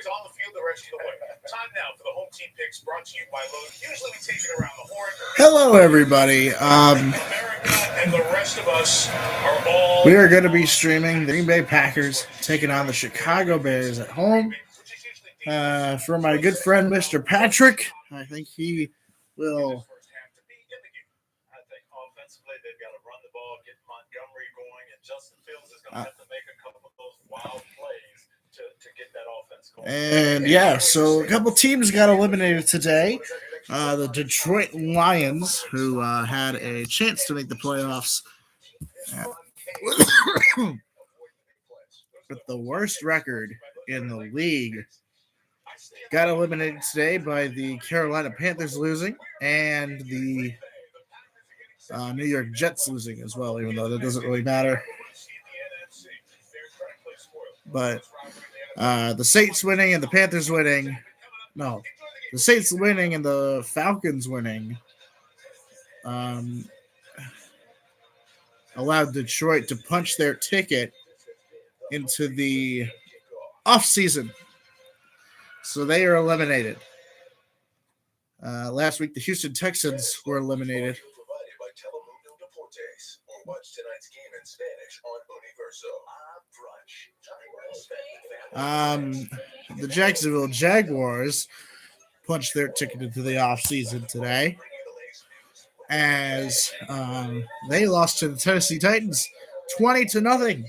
on the field the rest of the way. Time now for the home team picks brought to you by Lowe's. Usually we take it around the horn. Hello, everybody. America and the rest of us are all. We are going to be streaming the Green Bay Packers taking on the Chicago Bears at home. For my good friend, Mr. Patrick, I think he will. I think offensively they've got to run the ball, get Montgomery going, and Justin Fields is going to have to make a couple of those wild plays to get that offense going. And yeah, so a couple teams got eliminated today. The Detroit Lions, who had a chance to make the playoffs with the worst record in the league, got eliminated today by the Carolina Panthers losing and the New York Jets losing as well, even though that doesn't really matter. But the Saints winning and the Panthers winning. No, the Saints winning and the Falcons winning allowed Detroit to punch their ticket into the offseason. So they are eliminated. Last week, the Houston Texans were eliminated. The Jacksonville Jaguars punched their ticket into the offseason today as they lost to the Tennessee Titans 20-0.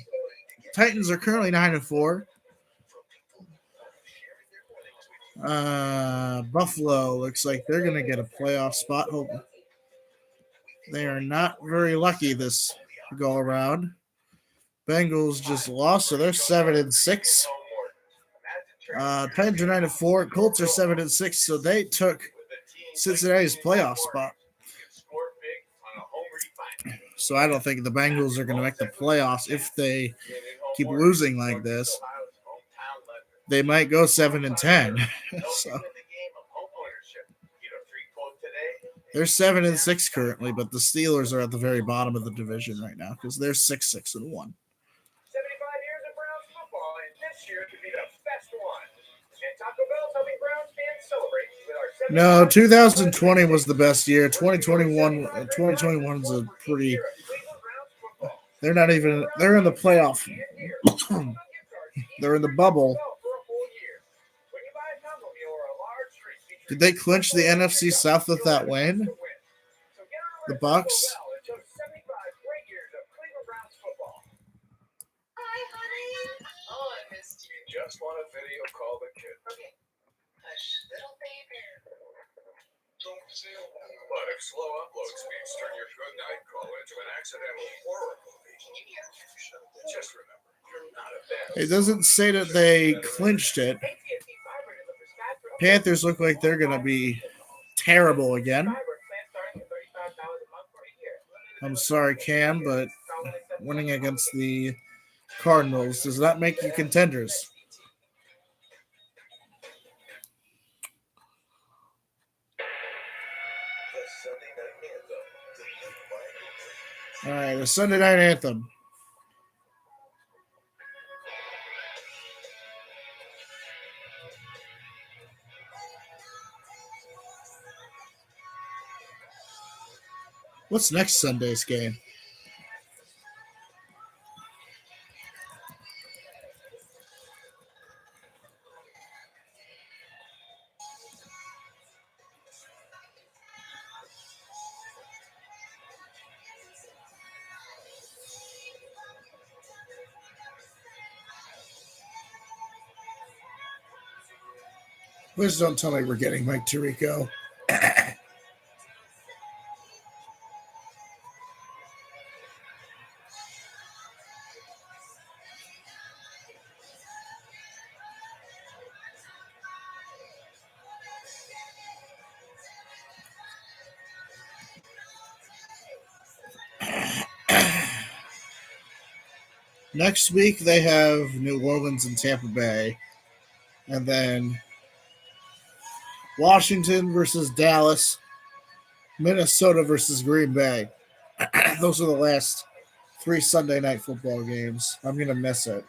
Titans are currently 9-4. Buffalo looks like they're going to get a playoff spot. They are not very lucky this go around. Bengals just lost, so they're 7-6. Titans are 9-4. Colts are 7-6, so they took Cincinnati's playoff spot. So I don't think the Bengals are going to make the playoffs if they keep losing like this. They might go 7-10. So they're 7-6 currently, but the Steelers are at the very bottom of the division right now because they're 6-1. No, 2020 was the best year. 2021 is a pretty. They're not even. They're in the playoff. They're in the bubble. Did they clinch the NFC South with that win? The Bucks. Just want a video call the kid. Okay. Hush, little baby. But if slow upload speeds turn your good night call into an accidental horror movie, just remember, you're not a bad. It doesn't say that they clinched it. Panthers look like they're going to be terrible again. I'm sorry, Cam, but winning against the Cardinals does not make you contenders. All right, the Sunday night anthem. What's next Sunday's game? Please don't tell me we're getting Mike Tirico. Next week, they have New Orleans and Tampa Bay. And then Washington versus Dallas, Minnesota versus Green Bay. Those are the last 3 Sunday night football games. I'm going to miss it.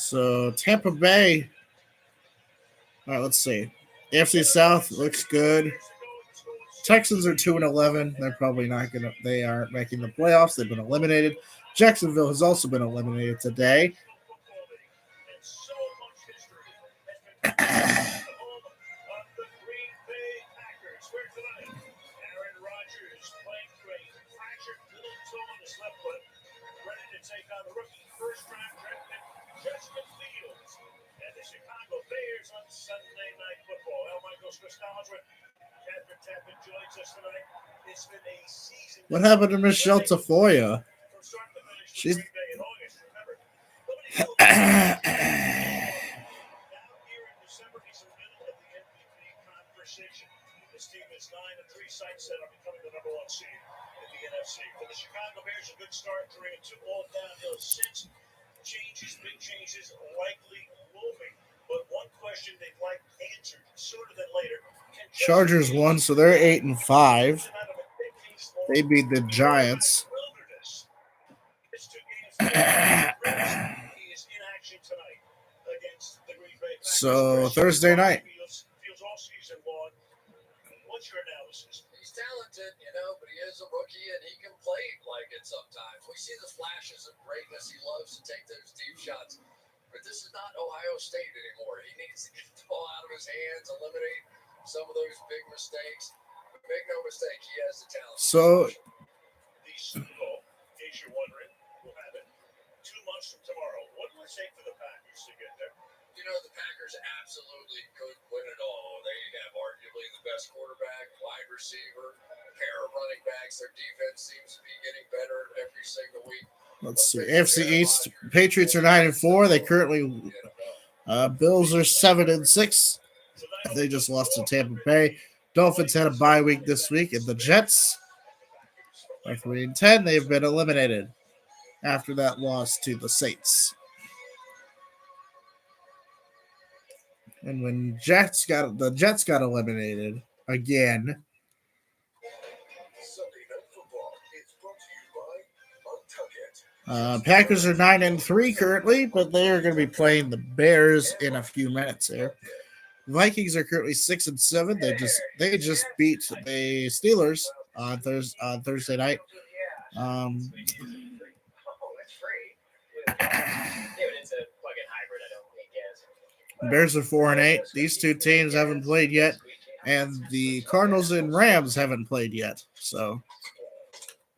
So Tampa Bay. All right, let's see. AFC South looks good. Texans are 2-11. They're probably not gonna. They aren't making the playoffs. They've been eliminated. Jacksonville has also been eliminated today. What happened to Michelle Tafoya? She's Chargers won, so they're 8-5. They beat the Giants. So Thursday night. He's talented, but he is a rookie and he can play like it sometimes. We see the flashes of greatness. He loves to take those deep shots. But this is not Ohio State anymore. He needs to get the ball out of his hands, eliminate some of those big mistakes. But make no mistake, he has the talent. So, the Super Bowl, in case you're wondering, we'll have it 2 months from tomorrow. What will it take for the Packers to get there? The Packers absolutely could win it all. They have arguably the best quarterback, wide receiver, pair of running backs. Their defense seems to be getting better every single week. Let's see. AFC East, Patriots are 9-4. They currently Bills are 7-6. They just lost to Tampa Bay. Dolphins had a bye week this week, and the Jets are 3-10. They've been eliminated after that loss to the Saints. And when the Jets got eliminated again. Packers are 9-3 currently, but they are going to be playing the Bears in a few minutes here. Vikings are currently 6-7. They just beat the Steelers on Thursday night. Bears are 4-8. These two teams haven't played yet, and the Cardinals and Rams haven't played yet. So,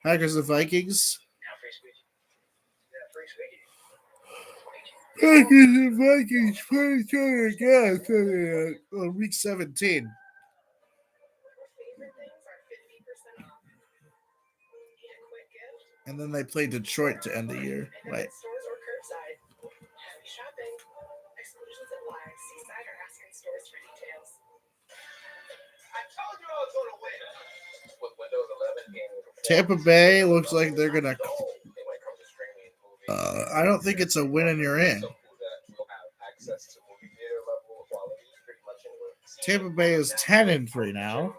Packers and Vikings. Packers and Vikings play each other again on week 17. And then they play Detroit to end the year. Right. Tampa Bay looks like they're going to. I don't think it's a win and you're in. Tampa Bay is 10-3 now.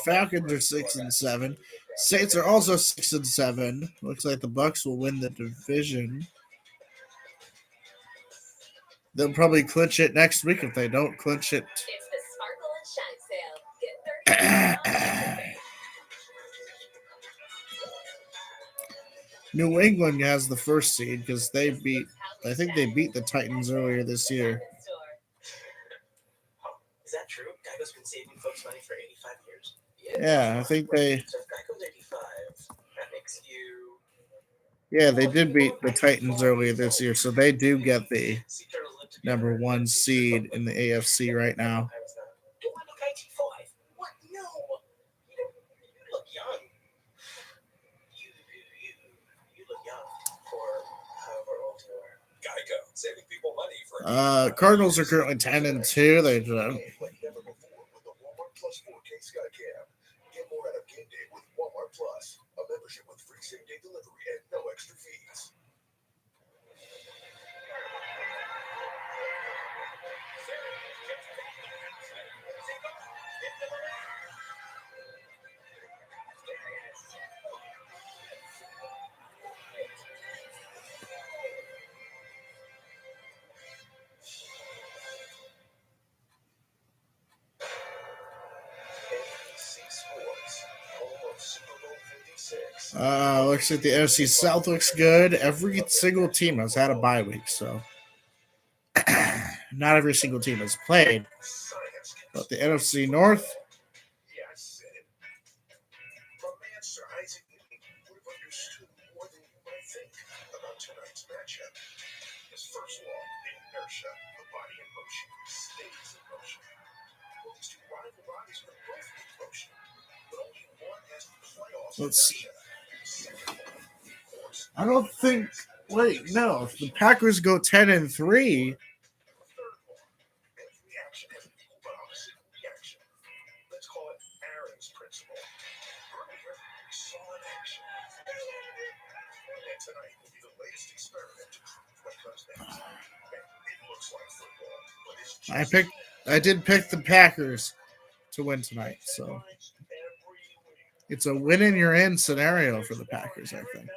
Falcons are 6-7. Saints are also 6-7. Looks like the Bucs will win the division. They'll probably clinch it next week if they don't clinch it. It's the Sparkle and Shine sale. Get 30% off. New England has the first seed because I think they beat the Titans earlier this year. Is that true? Geico's been saving folks money for 85 years? Yeah, I think they. So if Geico's 85, that makes you. Yeah, they did beat the Titans earlier this year, so they do get the number 1 seed in the AFC right now. Do I look 85? What? No. You look young. You look young for however old you are. Geico, saving people money for. Cardinals are currently 10-2. They Never before with the Walmart Plus 4K Sky Cam. Get more out of game day with Walmart Plus, a membership with free same-day delivery and no extra fees. Looks like the NFC South looks good. Every single team has had a bye week, so not every single team has played. But the NFC North, Yes, from Master Isaac Newton would have understood more than you might think about tonight's matchup. His first law, inertia, the body in motion stays in motion. Well, these two rival bodies are both in motion, but only one has playoff inertia. Second law, force. I don't think. Wait, no. If the Packers go 10-3, Third law, every action has an equal but opposite reaction. Let's call it Aaron's principle. Earlier, we saw an action. And tonight will be the latest experiment to prove what comes next. It looks like football, but it's just I did pick the Packers to win tonight, so it's a win and you're in scenario for the Packers, I think.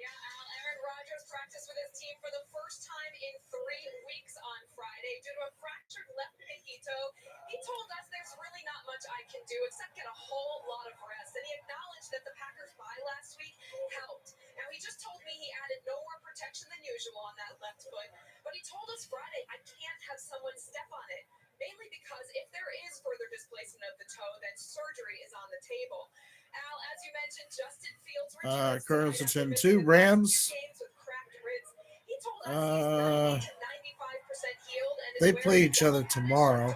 Yeah, Al, Aaron Rodgers practiced with his team for the first time in 3 weeks on Friday due to a fractured left pinky toe. He told us there's really not much I can do except get a whole lot of rest, and he acknowledged that the Packers' bye last week helped. Now, he just told me he added no more protection than usual on that left foot, but he told us Friday I can't have someone step on it, mainly because if there is further displacement of the toe, then surgery is on the table. Al, as you mentioned, Justin Fields Cardinals are 10-2. Rams. They play each other tomorrow.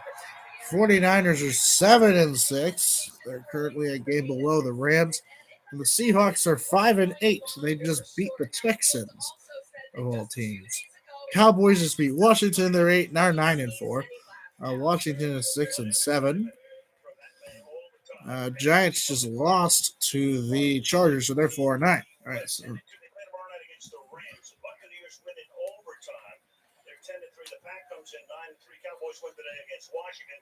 49ers are 7-6. They're currently a game below the Rams. And the Seahawks are 5-8. They just beat the Texans of all teams. Cowboys just beat Washington. They're 9-4. Washington is 6-7. Giants just lost to the Chargers, so they're 4-9. All right, so They're 10-3. The Pack comes in 9-3. Cowboys win today against Washington,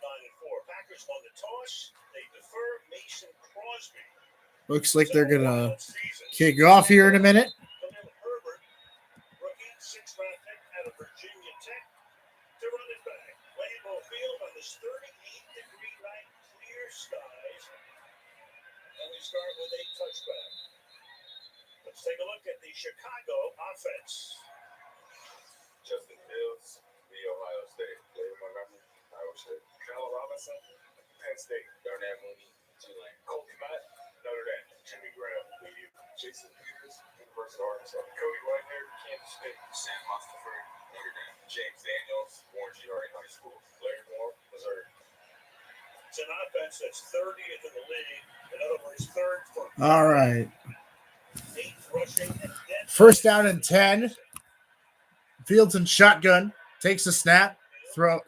9-4. Packers won the toss. They defer. Mason Crosby. Looks like they're gonna kick off here in a minute. Herbert, rookie, 6th-round pick out of Virginia Tech, to run it back. Lambeau Field on this 38-degree night, clear skies, and we start with a touchback. Let's take a look at the Chicago offense. Justin Fields, the Ohio State. David Montgomery, Iowa State. Kyle Robinson, Penn State. Darnell Mooney, Tulane. Colton Matt, Notre Dame. Jimmy Graham, BU. Jason Peters, University of Arkansas. Cody Whitehair, Kansas State. Sam Mustipher, Notre Dame. James Daniels, Warren G. Harding High School. Larry Moore, Missouri. It's an offense that's 30th in the league. In other words, third for All right. 8th rushing and dead. First down and 10. Fields in shotgun. Takes a snap.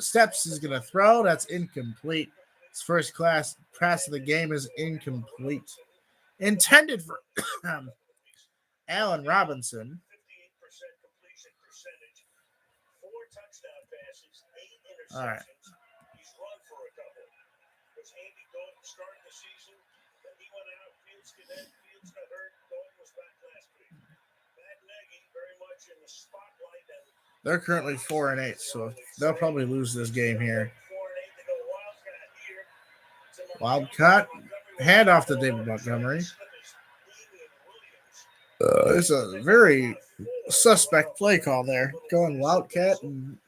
Steps is going to throw. That's incomplete. His first class pass of the game is incomplete. Intended for Allen Robinson. 58% completion percentage. 4 touchdown passes, 8 interceptions. All right. He's run for a couple. Was Andy Dalton starting the season? Then he went out. Fields got hurt. Dalton was back last week. Matt Nagy very much in the spotlight. And They're currently 4-8, so they'll probably lose this game here. 4-8 to go. Wildcat here. Wildcat. Hand off to David Montgomery. It's a very suspect play call there. Going Wildcat in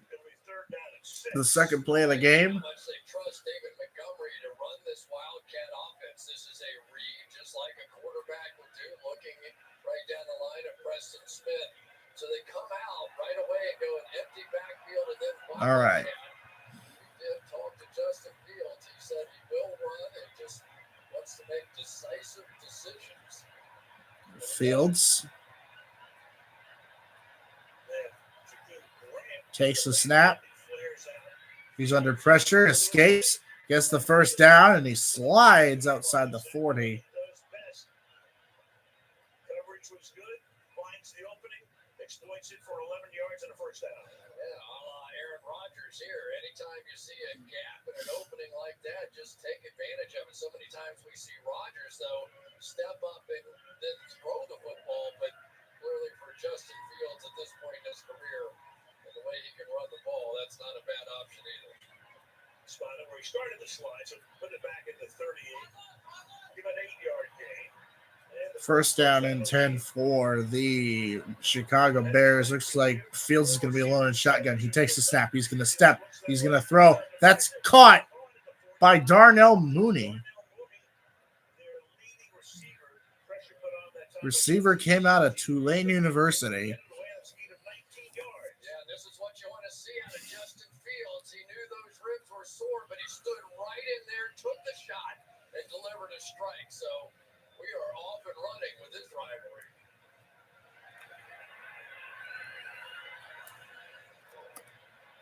the second play of the game. Much they trust David Montgomery to run this Wildcat offense. This is a read, just like a quarterback would do, looking right down the line of Preston Smith. So they come out right away and go an empty backfield and then Wildcat. All right. We did talk to Justin Fields. He said he will run and just wants to make decisive decisions. Fields takes the snap. He's under pressure, escapes, gets the first down, and he slides outside the 40. Coverage was good. Finds the opening. Exploits it for 11 yards and a first down. Yeah, a la Aaron Rodgers here. Anytime you see a gap and an opening like that, just take advantage of it. So many times we see Rodgers, though, step up and then throw the football, but clearly for Justin Fields at this point in his career, and the way he can run the ball, that's not a bad option either. Spotted where he started the slide, so put it back at the 38. give an 8-yard gain. First down and 10 for the Chicago Bears. Looks like Fields is going to be alone in shotgun. He takes the snap. He's going to step. He's going to throw. That's caught by Darnell Mooney. Receiver came out of Tulane University. Yeah, this is what you want to see out of Justin Fields. He knew those ribs were sore, but he stood right in there, took the shot, and delivered a strike. So we are off and running with this rivalry.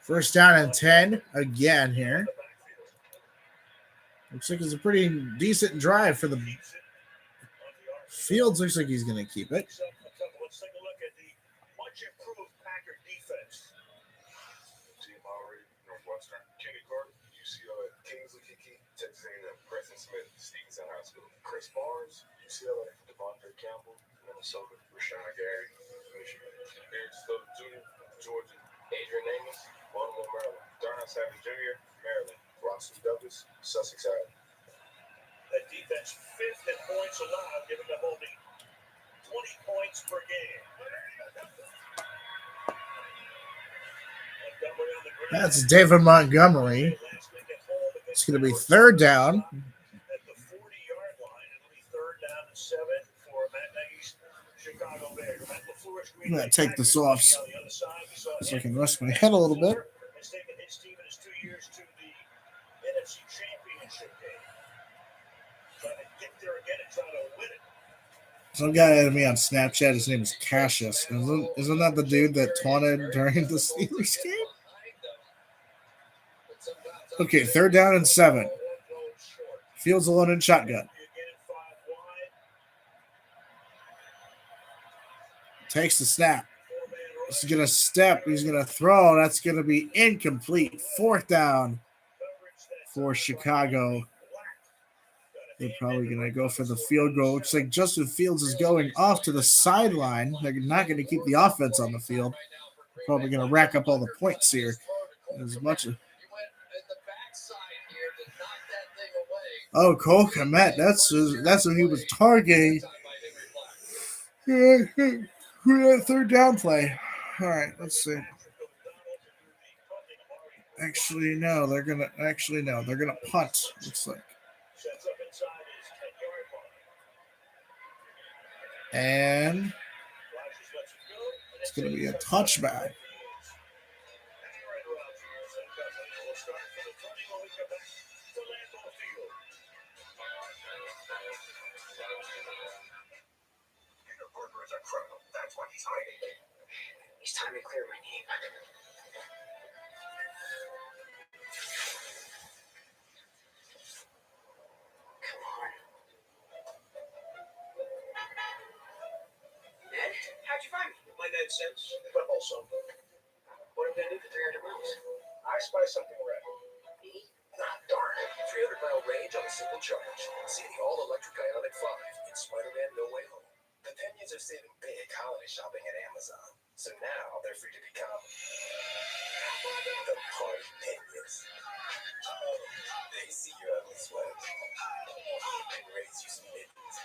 First down and 10 again here. Looks like it's a pretty decent drive for the Fields. Looks like he's going to keep it. Let's take a look at the much improved Packer defense. Team Maury, Northwestern, Kenny Carter, UCLA, Kingsley Kiki, Texas A&M, Preston Smith, Stevenson High School, Chris Barnes, UCLA, Devontae Campbell, Minnesota, Rashawn Gary, Michigan, Eric Stokes Jr., Georgia, Adrian Amos, Baltimore, Maryland, Darnell Savage Jr., Maryland, Roxy Douglas, Sussex Island. That defense 5th in points allowed, giving them only 20 points per game. That's David Montgomery. It's going to be third down. At the 40-yard line, it'll be third down and 7 for Matt Nagy's Chicago Bears. I'm going to take this off so I can rest my head a little bit. Has taken his team in his 2 years to the NFC Championship game. Trying to get there again and try to win it. Some guy added me on Snapchat. His name is Cassius. Isn't that the dude that taunted during the Steelers game? Okay, third down and 7. Fields alone in shotgun. Takes the snap. He's going to step. He's going to throw. That's going to be incomplete. Fourth down for Chicago. They're probably going to go for the field goal. Looks like Justin Fields is going off to the sideline. They're not going to keep the offense on the field. They're probably going to rack up all the points here. As much as Cole Kmet. That's who he was targeting. Third down play. All right, let's see. Actually, no. They're gonna punt. Looks like. And it's going to be a touchback. That's why he's hiding. It's time to clear my name. Come on. Ned, how'd you find me? My Ned sense, but also, What am I gonna do for 300 miles? I spy something red. Me? Ah, darn. 300-mile range on a single charge. See the all-electric Ioniq 5 in Spider-Man No Way Home. The Penyas are saving big holiday shopping at Amazon, so now they're free to become the Party Penyas. They see your ugly sweater and raise you some mittens.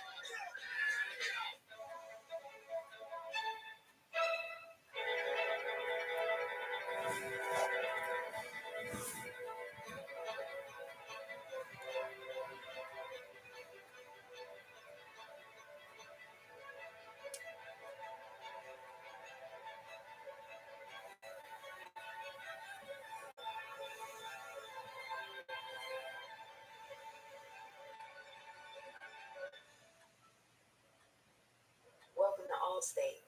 Welcome to Allstate,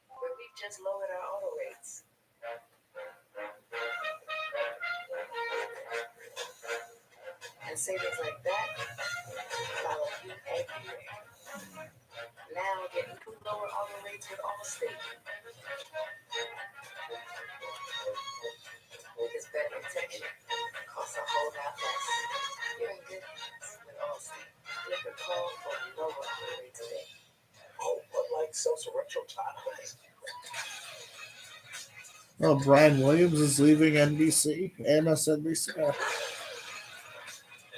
where we've just lowered our auto rates. And savings like that follow you everywhere. Now get new lower auto rates with Allstate. Because better protection costs a whole lot less. You're in good hands with Allstate. Make a call for lower auto rates today. Oh, but like sells a retro top. Oh, Brian Williams is leaving NBC, MSNBC. Have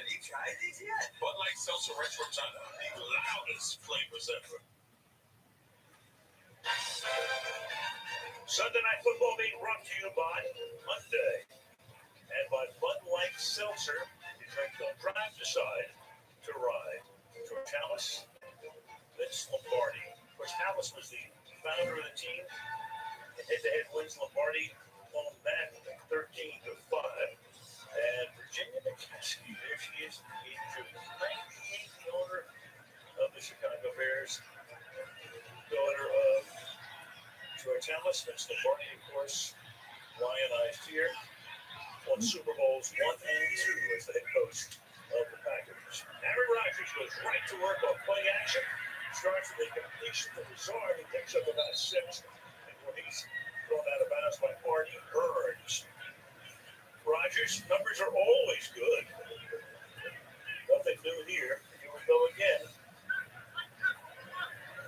you tried these yet? Bud Light seltzer also retro time, the loudest flavors ever. Sunday Night Football being brought to you by Hyundai and by Bud Light Seltzer. You drink, don't drive, decide to ride. George Hallis, Vince Lombardi. George Hallis was the founder of the team. Head-to-head wins, Lombardi won that 13-5. And Virginia McCaskey, there she is, age of 98, the owner of the Chicago Bears, daughter of George Hallis, Vince Lombardi, of course, lionized here, won Super Bowls 1 and 2 as the head coach of the Packers. Aaron Rodgers goes right to work on play action, starts with a completion to Lazard, who picks up about 6, and when he's thrown out of bounds by Artie Burns. Rodgers' numbers are always good. Nothing new here. Here we go again.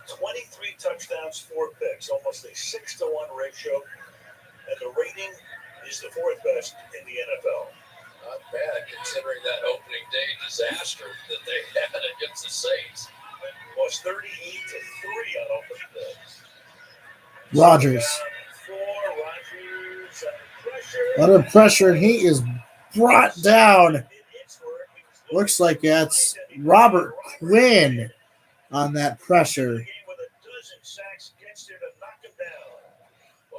23 touchdowns, 4 picks, almost a 6-to-1 ratio, and the rating is the 4th best in the NFL. Not bad, considering that opening day disaster that they had against the Saints. Was 38-3 on opening day. Rodgers. Rodgers Under pressure, and he is brought down. Looks like that's Robert Quinn on that pressure. Well,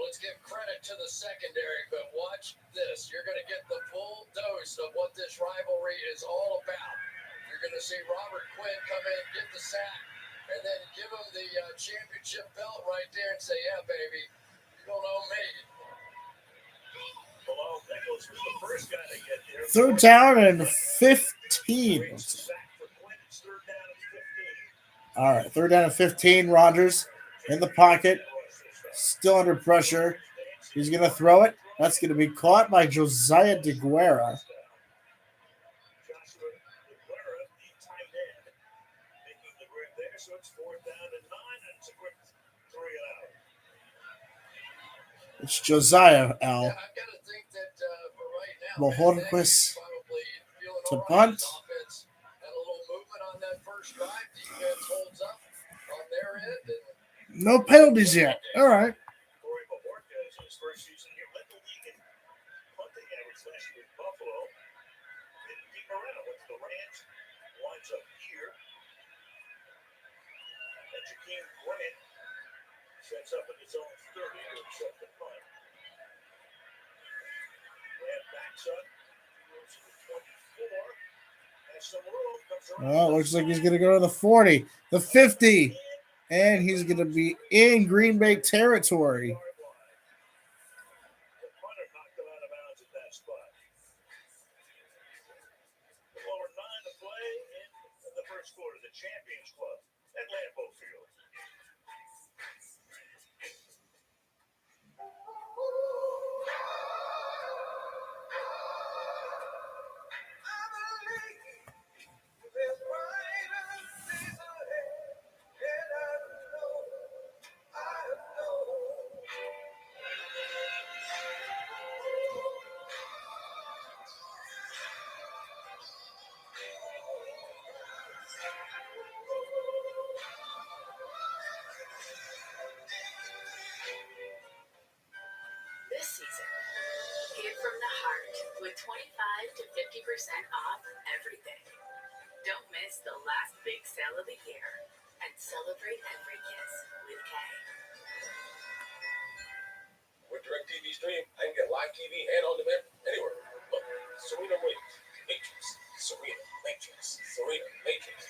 let's give credit to the secondary, but watch this. You're going to get the full dose of what this rivalry is all about. You're going to see Robert Quinn come in, get the sack, and then give him the championship belt right there and say, yeah, baby, you don't owe me. Well, Nichols was the first guy to get there. 3rd down and 15. All right, 3rd down and 15. Rodgers in the pocket, still under pressure. He's going to throw it. That's going to be caught by Josiah DeGuara. So it's 4th down and 9, and it's a quick 3 and out. It's Josiah L. Yeah, I've got to think that for right now, Mohorquist probably feeling to all right. punt. Offense had a little movement on that first drive. Defense holds up on their end. And No penalties yet. All right. Corey Mohorquist in his first season here led the league in punting average last year in Buffalo. Didn't keep around with the Rams. Winds up here. And Jakeem Grant sets up at his own 30 to accept the punt. Grant backs up. Goes to the 24. Has some room. Comes around. Well, looks like he's going to go to the 40, the 50, and he's going to be in Green Bay territory. The punter knocked him out of bounds at that spot. Over 9 to play in the first quarter. The Champions Club at Lambeau Field. This season, give from the heart with 25 to 50% off everything. Don't miss the last big sale of the year and celebrate every kiss with Kay. With DirecTV Stream, I can get live TV and on demand anywhere. Look, Serena Williams, Matrix, Serena, Matrix, Serena, Matrix.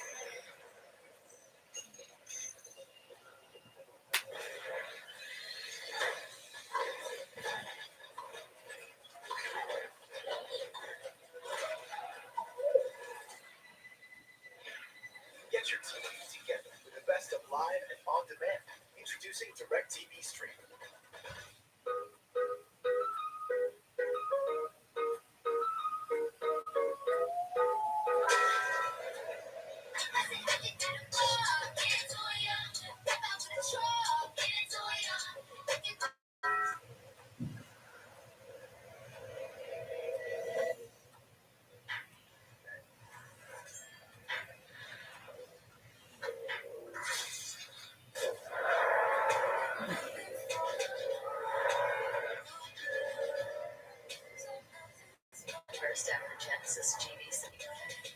Get your TV together with the best of live and on demand. Introducing DirecTV Stream. first ever Genesis GVC.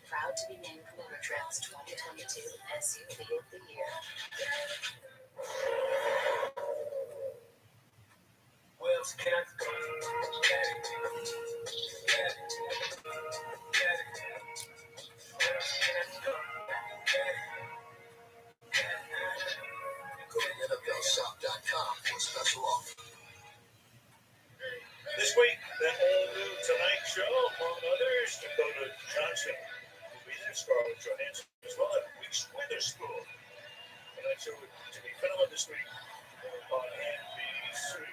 Proud to be named Motor Trend's 2022 SUV of the Year. Wells Cat. NFLshop.com for special offer. This week, that all-new Tonight Show, among others, Dakota Johnson will be there, Scarlett Johansson as well, and Reese Witherspoon. Tonight Show to be found this week on NBC.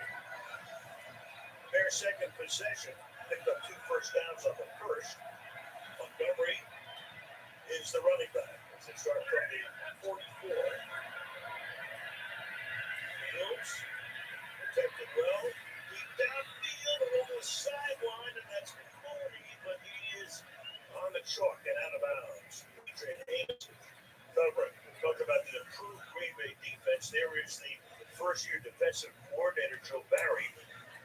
Their second possession picked up 2 first downs on the first. Montgomery is the running back as they start from the 44. Fields protected well. Deep downfield along the sideline, and that's McCourty, but he is on the chalk and out of bounds. Covering. Talk about the improved Green Bay defense. There is the first-year defensive coordinator, Joe Barry,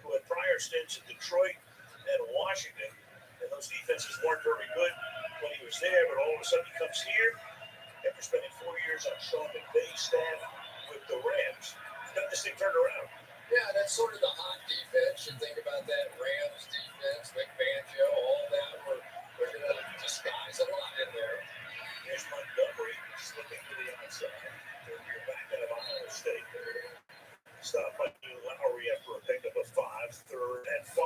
who had prior stints in Detroit and Washington. And those defenses weren't very good when he was there, but all of a sudden he comes here after spending 4 years on Sean McVay's staff with the Rams. He's got this thing turned around. Yeah, that's sort of the hot defense. You think about that Rams defense, McFangio, all that. We're going to disguise a lot in there. There's Montgomery slipping to the outside. You're back out of Ohio State. Stop by Lowry after a pickup of 5, 3rd and 5.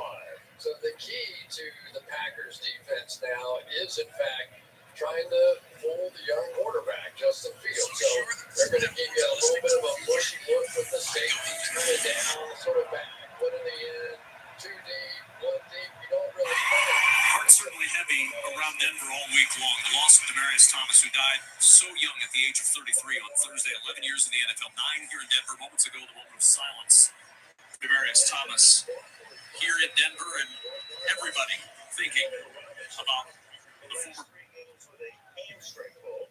So the key to the Packers defense now is, in fact, trying to fool the young quarterback, Justin Fields. So they're going to give you a little bit of a mushy look with the safety coming down, sort of back, put in the end, 2 deep, 1 deep. You don't really know. Heart certainly heavy around Denver all week long. The loss of Demaryius Thomas, who died so young at the age of 33 on Thursday. 11 years in the NFL, 9 here in Denver. Moments ago, the moment of silence. Demaryius Thomas here in Denver, and everybody thinking about the former. With a hamstring pull,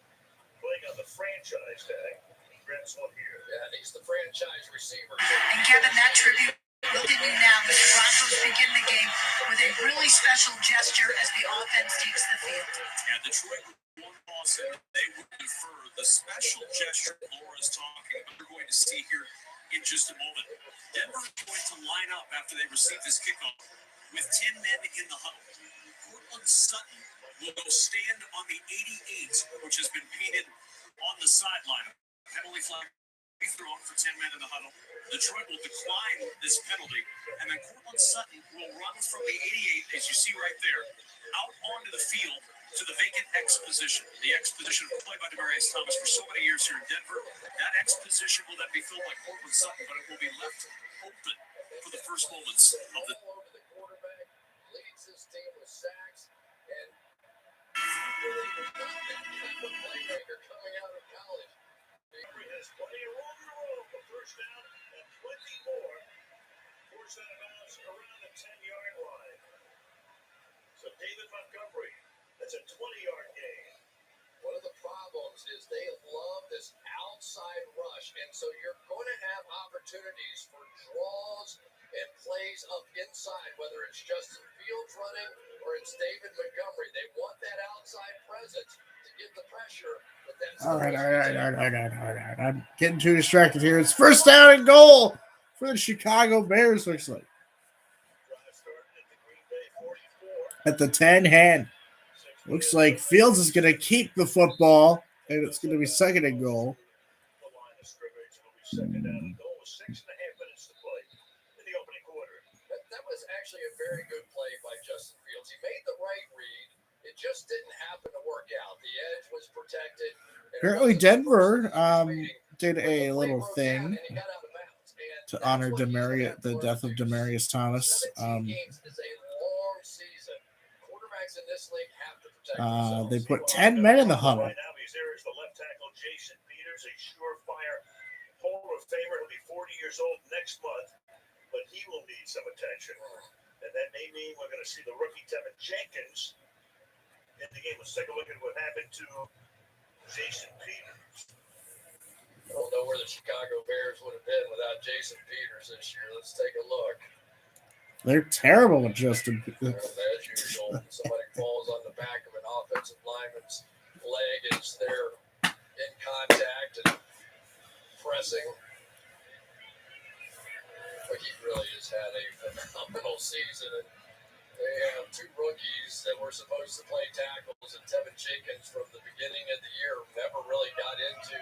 playing on the franchise tag. Grabs one here. Yeah, and he's the franchise receiver. And Kevin, that tribute will continue now as the Broncos begin the game with a really special gesture as the offense takes the field. And Detroit with one loss, and they would defer the special gesture Laura's talking about. We're going to see here in just a moment. Denver is going to line up after they receive this kickoff with 10 men in the huddle. Cortland Sutton will go stand on the 88, which has been painted on the sideline. Penalty flag be thrown for 10 men in the huddle. Detroit will decline this penalty, and then Cortland Sutton will run from the 88, as you see right there, out onto the field to the vacant X position. The X position played by Demaryius Thomas for so many years here in Denver. That X position will then be filled by Cortland Sutton, but it will be left open for the first moments of the. All over the quarterback, leads his team with sacks, and really the playmaker coming out of college. He has plenty of room to roll. A first down and plenty more. Force out of bounds around the 10-yard line. So David Montgomery, that's a 20-yard gain. One of the problems is they love this outside rush, and so you're going to have opportunities for draws and plays up inside, whether it's Justin Fields running or it's David Montgomery. They want that outside presence to get the pressure. But that's All right. I'm getting too distracted here. It's first down and goal for the Chicago Bears, looks like. Drive started at the Green Bay 44. At the 10 hand. Looks like Fields is going to keep the football, and it's going to be second and goal. The line of scrimmage will be second down and goal with 6.5 minutes to play in the opening quarter. That was actually a very good play by Justin Fields. He made the right read. It just didn't happen to work out. The edge was protected. Apparently Denver did a little thing to honor the death of Demaryius Thomas. 17 games is a long season. Quarterbacks in this league have to protect themselves. They put 10 men in the huddle. Right now, he's there is the left tackle, Jason Peters, a surefire Hall of Famer. He'll be 40 years old next month, but he will need some attention. And that may mean we're going to see the rookie Tevin Jenkins in the game. Let's take a look at what happened to Jason Peters. I don't know where the Chicago Bears would have been without Jason Peters this year. Let's take a look. They're terrible with Justin. As usual, somebody falls on the back of an offensive lineman's leg as they're in contact and pressing. But he really has had a phenomenal season. And they have two rookies that were supposed to play tackles, and Tevin Jenkins from the beginning of the year never really got into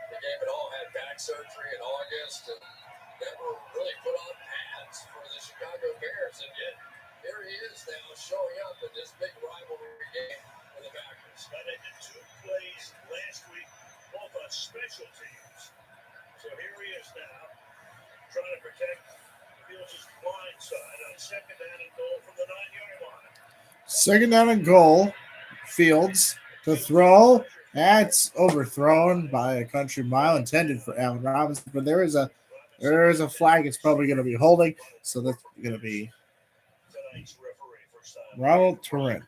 the game at all. Had back surgery in August and never really put on pads for the Chicago Bears. And yet, here he is now showing up in this big rivalry game for the Packers. Got into two plays last week, both on special teams. So here he is now, trying to protect Fields' blind side on second down and goal from the 9-yard line. Second down and goal. Fields to throw. That's overthrown by a country mile, intended for Allen Robinson, but there is a flag. It's probably going to be holding, so that's going to be Ronald Torrent.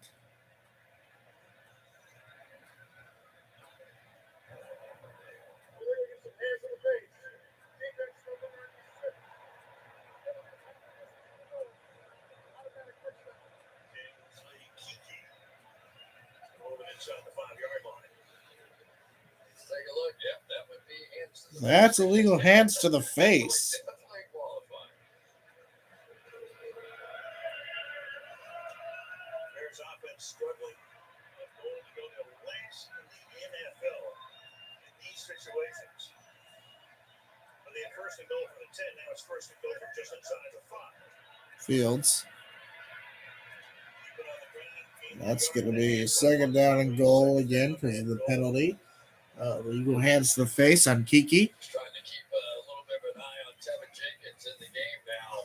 Inside the 5-yard line. Let's take a look. Yep, that would be hands to the That's illegal hands to the face. definitely qualified. Bears offense struggling and going to go to last in the NFL in these situations. When they had first and goal for the 10, now it's first and goal from just inside the 5. Fields. That's going to be second down and goal again because of the penalty. Legal hands to the face on Kiki. He's trying to keep a little bit of an eye on Tevin Jenkins in the game now.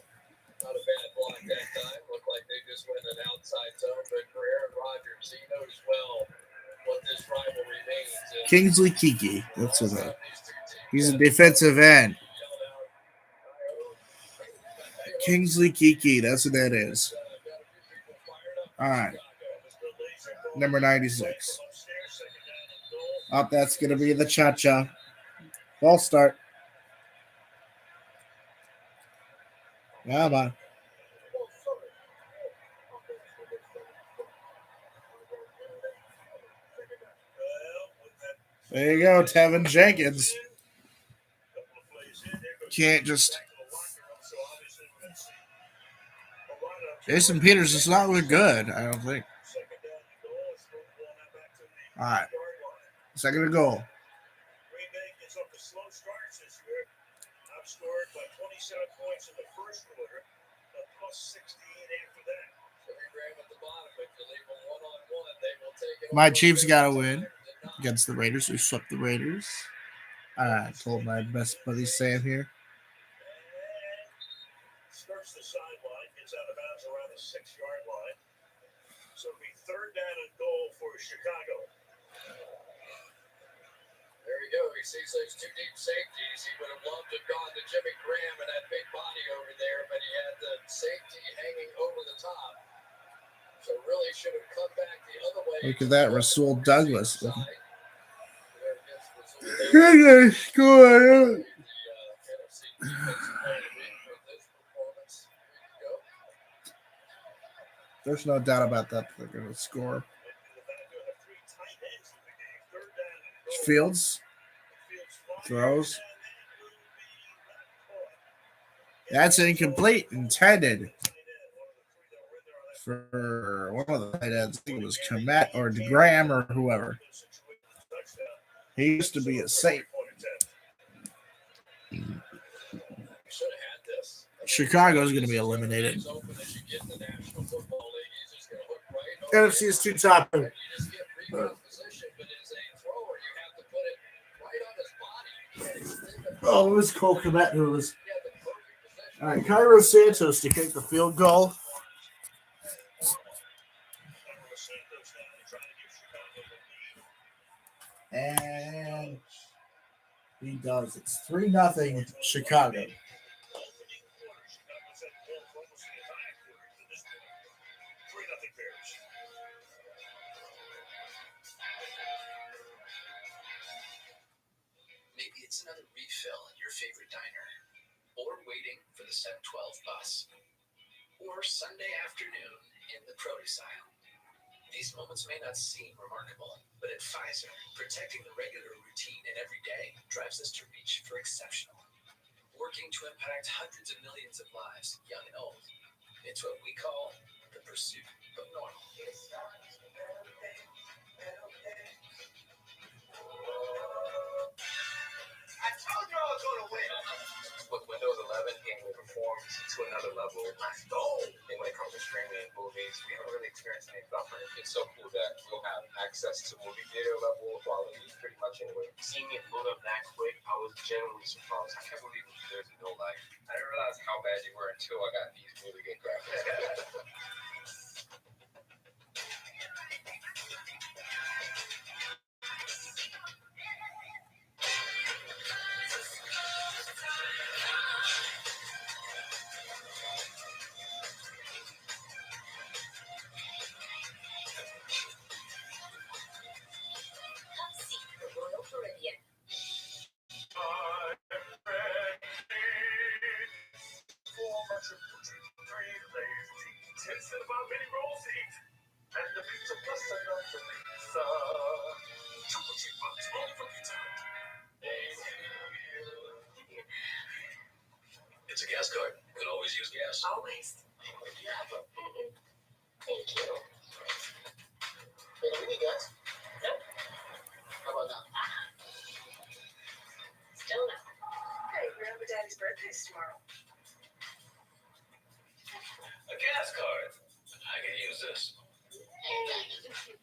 Not a bad block that time. Looked like they just went an outside zone, but for Aaron Rodgers, he knows well what this rivalry means. Kingsley Kiki. That's his name. He's a defensive end. Kingsley Kiki. That's what that is. All right. Number 96. Up, that's going to be the cha-cha. Ball start. Come on. There you go, Tevin Jenkins. Can't just... Jason Peters is not really good, I don't think. All right. Second and goal. Green Bay gets off to slow starts this year. Outscored by 27 points in the first quarter, plus 16 after that. My Chiefs got to win against the Raiders. We swept the Raiders. I told my best buddy Sam here. Skirts the sideline, gets out of bounds around the 6-yard line. So it'll be third down and goal for Chicago. There you go. He sees those two deep safeties. He would have loved to have gone to Jimmy Graham and that big body over there, but he had the safety hanging over the top. So really should have come back the other way. Look at that, Rasul Douglas. There's no doubt about that. They're going to score. Fields throws. That's incomplete. Intended for one of the tight ends. I think it was Komet or Graham or whoever. He used to be a safe. Chicago's going to be eliminated. NFC is too top. Oh, it was Cole Komet who was. All right, Cairo Santos to kick the field goal. And he does. It's 3-0 Chicago. Maybe it's another refill at your favorite diner, or waiting for the 712 bus. or Sunday afternoon in the produce aisle. These moments may not seem remarkable, but at Pfizer, protecting the regular routine and every day drives us to reach for exceptional. Working to impact hundreds of millions of lives, young and old. It's what we call the pursuit of normal. I told you I was going to win. With Windows 11, gaming performs to another level. Let's go. And when it comes to streaming movies, we haven't really experienced any buffering. It's so cool that we'll have access to movie theater level quality pretty much anywhere. Seeing it boot up that quick, I was genuinely surprised. I can't believe there's no lag. I didn't realize how bad you were until I got these really good graphics. It's a gas card. You can always use gas. Always. Thank you. Hey, do we need gas? Nope. How about now? Still no. Hey, remember Daddy's birthday's tomorrow. A gas card. I can use this.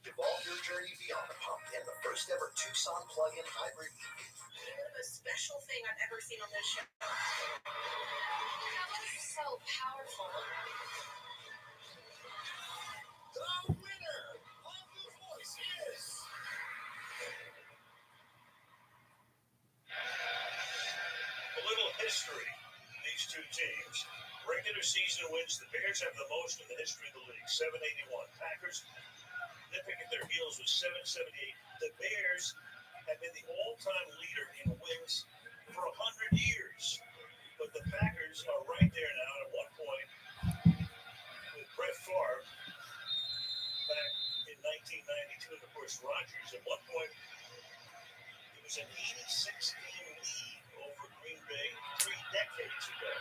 Evolve your journey beyond the pump and the first ever Tucson plug-in hybrid EV. The most special thing I've ever seen on this show. That was so powerful. The winner of The Voice is... A little history. These two teams. Regular season wins. The Bears have the most in the history of the league. 781. Packers nipping at their heels with 778. The Bears have been the all-time leader in wins for 100 years. But the Packers are right there now at one point with Brett Favre back in 1992. And of course, Rodgers at one point, it was an 86-game lead over Green Bay 3 decades ago.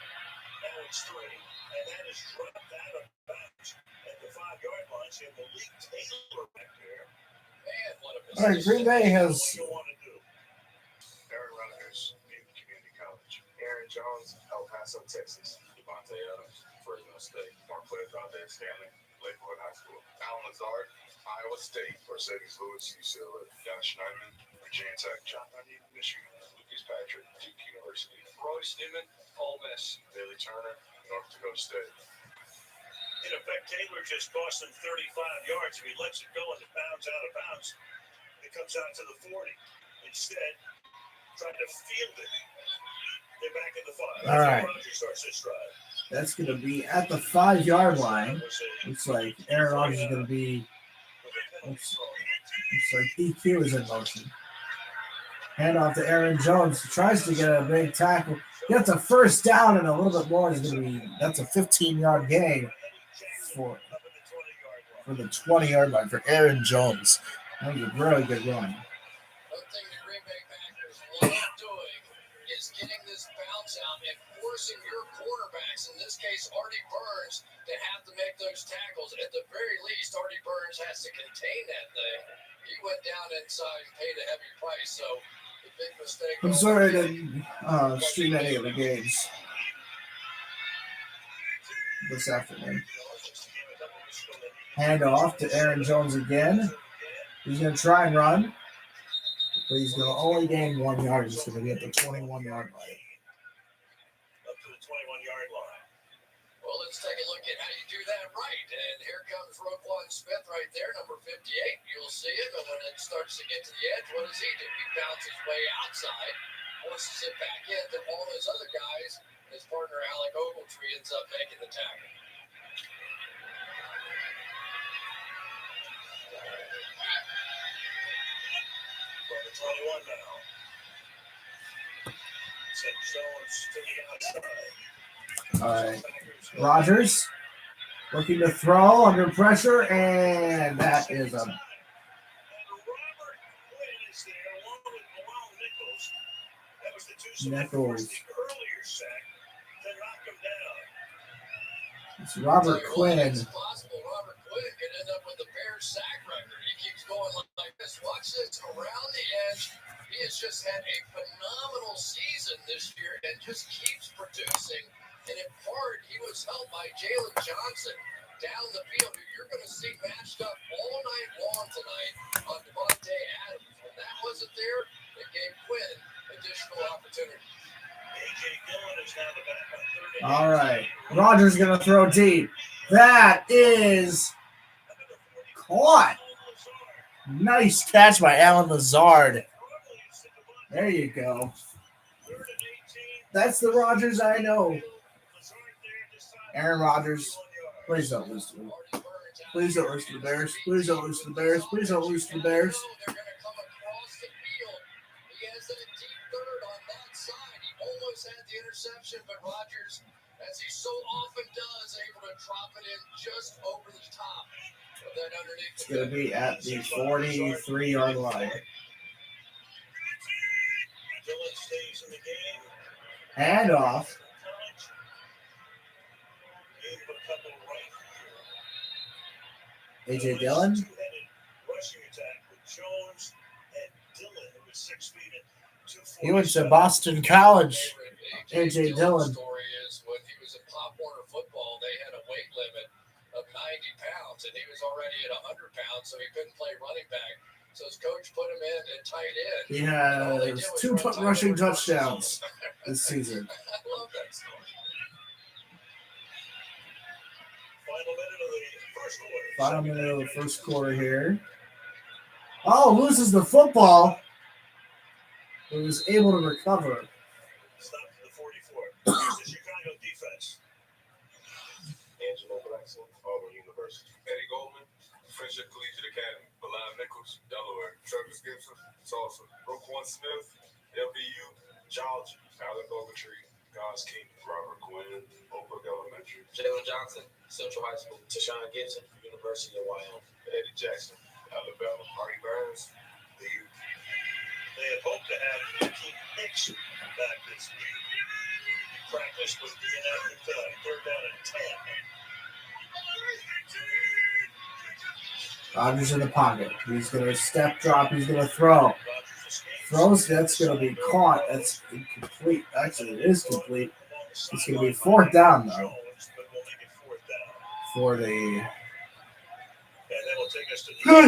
Now it's 3, and that has dropped out of bounds at the 5-yard line. So you have Malik Taylor back there. And one of his All right, Green Bay has. What do you want to do? Aaron Rodgers, Navy Community College. Aaron Jones, El Paso, Texas. Devontae Adams, Fresno State. Marquez Valdez Stanley, Lakewood High School. Alan Lazard, Iowa State. Mercedes Lewis, UCLA. Dennis Schneiderman, Virginia Tech. John Bunyan, Michigan. Lucas Patrick, Duke University. Royce Newman, Ole Miss. Bailey Turner, North Dakota State. In effect, Taylor just cost him 35 yards. If he lets it go and it bounds out of bounds, it comes out to the 40. Instead, trying to field it. They're back at the 5. All right. Rodgers starts his drive. That's going to be at the 5-yard line. Looks like Aaron Rodgers is going to be. Looks like DQ is in motion. Hand off to Aaron Jones. Tries to get a big tackle. Gets a first down and a little bit more is going to be. That's a 15-yard gain for the 20-yard line for Aaron Jones. That was a really good run. One thing the Green Bay Packers love doing is getting this bounce out and forcing your quarterbacks, in this case Artie Burns, to have to make those tackles. At the very least, Artie Burns has to contain that thing. He went down inside, paid a heavy price, so the big mistake. I'm sorry to stream any of the games this afternoon. Hand off to Aaron Jones again. He's going to try and run, but he's going to only gain 1 yard. He's going to be at the 21-yard line. Up to the 21-yard line. Well, let's take a look at how you do that right. And here comes Roquan Smith right there, number 58. You'll see him, and when it starts to get to the edge, what does he do? He bounces way outside, forces it back in to all those other guys. His partner, Alec Ogletree, ends up making the tackle. From the 21 now. Send Jones to the outside. All right. Rodgers Looking to throw under pressure, and that is a Nichols. It's Robert Quinn. It's possible Robert Quinn could end up with the Bears sack record. He keeps going like this. Watch this around the edge. He has just had a phenomenal season this year and just keeps producing. And in part, he was helped by Jalen Johnson down the field, who you're going to see matched up all night long tonight on Devontae Adams. When that wasn't there, it gave Quinn additional opportunity. A.J. Dillon is now the back on third. All right. Rodgers going to throw deep. That is caught. Nice catch by Alan Lazard. There you go. That's the Rodgers I know. Aaron Rodgers. Please don't lose to him. Please don't lose to the Bears. Please don't lose to the Bears. Please don't lose to the Bears. They're going to come across the field. He has that deep third on that side. He almost had the interception, but Rodgers, as he so often does, able to drop it in just over the top of that underneath. It's going to be at the 43-yard line. Dillon stays in the game. Hand off. A.J. Dillon. Rushing attack with Jones and Dillon, who was 6 feet and 247. He went to Boston College. A.J. Dillon. Story is when he was in Pop Warner football, they had a weight limit of 90 pounds, and he was already at 100 pounds, so he couldn't play running back. So his coach put him in at tight end. He has 2 rushing touchdowns this season. I love that story. Final minute of the first quarter. Final minute of the first quarter here. Oh, loses the football. But was able to recover. Stop to the 44. Here's the Chicago defense. Angelo Blackson, Auburn University. Eddie Goldman, Friendship Collegiate Academy. Milan Nichols, Delaware. Travis Gibson, Tulsa. Roquan Smith, LBU, Georgia. Alec Ogletree, God's King. Robert Quinn, Oakbrook Elementary. Jalen Johnson, Central High School. Tashawn Gibson, University of Wyoming. Eddie Jackson, Alabama. Artie Burns, the U. They had hoped to have Nicky Hicks back this week. Practice with the inactive third down and 10. Rodgers in the pocket. He's going to step drop. He's going to throw. Throws. That's going to be caught. That's incomplete. Actually, it is complete. It's going to be 4th down, though. For the... And that'll take us to Here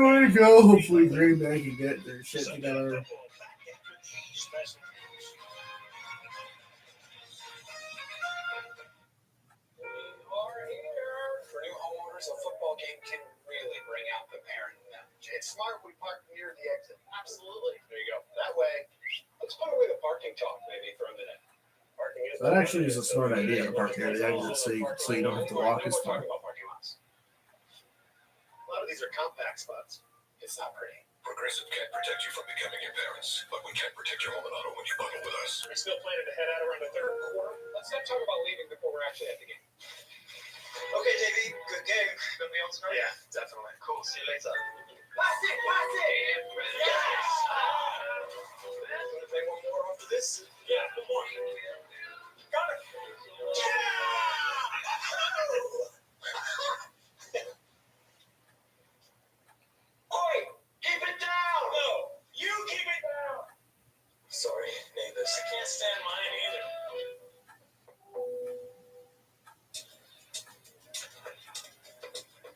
we go. Hopefully Green Bay can get their shit together. For new homeowners, a football game can really bring out the parent in them. It's smart we park near the exit. Absolutely. There you go. That way, let's put away the parking talk maybe for a minute. Parking is That actually is a smart idea to park near the exit so you don't have to walk as far. A lot of these are compact spots. It's not pretty. Progressive can't protect you from becoming your parents, but we can protect your home and auto when you bundle with us. We're still planning to head out around the third quarter. Let's not talk about leaving before we're actually at the game. Okay, JV, good game. Gonna be on tonight? Yeah, definitely. Cool. See you later. Pass it! Yes! Gonna play one more after this? Yeah, one more. Got it! Oi! Keep it down! No! You keep it down! Sorry, neighbors. I can't stand mine either.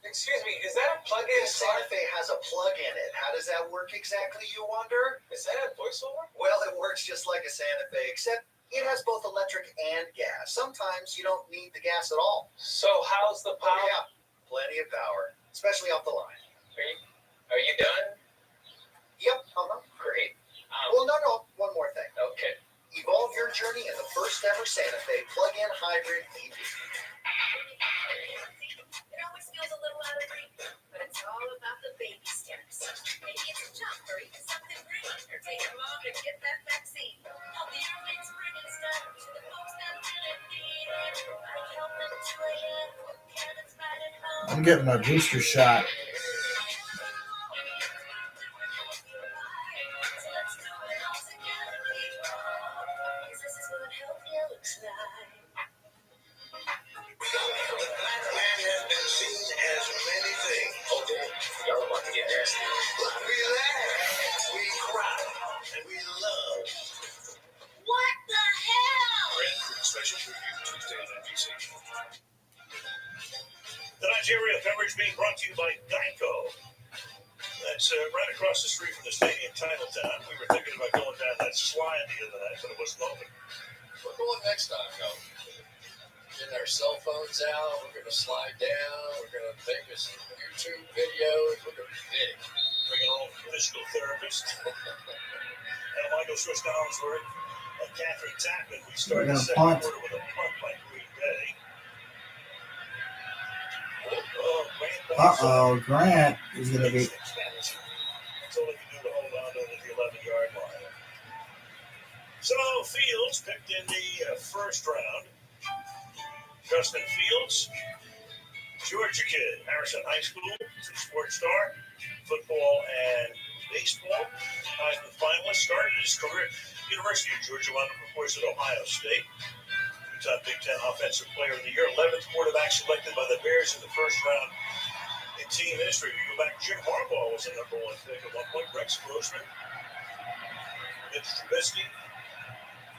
Excuse me, is that a plug-in? Santa Fe has a plug in it. How does that work exactly, you wonder? Is that a voiceover? Well, it works just like a Santa Fe, except it has both electric and gas. Sometimes you don't need the gas at all. So how's the power? Oh, yeah, plenty of power, especially off the line. Are you done? Yep, Great. Well, no, one more thing. Okay. Evolve your journey in the first ever Santa Fe plug-in hybrid EV. It always feels a little out of reach, but it's all about the baby steps. Maybe it's a jump or even something green, or take your mom to get that vaccine. Help the early spring and start to the folks that really need it. Like help I'm getting my booster shot. Man has been seen as many things. Okay, y'all about to get nasty. We laugh, we cry, and we love. What the hell? Grand Prix Special Review Tuesday on NBC. The Nigeria coverage being brought to you by Geico. That's right across the street from the stadium, Titletown. We were thinking about going down that slide the other night, but it wasn't open. We're going next time, though. Getting our cell phones out. We're going to slide down. We're going to make us YouTube videos. We're going to be big. Bring our own physical therapist. And Michael Swiss-Collinsworth and Catherine Tappan. We started the second quarter with a punt by Green Bay. Grant is going to be. That's all they can do to hold on to the 11-yard line. So Fields picked in the first round. Justin Fields, Georgia kid, Harrison High School, sports star, football and baseball. Heisman finalist, started his career at University of Georgia, wound up, of course, at Ohio State. Two-time Big Ten Offensive Player of the Year, 11th quarterback selected by the Bears in the first round in team history. We go back, Jim Harbaugh was the number one pick at one point. Rex Grossman, Mitch Trubisky,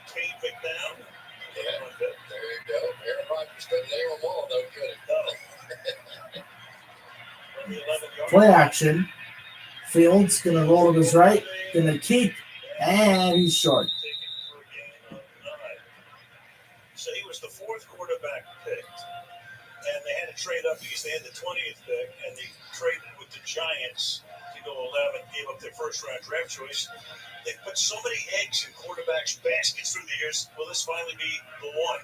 Tate McDown. Yeah, there you go. Aaron Rodgers couldn't name them all, though, could he? Play action. Fields going to roll to his right. Going to keep. And he's short. So he was the fourth quarterback picked. And they had to trade up because they had the 20th pick. And they traded with the Giants to go 11, gave up their first-round draft choice. They put so many eggs in quarterbacks' baskets through the years. Will this finally be the one?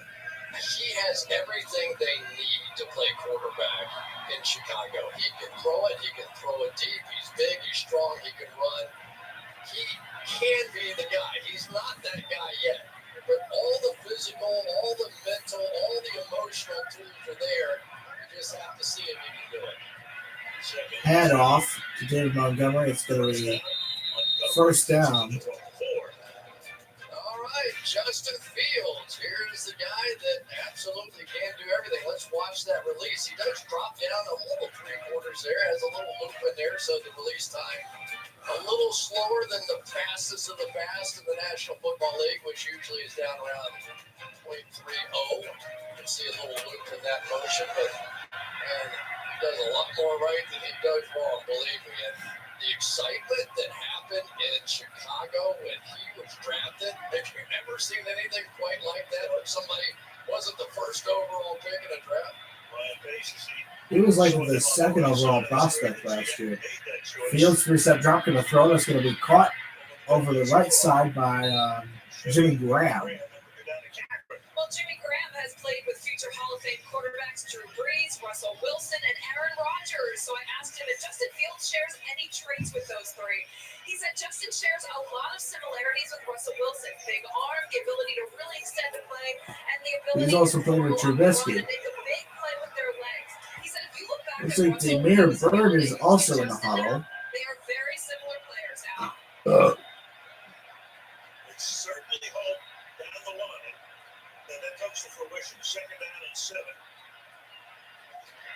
He has everything they need to play quarterback in Chicago. He can throw it. He can throw it deep. He's big. He's strong. He can run. He can be the guy. He's not that guy yet. But all the physical, all the mental, all the emotional tools are there. You just have to see if he can do it. Hand off to David Montgomery. It's going to be first down. All right, Justin Fields. Here's the guy that absolutely can do everything. Let's watch that release. He does drop down a little three-quarters there. Has a little loop in there, so the release time a little slower than the fastest of the fast in the National Football League, which usually is down around 0.30. You can see a little loop in that motion, but man, he does a lot more right than he does wrong, believe me. And the excitement that happened in Chicago when he was drafted, have you ever seen anything quite like that? Where somebody wasn't the first overall pick in a draft? He was like the second overall prospect last year. Fields three-step drop to the throw. That's going to be caught over the right side by Jimmy Graham. Well, Jimmy Graham has played with future Hall of Fame quarterbacks Drew Brees, Russell Wilson, and Aaron Rodgers. So I asked him if Justin Fields shares any traits with those three. He said Justin shares a lot of similarities with Russell Wilson. Big arm, the ability to really extend the play, and the ability He's also played with Trubisky. Looks like Demir Bird is also in the huddle. They are very similar players now. It's certainly hope down the line that that comes to fruition. Second down and 7.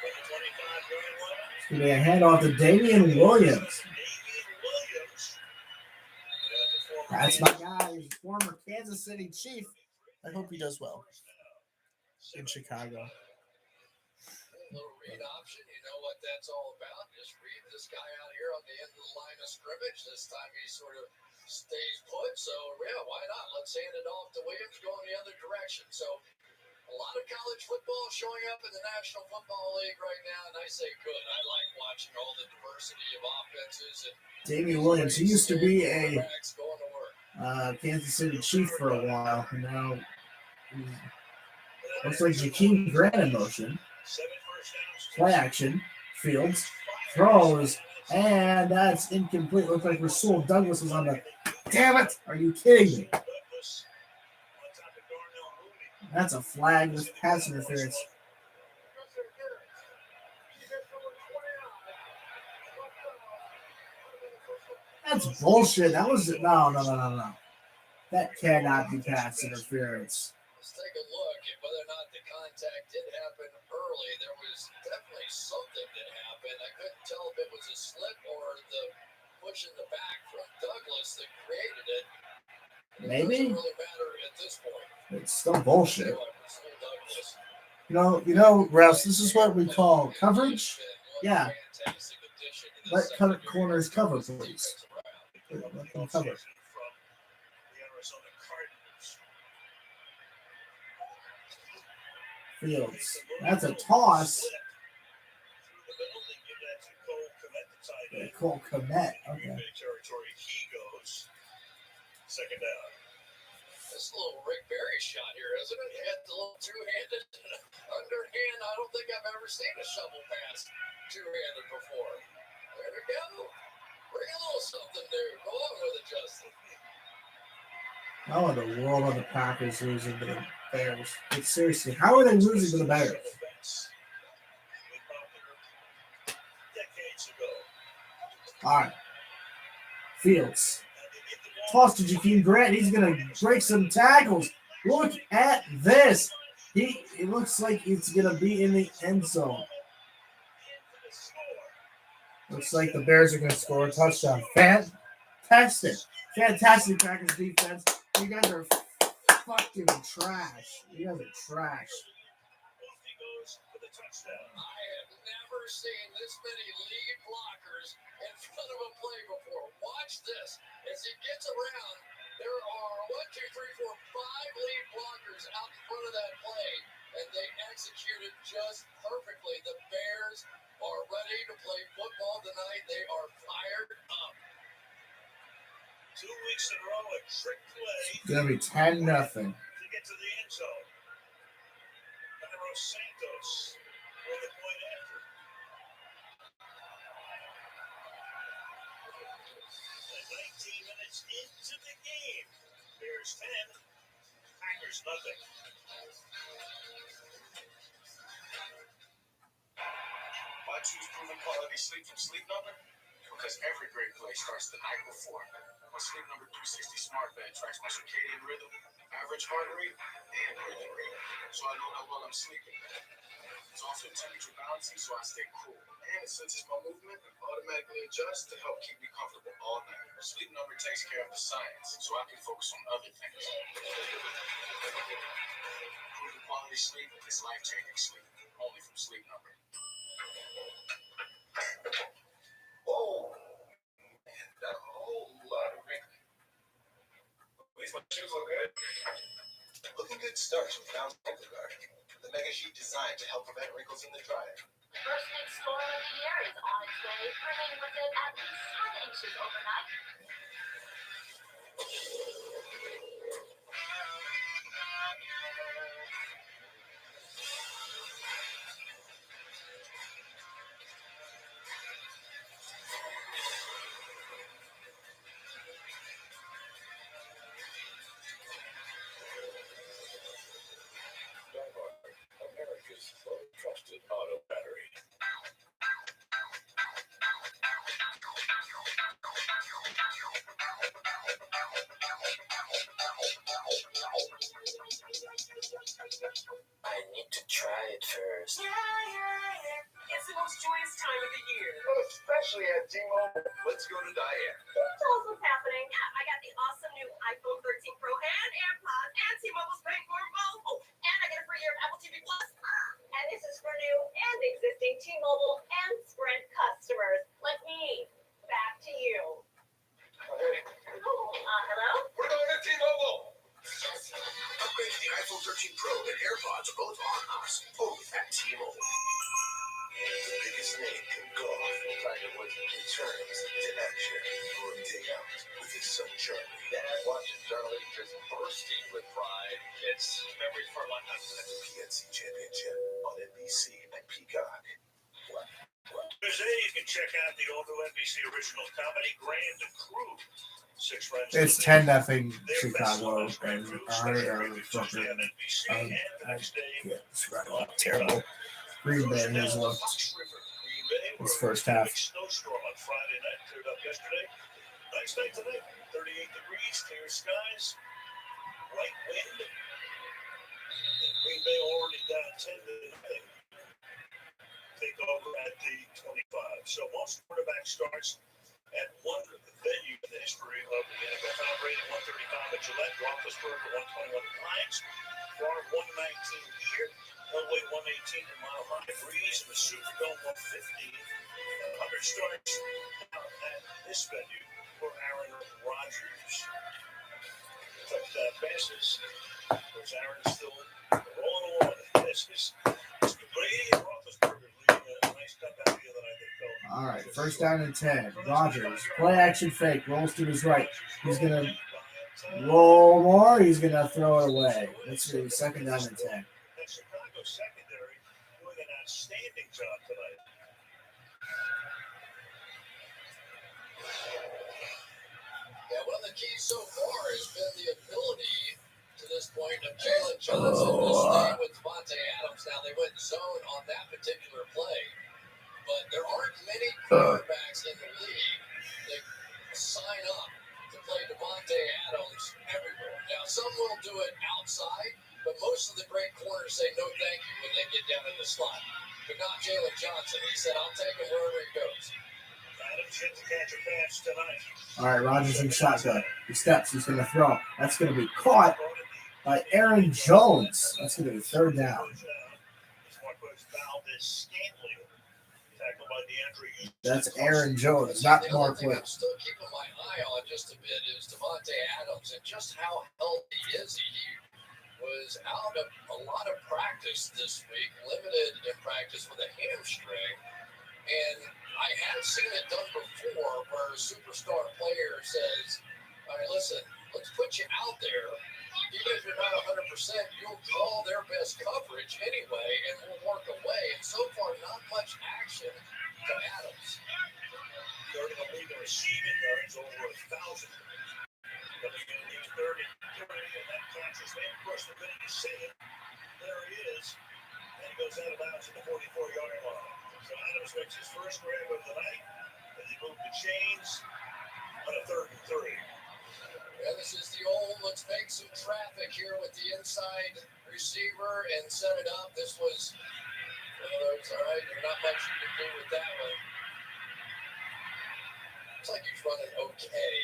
From the 25-yard line. It's going to be a handoff to Damian Williams. That's my guy. He's a former Kansas City Chief. I hope he does well in Chicago. A little read option, you know what that's all about. Just read this guy out here on the end of the line of scrimmage. This time he sort of stays put. So, yeah, why not? Let's hand it off to Williams going the other direction. So, a lot of college football showing up in the National Football League right now, and I say good. I like watching all the diversity of offenses. And Damian Williams, he used to be a Kansas City Chief for a while. And now looks like Jakeem Grant in motion. Play action. Fields throws, and that's incomplete. Looks like Rasul Douglas is on the. Damn it! Are you kidding me? That's a flag with pass interference. That's bullshit. That was no. That cannot be pass interference. Let's take a look at whether or not the contact did happen early. There was definitely something that happened. I couldn't tell if it was a slip or the push in the back from Douglas that created it. Maybe. It doesn't really matter at this point. It's still bullshit. You know, Russ, this is what we call coverage. Yeah. Let corners cover, please. Let them cover. Fields. That's a toss. Cole Komet. Okay. Second down. This little Rick Barry shot here, isn't it? He had the little two-handed underhand. I don't think I've ever seen a shovel pass two-handed before. There we go. Bring a little something new. Go on with it, Justin. How in the world are the Packers losing to the Bears? Like, seriously, how are they losing to the Bears? All right. Fields. Toss to Jakeem Grant. He's going to break some tackles. Look at this. It looks like it's going to be in the end zone. Looks like the Bears are going to score a touchdown. Fantastic Packers defense. You guys are fucking trash. You guys are trash. I have never seen this many lead blockers in front of a play before. Watch this. As he gets around, there are 5 lead blockers out in front of that play, and they executed just perfectly. The Bears are ready to play football tonight. They are fired up. 2 weeks in a row, a trick play. It's going to be 10-0. To get to the end zone. Cairo Santos for the point after. And 19 minutes into the game. Bears 10, Packers nothing. Why choose proven quality sleep from Sleep Number? Because every great play starts the night before. My Sleep Number 360 smart bed tracks my circadian rhythm, average heart rate, and breathing rate, so I know how well I'm sleeping. It's also temperature balancing, so I stay cool. And it senses my movement and automatically adjusts to help keep me comfortable all night. Sleep Number takes care of the science, so I can focus on other things. Proven quality sleep is life-changing sleep. Only from Sleep Number. Oh, man, got a whole lot of wrinkles. At least my shoes look good. Looking good starts with Bounce Wrinkle Guard, the mega sheet designed to help prevent wrinkles in the dryer. The first big storm of the year is on its way, bringing with it at least 10 inches overnight. America's most trusted auto battery. I need to try it first. It's the most joyous time of the year. Especially at T-Mobile. Let's go to Diane. Tell us what's happening. I got the awesome new iPhone 13 Pro and AirPods and T-Mobile's paying for them both. Oh, and I get a free year of Apple TV Plus. And this is for new and existing T-Mobile and Sprint customers like me. Back to you. Hey, Hello? we're going to T-Mobile. Upgrade to the iPhone 13 Pro and AirPods both on us. Only at T-Mobile. The biggest name in golf. Tiger Woods returns to action. Going day out with his son Charlie. Dad watching Charlie just bursting with pride. It's memories for a lifetime. At the PNC Championship on NBC and Peacock. Today you can check out the all-new NBC original comedy Grand Crew. 6 friends. It's 10-0 Chicago. Terrible. Green Bay has looked this first half. Snowstorm on Friday night cleared up yesterday. Nice night tonight. 38 degrees, clear skies, light wind. And Green Bay already down 10-0. Take over at the 25. So most quarterback starts at one venue in the history of the NFL. Final rating 135 at Gillette, Roethlisberger 121 at Lions, Favre 119 here, Elway 118 at Mile High, Breeze in the Superdome 150. 100 starts down at this venue for Aaron Rodgers. Touchdown passes. Of course, Aaron's still rolling along. This is Brady and Roethlisberger leading a nice comeback the other night. All right, first down and 10. Rodgers, play action fake, rolls to his right. He's going to roll more. He's going to throw it away. Let's see, second down and 10. That Chicago secondary doing an outstanding job tonight. Yeah, one of the keys so far has been the ability to this point of Jalen Johnson to stay with Devontae Adams. Now, they went zone on that particular play, but there aren't many quarterbacks in the league that sign up to play Devontae Adams everywhere. Now, some will do it outside, but most of the great corners say no thank you when they get down in the slot. But not Jalen Johnson. He said, I'll take him wherever he goes. Adams hit to catch a pass tonight. All right, Rodgers in shotgun. He steps. He's going to throw. That's going to be caught by Aaron Jones. That's going to be third down. That's Aaron Jones, not Mark Whip. I'm still keeping my eye on just a bit is Devontae Adams and just how healthy is he. He was out of a lot of practice this week, limited in practice with a hamstring. And I have seen it done before where a superstar player says, all right, listen, let's put you out there. Even if you're not 100%, you'll call their best coverage anyway, and we'll work away. And so far, not much action to Adams. Third in the league in receiving yards, over 1,000. Coming in at 30, and that catch is made. Of course, the minute you see it, there he is. And he goes out of bounds at the 44-yard line. So Adams makes his first grab of the night, and they move the chains on a 3rd and 3. Yeah, this is the old, let's make some traffic here with the inside receiver and set it up. This was one of those, all right, there's not much you can do with that one. Looks like he's running okay.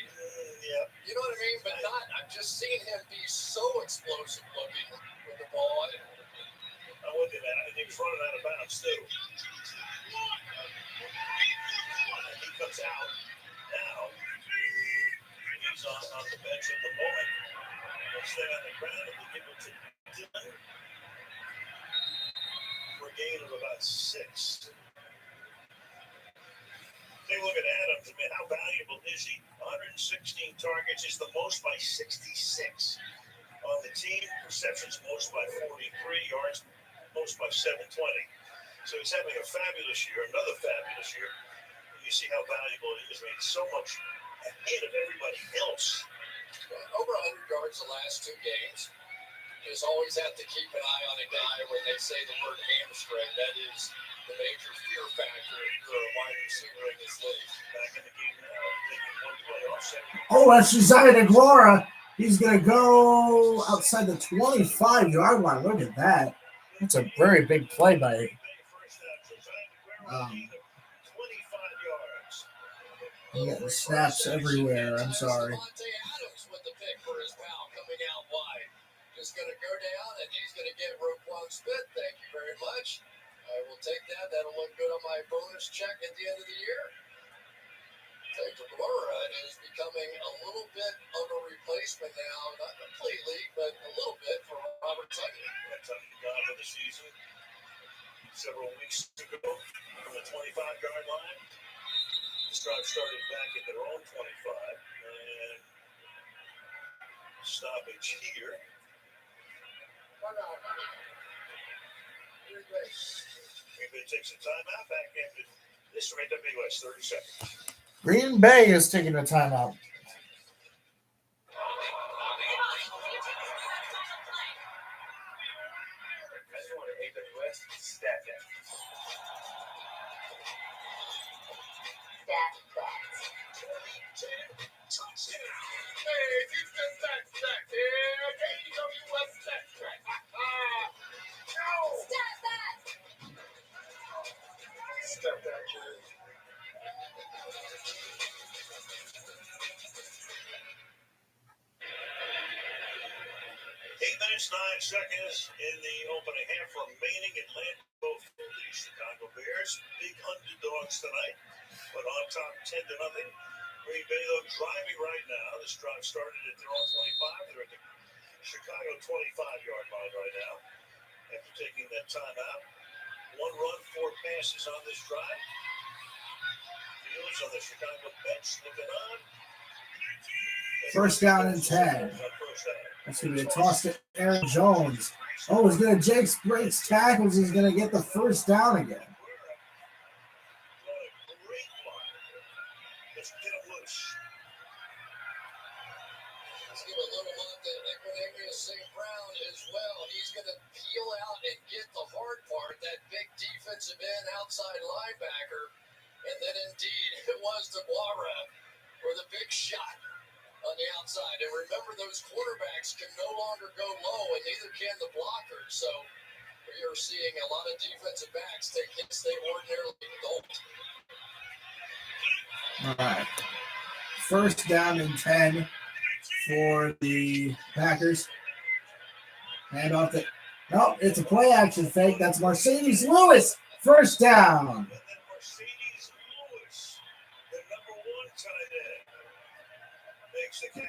Yeah. You know what I mean? But not, I've just seen him be so explosive looking with the ball. I'm with you, man. And he was running out of bounds, too. And he comes out now. He's on the bench at the moment. He'll stay on the ground and we'll give it to Dillon for a gain of about 6. Take a look at Adams. I mean, how valuable is he? 116 targets is the most by 66 on the team. Receptions most by 43. Yards most by 720. So he's having a fabulous year, another fabulous year. You see how valuable it is. I mean, so much ahead of everybody else. Over 100 yards the last 2 games. You just always have to keep an eye on a guy when they say the word hamstring. That is the major fear factor if you're a wide receiver in this league. Back in the game now, taking one playoff. Oh, that's Josiah DeGlora. He's going to go outside the 25-yard line. Look at that. That's a very big play by you got the snaps everywhere. I'm sorry. Adams with the pick for his pal coming out wide. Just going to go down, and he's going to get Roquan Smith. Thank you very much. I will take that. That'll look good on my bonus check at the end of the year. DeGlora is becoming a little bit of a replacement now. Not completely, but a little bit for Robert Tonyan. Tonyan gone for the season several weeks ago from the 25-yard line. This drive started back at their own 25, and stoppage here. Green Bay takes a timeout back after this from AWS, 30 seconds. Green Bay is taking a timeout. minutes, 9 seconds in the opening half remaining in Lambeau for the Chicago Bears. Big underdogs tonight, but on top 10-0. Green Bay, though, driving right now. This drive started at their own 25. They're at the Chicago 25-yard line right now after taking that time out. 1 run, 4 passes on this drive. Fields on the Chicago bench looking on. First down and 10. That's going to be a toss to Aaron Jones. Oh, he's going to Jake breaks tackles. He's going to get the first down again. Let's get him loose. Let's give a little love to Equanimeous St. Brown as well. He's going to peel out and get the hard part, that big defensive end outside linebacker. And then indeed, it was Deguara for the big shot on the outside. And remember, those quarterbacks can no longer go low, and neither can the blockers. So we are seeing a lot of defensive backs take hits they ordinarily don't. All right. First down and 10 for the Packers. Hand off the... No, it's a play action fake. That's Mercedes Lewis. First down.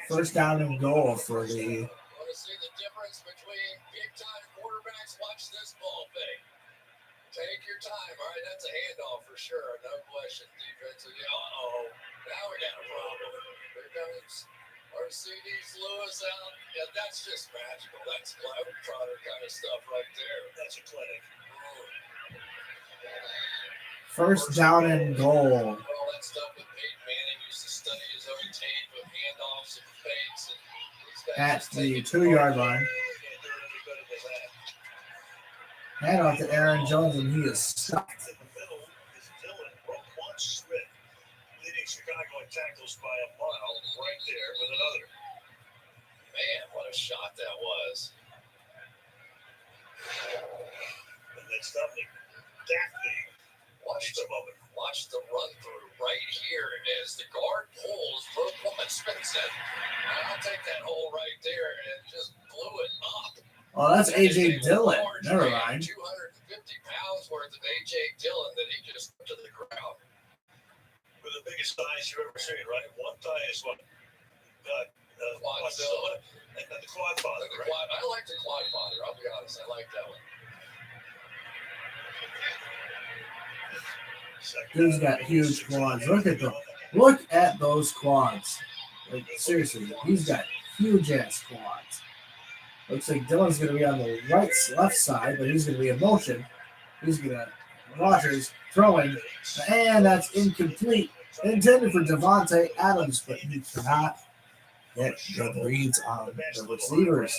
First down and goal for the... Want to see the difference between big-time quarterbacks? Watch this ball fake. Take your time. All right, that's a handoff for sure. No question. Defensively. Uh-oh. Now we got a problem. Here comes Mercedes Lewis out. Yeah, that's just magical. That's Globetrotter kind of stuff right there. That's a clinic. First down and goal. All that stuff with Peyton Manning used to study his own tape of handoffs and fakes. And at the 2-yard line. Hand off to Aaron Jones, and he is stuffed. In the middle is Dylan Roquan Smith, leading Chicago in tackles by a mile, right there with another. Man, what a shot that was. And that's Dominic Daphne. Watch the run through right here as the guard pulls. Roquan Smith said, I'll take that hole right there, and just blew it up. Oh, that's A.J. Dillon. Never mind. 250 pounds worth of A.J. Dillon that he just put to the ground. With the biggest thighs you've ever seen, right? One thigh is what? Quadzilla. And the quad father, right? I like the quad father. I'll be honest. I like that one. Dude's got huge quads. Look at those quads. Like, seriously, he's got huge ass quads. Looks like Dylan's going to be on the left side, but he's going to be in motion. He's going to... Rogers throwing, and that's incomplete. Intended for Devontae Adams, but he cannot get good reads on the receivers.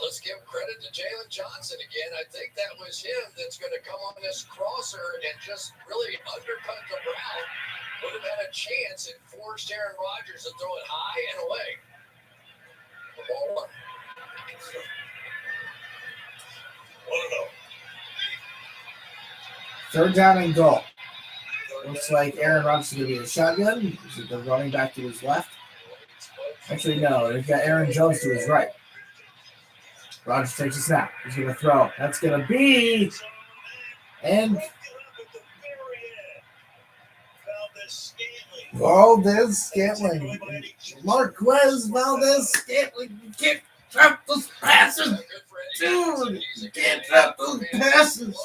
Let's give credit to Jalen Johnson again. I think that was him that's going to come on this crosser and just really undercut the route. Would have had a chance and forced Aaron Rodgers to throw it high and away. The ball one. Third down and goal. Looks like Aaron Rodgers is going to be a shotgun. Is it the running back to his left? Actually, no. They've got Aaron Jones to his right. Rodgers takes a snap. He's going to throw. That's going to be... And... Valdez-Scantling. Marquez Valdez-Scantling. You can't drop those passes. Dude, you can't drop those passes.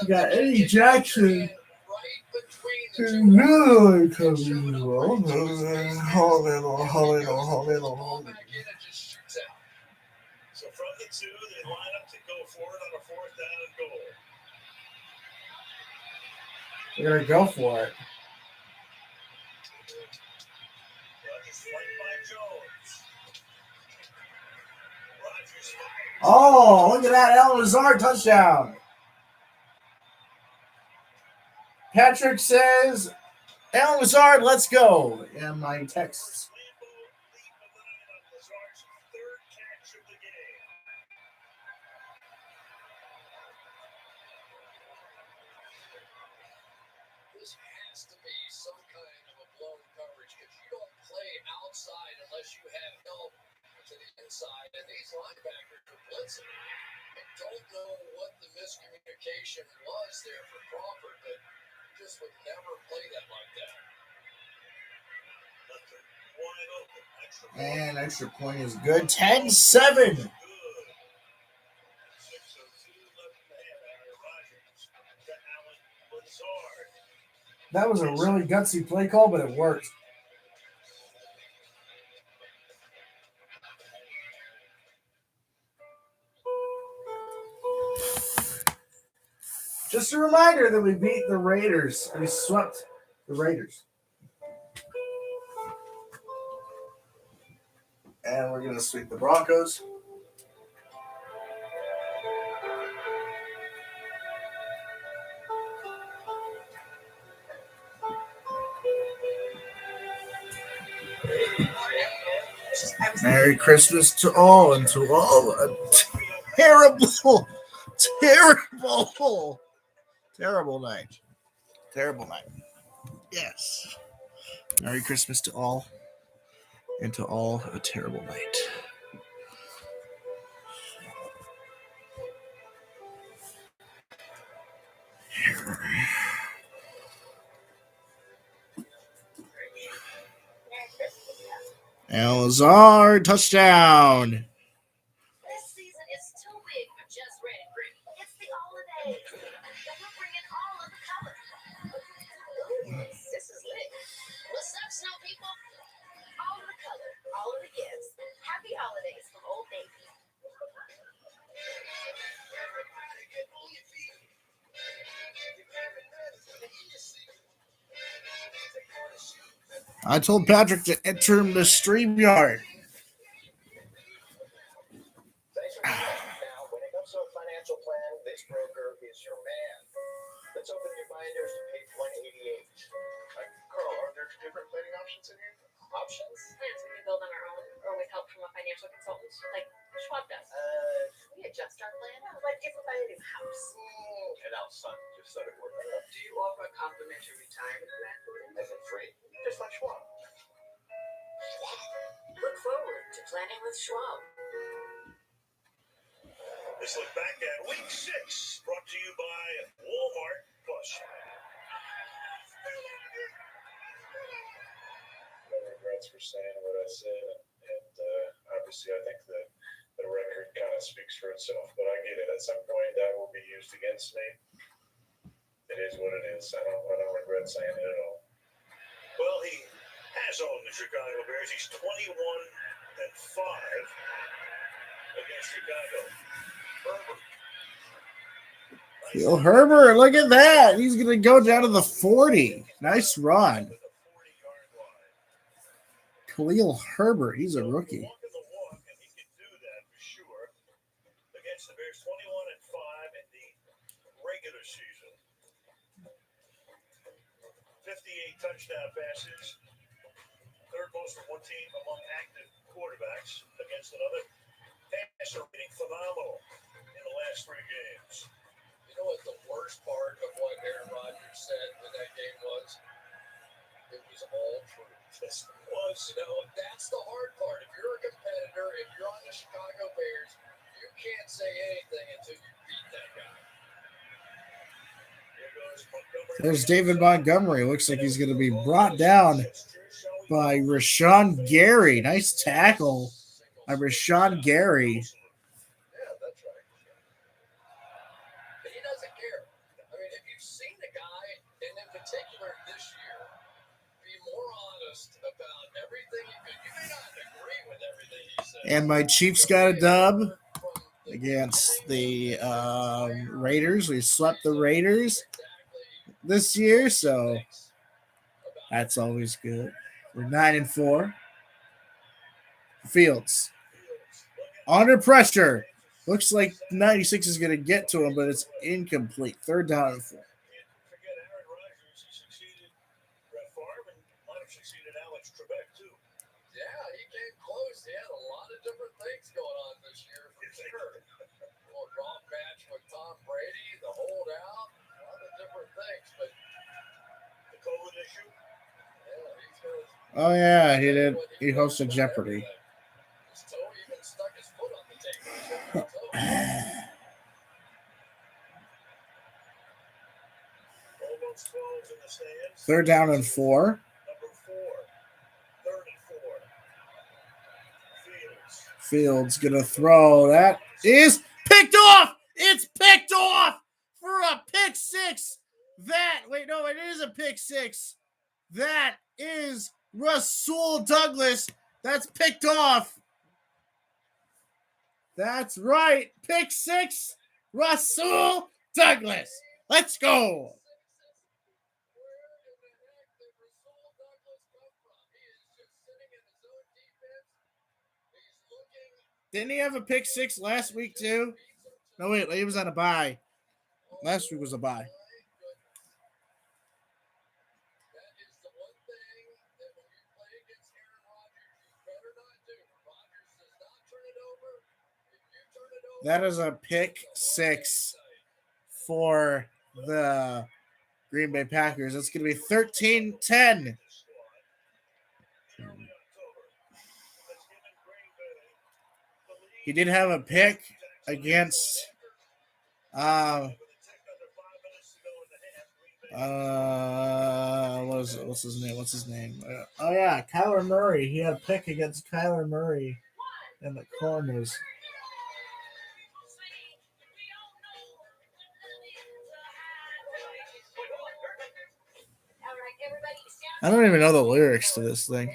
You got Eddie Jackson. Really coming along. Hold it on. So from the 2, they line up to go for it on a 4th down and goal. They're going to go for it. Oh, look at that. Al Lazard touchdown. Patrick says, Al Lazard, let's go. And my texts. has to be some kind of a blown coverage because you don't play outside unless you have help to the inside. And these linebackers are blitzing. I don't know what the miscommunication was there for Crawford, but just would never play that like that. And extra point is good. 10-7. That was a really gutsy play call, but it worked. Just a reminder that we beat the Raiders. We swept the Raiders. And we're going to sweep the Broncos. Merry Christmas to all, and to all a terrible night. Terrible night. Yes. Merry Christmas to all, and to all a terrible night. Lazard, touchdown. This season is too big for just red and green. It's the holidays. And we're bringing all of the colors. Ooh, this is lit. What's up, snow people? All of the color, all of the gifts. Happy holidays from Old Navy. I told Patrick to enter the StreamYard. Now, when it comes to a financial plan, this broker is your man. Let's open your binders to page 188. Carl, are there different planning options in here? Options? Plans we can build on our own or with help from a financial consultant, like Schwab does. We adjust our plan like if we buy a new house. And now, son, just started working. Do you offer a complimentary retirement plan? As in free? Just like Schwab. Look forward to planning with Schwab. Let's look back at week 6, brought to you by Walmart Plus. No regrets for saying what I said, and obviously I think that the record kind of speaks for itself, but I get it. At some point that will be used against me. It is what it is. I don't regret saying it at all. Well, he has owned the Chicago Bears. He's 21-5 against Chicago. Herbert, look at that. He's going to go down to the 40. Nice run. Khalil Herbert, he's a rookie. Against the Bears, 21-5 in the regular season. 58 touchdown passes. Third most for one team among active quarterbacks against another. Passer rating phenomenal in the last 3 games. You know what the worst part of what Aaron Rodgers said when that game was? It was all true. This was, that's the hard part. If you're a competitor, if you're on the Chicago Bears, you can't say anything until you beat that guy. There's David Montgomery. Looks like he's going to be brought down by Rashawn Gary. Nice tackle by Rashawn Gary. Yeah, that's right. But he doesn't care. I mean, if you've seen the guy, and in particular this year, be more honest about everything he could. You may not agree with everything he says. And my Chiefs got a dub against the Raiders. We swept the Raiders this year, so that's always good. We're 9-4. Fields under pressure. Looks like 96 is going to get to him, but it's incomplete. 3rd down and 4. forget Aaron Rodgers. He succeeded Brett Favre and might have succeeded Alex Trebek, too. Yeah, he came close. He had a lot of different things going on this year, for sure. A little golf match with Tom Brady, the holdout, a lot of different things. But The COVID Oh yeah, he did. He hosted Jeopardy. His toe even stuck his foot on the table. Almost 12 in the stands. 3rd down and 4. Number 4. 3rd and 4. Fields gonna throw. That is picked off. It's picked off for a pick 6. It is a pick 6. That is Rasul Douglas. That's picked off. That's right. Pick 6. Rasul Douglas. Let's go. Didn't he have a pick 6 last week too? No, wait, he was on a bye. Last week was a bye. That is a pick 6 for the Green Bay Packers. It's going to be 13-10. He did have a pick against what's his name? Oh yeah, Kyler Murray. He had a pick against Kyler Murray in the Cardinals. I don't even know the lyrics to this thing.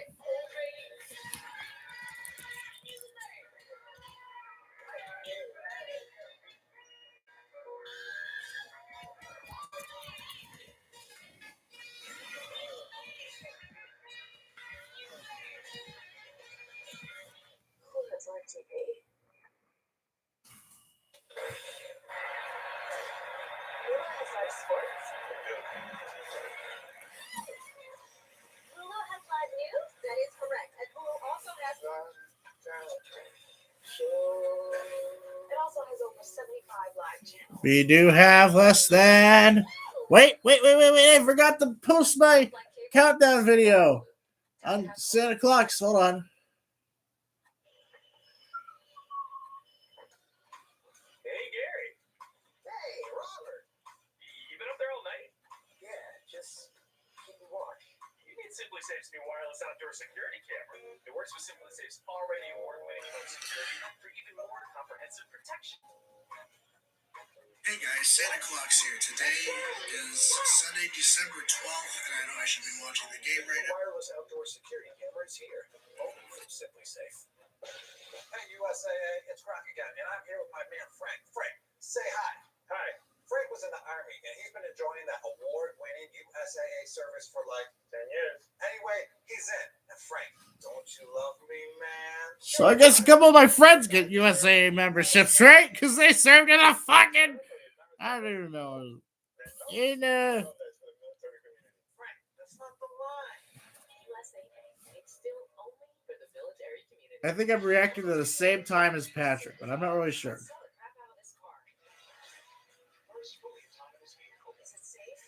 We do have less than. Wait. I forgot to post my countdown video on Santa Claus. Hold on. Hey, Gary. Hey, Robert. You been up there all night? Yeah, just keeping watch. You need Simply Safe's new wireless outdoor security camera. It works with Simply Safe's already award-winning home security for even more comprehensive protection. Hey guys, Santa Claus here. Today is Sunday, December 12th, and I know I should be watching the game right now. Wireless outdoor security camera is here, only from Simply Safe. Hey, USAA, it's Croc again, and I'm here with my man Frank. Frank, say hi. Hi. Frank was in the Army, and he's been enjoying that award-winning USAA service for like 10 years. Anyway, he's in. And Frank, don't you love me, man? So I guess a couple of my friends get USA memberships, right? Because they served in a fucking. I don't even know. Frank, that's not the line. It's still only for the military community. I think I'm reacting at the same time as Patrick, but I'm not really sure. Sell the crap out of this car. Where's fully autonomous vehicle? Is it safe?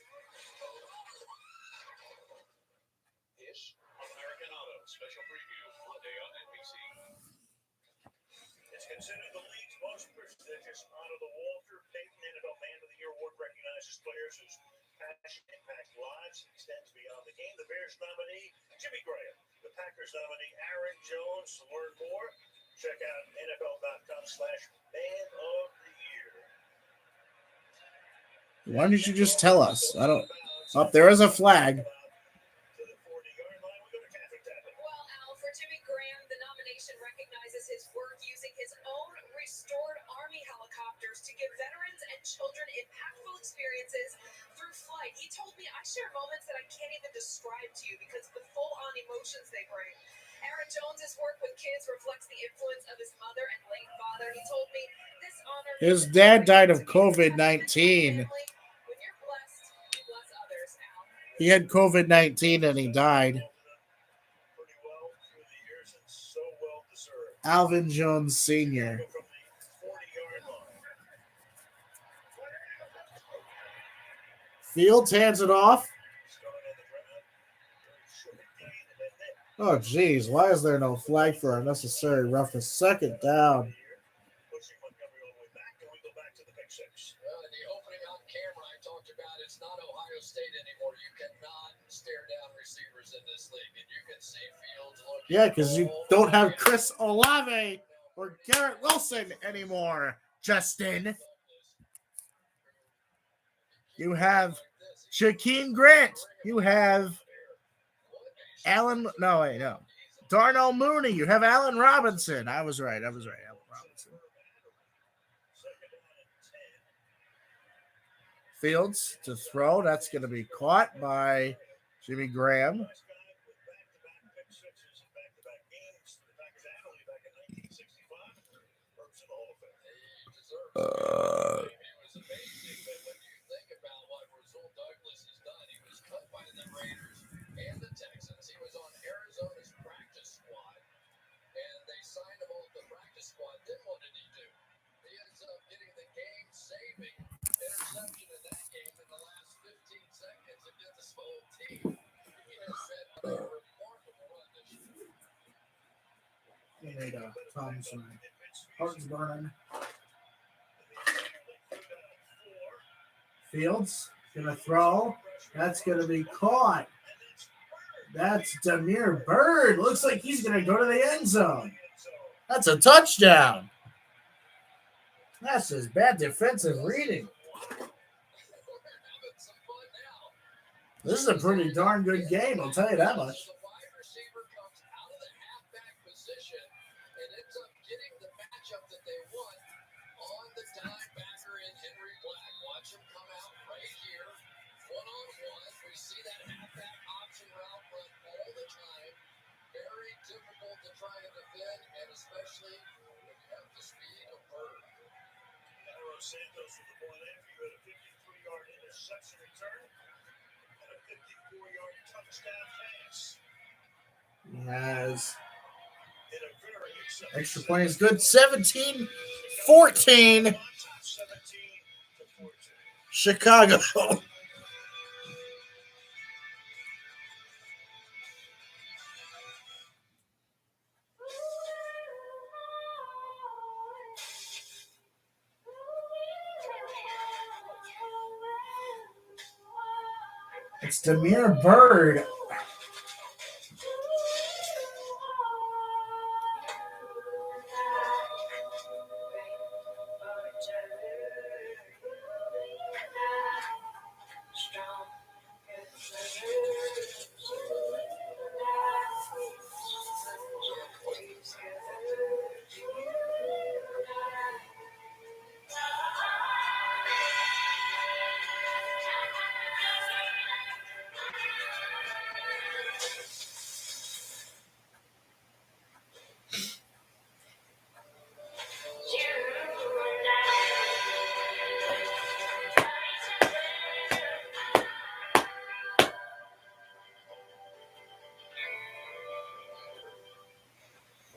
Ish. American Auto special preview Monday on NBC. It's considered the league's most prestigious honor. The Walter Payton NFL Man of the Year award recognizes players whose passion impacts lives extends beyond the game. The Bears nominee Jimmy Graham, the Packers nominee Aaron Jones. To learn more, check out NFL.com/Man of the Year. Why didn't you just tell us? I don't. Oh, there is a flag. To the 40-yard line, we go to Catherine Tappan. Well, Al, for Jimmy Graham, the nomination recognizes his work using his own restored Army helicopters to give veterans and children impactful experiences through flight. He told me I share moments that I can't even describe to you because of the full-on emotions they bring. Aaron Jones's work with kids reflects the influence of his mother and late father. He told me this honor. His dad died of COVID-19. When you're blessed, you bless others, Al. He had COVID-19 and he died. Pretty well through the years and so well deserved. Alvin Jones Sr. From the 40-yard line. Fields hands it off. Start on the ground. Very short gain and then Oh, geez. Why is there no flag for unnecessary roughness? Second down. Pushing Montgomery all the way back, and we go back to the pick six. Well, in the opening on camera, I talked about it's not Ohio State anymore. You cannot stare down receivers in this league, and you can see Fields looking. Yeah, because you don't have Chris Olave or Garrett Wilson anymore, Justin. You have Shaquem Grant. You have Allen. No, wait, no. Darnell Mooney. You have Allen Robinson. I was right. Allen Robinson. Fields to throw. That's going to be caught by Jimmy Graham. And the Texans. He was on Arizona's practice squad, and they signed him off the practice squad. Then what did he do? He ends up getting the game-saving interception in that game in the last 15 seconds against the small team. He has been a remarkable run this year. Thompson. Heart's burning. Fields gonna throw. That's gonna be caught. That's Demir Bird. Looks like he's going to go to the end zone. That's a touchdown. That's just bad defensive reading. This is a pretty darn good game, I'll tell you that much. The wide receiver comes out of the halfback position and ends up getting the matchup that they want on the dime backer in Henry Black. Watch him come out right here. One-on-one. We see that halfback option route run all the time. Very difficult to try and defend, and especially when you have the speed of Bird. Cairo Santos with the ball after you had a 53-yard interception return and a 54-yard touchdown pass. He has In a very extra point is good. 17-14. 17 to 14. Chicago. It's Demir Bird.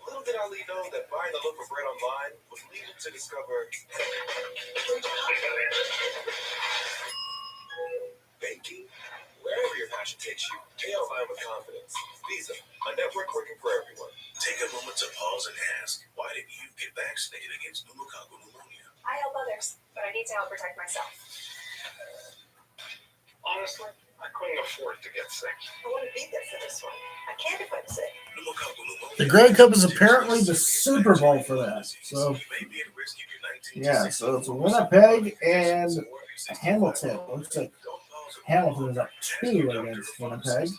Little did Ali know that buying a loaf of bread online would lead him to discover baking. Wherever your passion takes you, pay online with confidence. Visa, a network working for everyone. Take a moment to pause and ask, why did you get vaccinated against pneumococcal pneumonia? I help others, but I need to help protect myself. Honestly, I couldn't afford to get sick. I wouldn't be there for this one. I can't if I'm sick. Pneumococcal pneumonia. The Grey Cup is apparently the Super Bowl for that. So, yeah, so it's Winnipeg and Hamilton. Looks like Hamilton is up 2 against Winnipeg.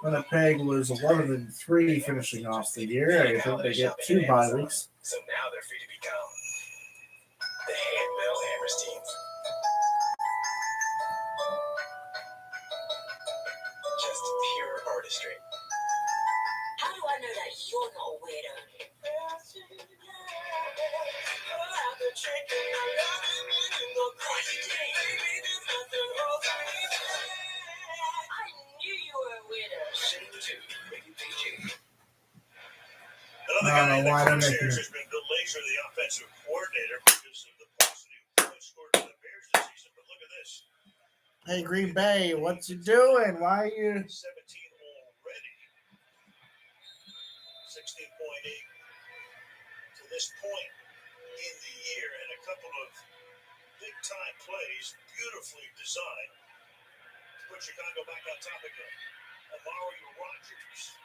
Winnipeg was 11-3 finishing off the year. I think they get 2 bye weeks. So now they're free to become the Handbell Hammers teams. Just pure artistry. How do I know that you're not a weirdo? I knew you were a weirdo. Shame to rated PG. Another I don't guy in know the why they're crosshairs making has been Bill Lazor, the offensive coordinator, because of the points that he scored for the Bears this season. But look at this. Hey, Green Bay, what you doing? Why are you... 17 already. this point in the year, and a couple of big-time plays, beautifully designed, to put Chicago back on top again. Mario Rogers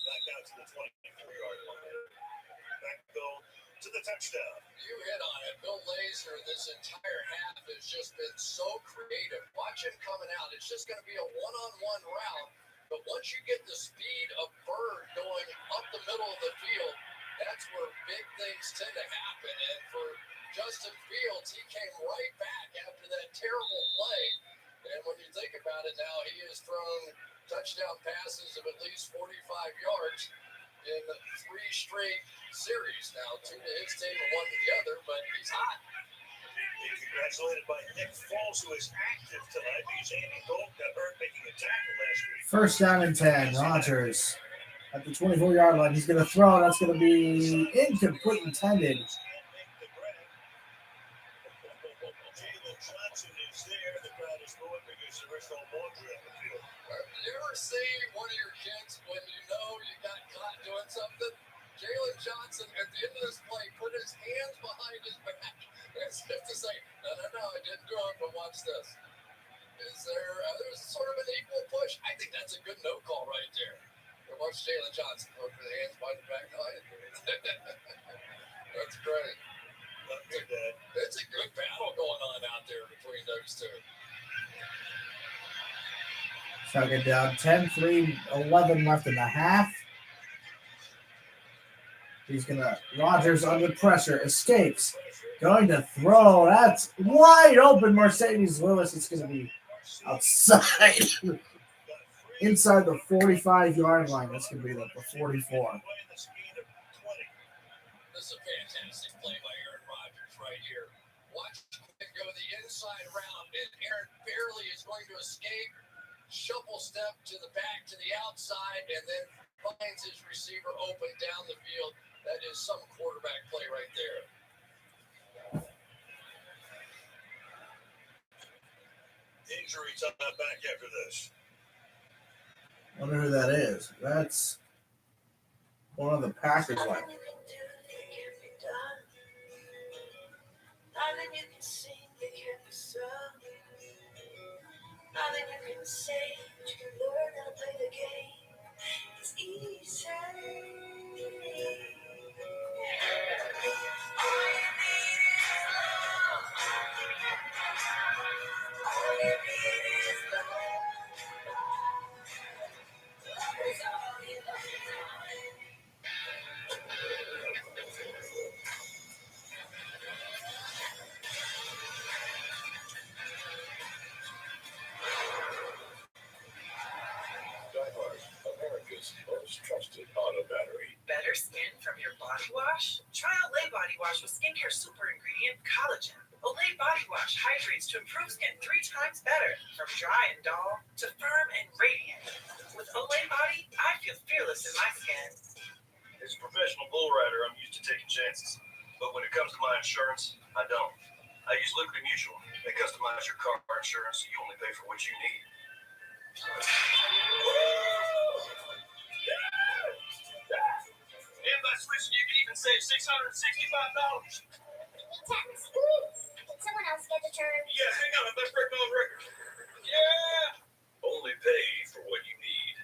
back out to the 24-yard line. Back goal to the touchdown. You hit on it. Bill Lazor, this entire half has just been so creative. Watch him coming out. It's just going to be a one-on-one route. But once you get the speed of Bird going up the middle of the field, that's where big things tend to happen. And for Justin Fields, he came right back after that terrible play. And when you think about it now, he has thrown touchdown passes of at least 45 yards in 3 straight series. Now, 2 to his team and 1 to the other, but he's hot. Being congratulated by Nick Foles, who is active tonight because Andy Bolton got hurt making a tackle last week. First down and 10. Rodgers at the 24-yard line. He's going to throw. That's going to be incomplete intended. Jalen Johnson is there. The crowd is going because the rest of the laundry on the field. You ever see one of your kids when you know you got caught doing something? Jalen Johnson, at the end of this play, put his hands behind his back as if to say, no, I didn't do it, but watch this. Is there's sort of an equal push? I think that's a good no call right there. But watch Jalen Johnson put his hands behind his back. No, I didn't do it. That's great. It's a good battle going on out there between those two. Second down, 10-3, 11 left in the half. He's going to, Rodgers under pressure, escapes, going to throw. That's wide open, Mercedes Lewis. It's going to be outside, inside the 45-yard line. That's going to be the 44. This is a fantastic play by Aaron Rodgers right here. Watch him go the inside route, and Aaron barely is going to escape. Shuffle step to the back, to the outside, and then finds his receiver open down the field. That is some quarterback play right there. Injury time back after this. Wonder who that is. That's one of the Packers. Nothing you can do, it can't be done. Nothing you can sing, it can't be sung. Nothing you can say, but you can learn how to play the game. It's easy. All you need is love. All you need is love. Love is all you need. America's most trusted auto battery. Better skin from your body wash? Try Olay Body Wash with skincare super ingredient collagen. Olay Body Wash hydrates to improve skin 3 times better, from dry and dull to firm and radiant. With Olay Body, I feel fearless in my skin. As a professional bull rider, I'm used to taking chances. But when it comes to my insurance, I don't. I use Liberty Mutual. They customize your car insurance so you only pay for what you need. And by switching, you can even save $665. Tax, please. Can someone else get the turn? Yeah, hang on. I better break my own record. Yeah! Only pay for what you need.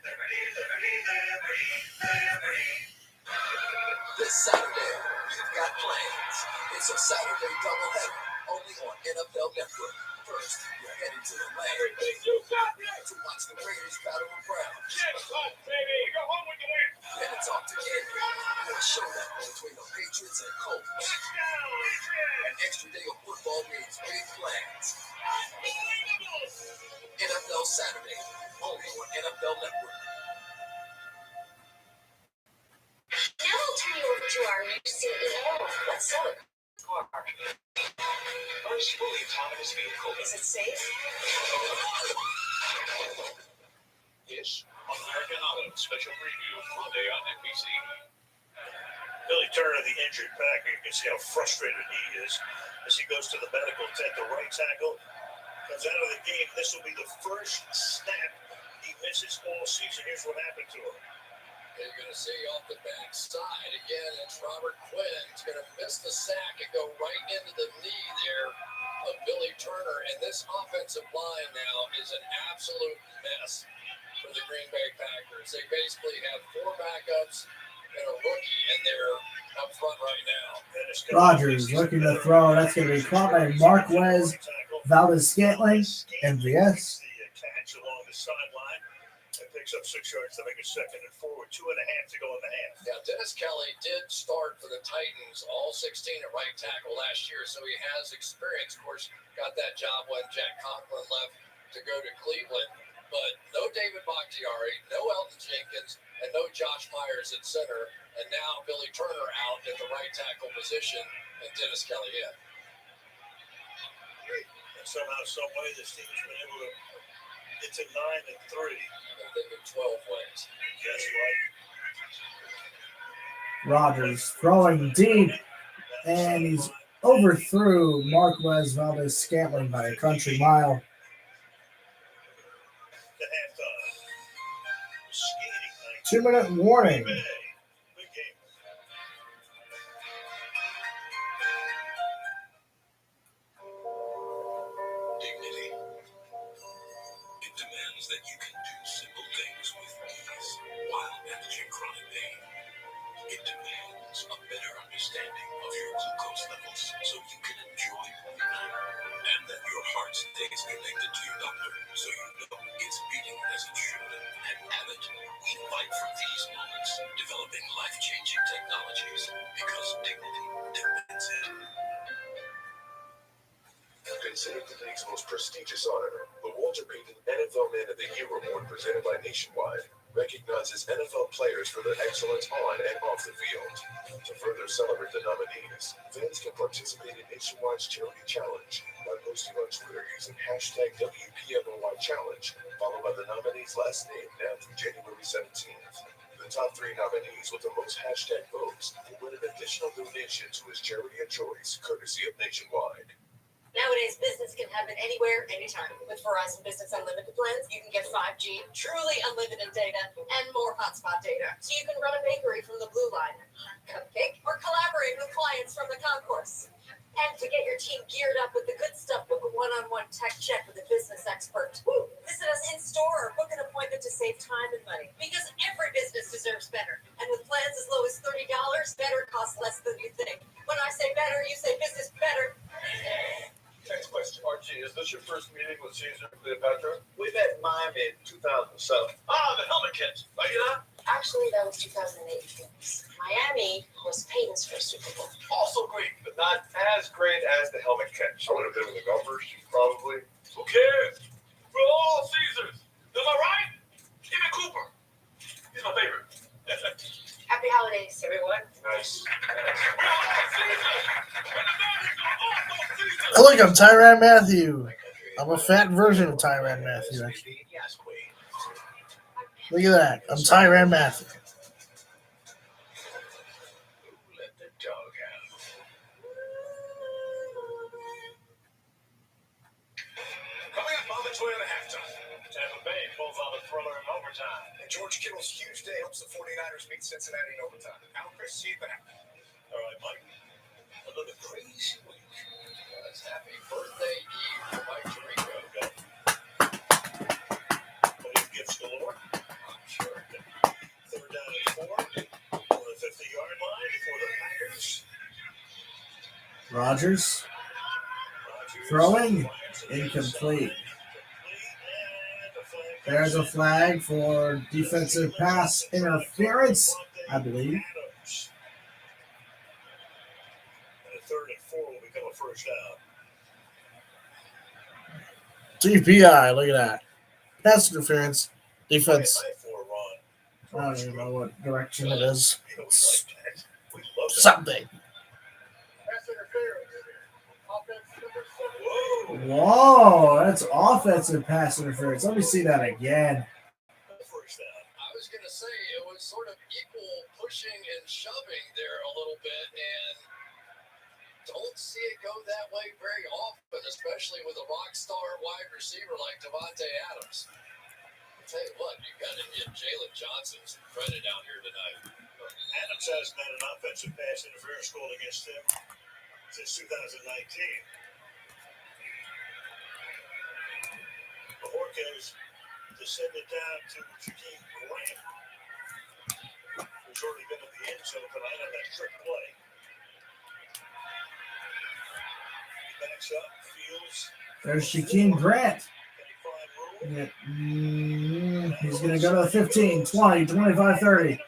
This Saturday, you've got plans. It's a Saturday doubleheader, only on NFL Network. First, you're heading to the land to watch the Raiders battle the Browns. Yes, baby. Go home with the win. Then it's off to Candy for a showdown between the Patriots and Colts. An extra day of football means big plans. NFL Saturday, only on NFL Network. Now we'll turn you over to our new CEO. Let's sell it. First fully autonomous vehicle. Is it safe? Yes. American Auto special preview Monday on NBC. Billy Turner, the injured Packer, you can see how frustrated he is as he goes to the medical tent. The right tackle comes out of the game. This will be the first snap he misses all season. Here's what happened to him. You're going to see off the backside again. It's Robert Quinn. He's going to miss the sack and go right into the knee there of Billy Turner. And this offensive line now is an absolute mess for the Green Bay Packers. They basically have 4 backups and a rookie in there up front right now. Rodgers looking to throw. That's going to be caught by Marquez Valdez-Scantling, MVS. The catch along the sideline. It picks up 6 yards to make it 2nd and 4 with 2.5 to go in the half. Now, Dennis Kelly did start for the Titans, all 16 at right tackle last year, so he has experience. Of course, got that job when Jack Conklin left to go to Cleveland. But no David Bakhtiari, no Elton Jenkins, and no Josh Myers at center. And now Billy Turner out at the right tackle position and Dennis Kelly in. And somehow, some way, this team's been able to get to 9 and 3. I'm thinking 12 wins. That's right. Rodgers throwing deep, and he's overthrew Marquez Valdez-Scantling by a country mile. The halftime. Skating 2-minute warning. Big game. Dignity. It demands that you can do simple things with ease while managing chronic pain. It demands a better understanding of your glucose levels so you can enjoy moving. And that your heart stays connected to your doctor so you know it's beating as it should. At Abbott, we fight for these moments, developing life-changing technologies because dignity demands it. Considered the league's most prestigious honor, the Walter Payton NFL Man of the Year Award presented by Nationwide recognizes NFL players for their excellence on and off the field. To further celebrate the nominees, fans can participate in Nationwide's charity challenge by posting on Twitter using hashtag WPMOY Challenge, followed by the nominee's last name now through January 17th. The top 3 nominees with the most hashtag votes will win an additional donation to his charity of choice, courtesy of Nationwide. Nowadays, business can happen anywhere, anytime. With Verizon Business Unlimited plans, you can get 5G, truly unlimited data, and more hotspot data. So you can run a bakery from the Blue Line, cupcake, or collaborate with clients from the concourse. And to get your team geared up with the good stuff, book a one-on-one tech check with a business expert. Woo! Visit us in-store or book an appointment to save time and money. Because every business deserves better. And with plans as low as $30, better costs less than you think. When I say better, you say business better. Next question. Archie, is this your first meeting with Caesar and Cleopatra? We met in Miami in 2007. The helmet kit. Are you not? Actually, that was 2008. Miami was Peyton's first Super Bowl. Also great, but not as great as the helmet catch. I would have been with the golfers, probably. Who cares? We're all Caesars. Am I right? Even Cooper. He's my favorite. Happy holidays, everyone. Nice. We're all Caesars. And the Americans are also Caesars. Oh, look, I'm Tyrann Mathieu. I'm a fat version of Tyrann Mathieu, actually. Look at that. I'm Tyrann Mathieu. Let the dog out. Coming up on the Toyota halftime. Tampa Bay pulls on the thriller in overtime. And George Kittle's huge day helps the 49ers beat Cincinnati in overtime. Now, Chris, see you back. All right, Mike. Another crazy week. That's happy birthday Eve for Mike Tirico. But his gifts galore. I'm sure. 3rd down and 4. On the 50-yard line for the Packers. Rodgers throwing incomplete. There's a flag for defensive pass interference, I believe. And a 3rd and 4 will become a first down. GPI, look at that. Pass interference, defense. For Ron. I don't even know what direction it is. You know, we like that. We love that. Something. Pass interference. Offense number 7. Whoa. Whoa, that's offensive pass interference. Let me see that again. First down. I was going to say it was sort of equal pushing and shoving there a little bit, and don't see it go that way very often, especially with a rock star wide receiver like Devontae Adams. tell you what, you got to give Jalen Johnson some credit out here tonight. Adams hasn't had an offensive pass interference called against him since 2019. Bajorquez to send it down to Jakeem Grant, who's already been in the end zone tonight on that trick play. He backs up, fields. There's Jakeem Grant. Yeah. He's going to go to the 15, 20, 25, 30,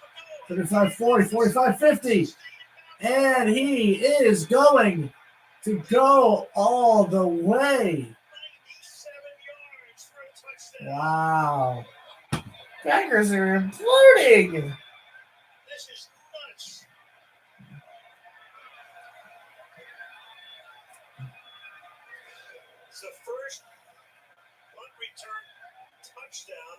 35, 40, 45, 50. And he is going to go all the way. Wow. Packers are imploding. This is nuts. It's the first punt return touchdown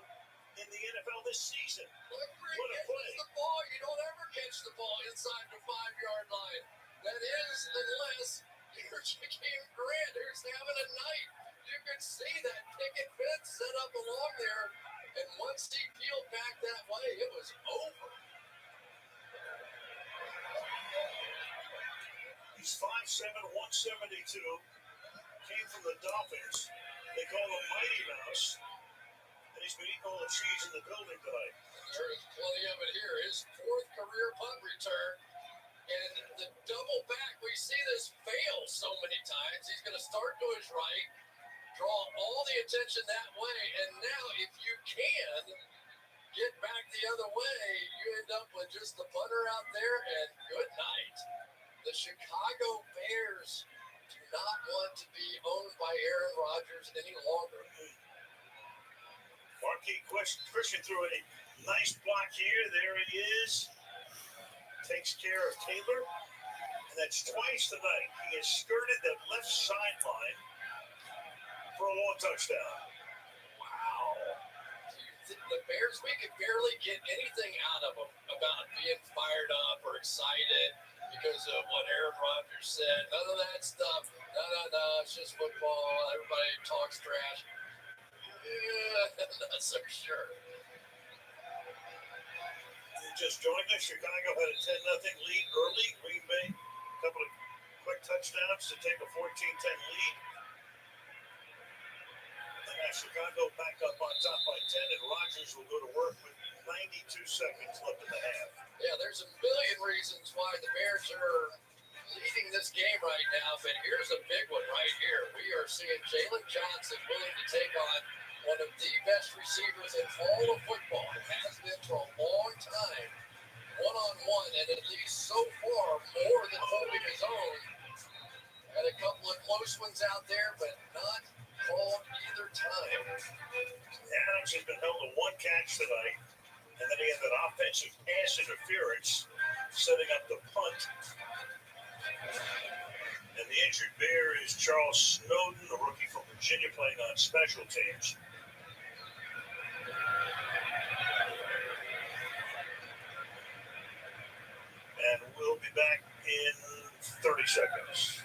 in the NFL this season. What a play. The ball, you don't ever catch the ball inside the 5-yard line. That is, unless you're Jakeem Grant, who's having a night. You could see that picket fence set up along there, and once he peeled back that way, it was over. He's 5'7", 172. Came from the Dolphins. They call him Mighty Mouse. And he's been eating all the cheese in the building tonight. There is plenty of it here. His 4th career punt return. And the double back, we see this fail so many times. He's going to start to his right, draw all the attention that way, and now if you can get back the other way, you end up with just the punter out there, and good night. The Chicago Bears do not want to be owned by Aaron Rodgers any longer. Marquis Christian threw a nice block here. There he is. Takes care of Taylor. And that's twice tonight. He has skirted that left sideline for a long touchdown. Wow. The Bears, we could barely get anything out of them about being fired up or excited because of what Aaron Rodgers said. None of that stuff. No. It's just football. Everybody talks trash. Yeah, not so sure. Just joined us. Chicago had a 10-0 lead early. Green Bay, a couple of quick touchdowns to take a 14-10 lead. And now Chicago back up on top by 10, and Rodgers will go to work with 92 seconds left in the half. Yeah, there's a million reasons why the Bears are leading this game right now, but here's a big one right here. We are seeing Jalen Johnson willing to take on one of the best receivers in all of football. It has been for a long time. One-on-one, and at least so far, more than holding his own. Had a couple of close ones out there, but not called either time. Adams has been held to one catch tonight, and then he had that offensive pass interference, setting up the punt. And the injured Bear is Charles Snowden, the rookie from Virginia, playing on special teams. And we'll be back in 30 seconds.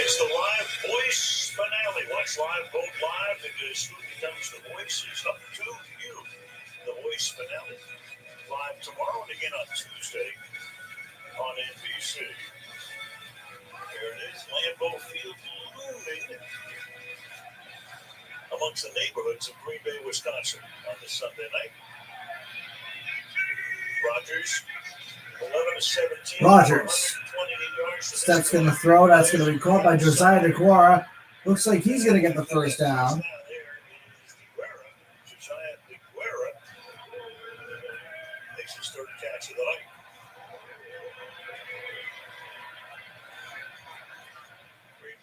It's the live voice finale. Watch live, vote live, because who becomes the voice is up to you. The voice finale. Live tomorrow and again on Tuesday on NBC. There it is, Lambeau Field looming amongst the neighborhoods of Green Bay, Wisconsin on this Sunday night. Rodgers, 11-17. Rodgers. Steps going to throw. That's going to be caught by Josiah DeGuara. Looks like he's going to get the first down. Josiah DeGuara makes his third catch of the night.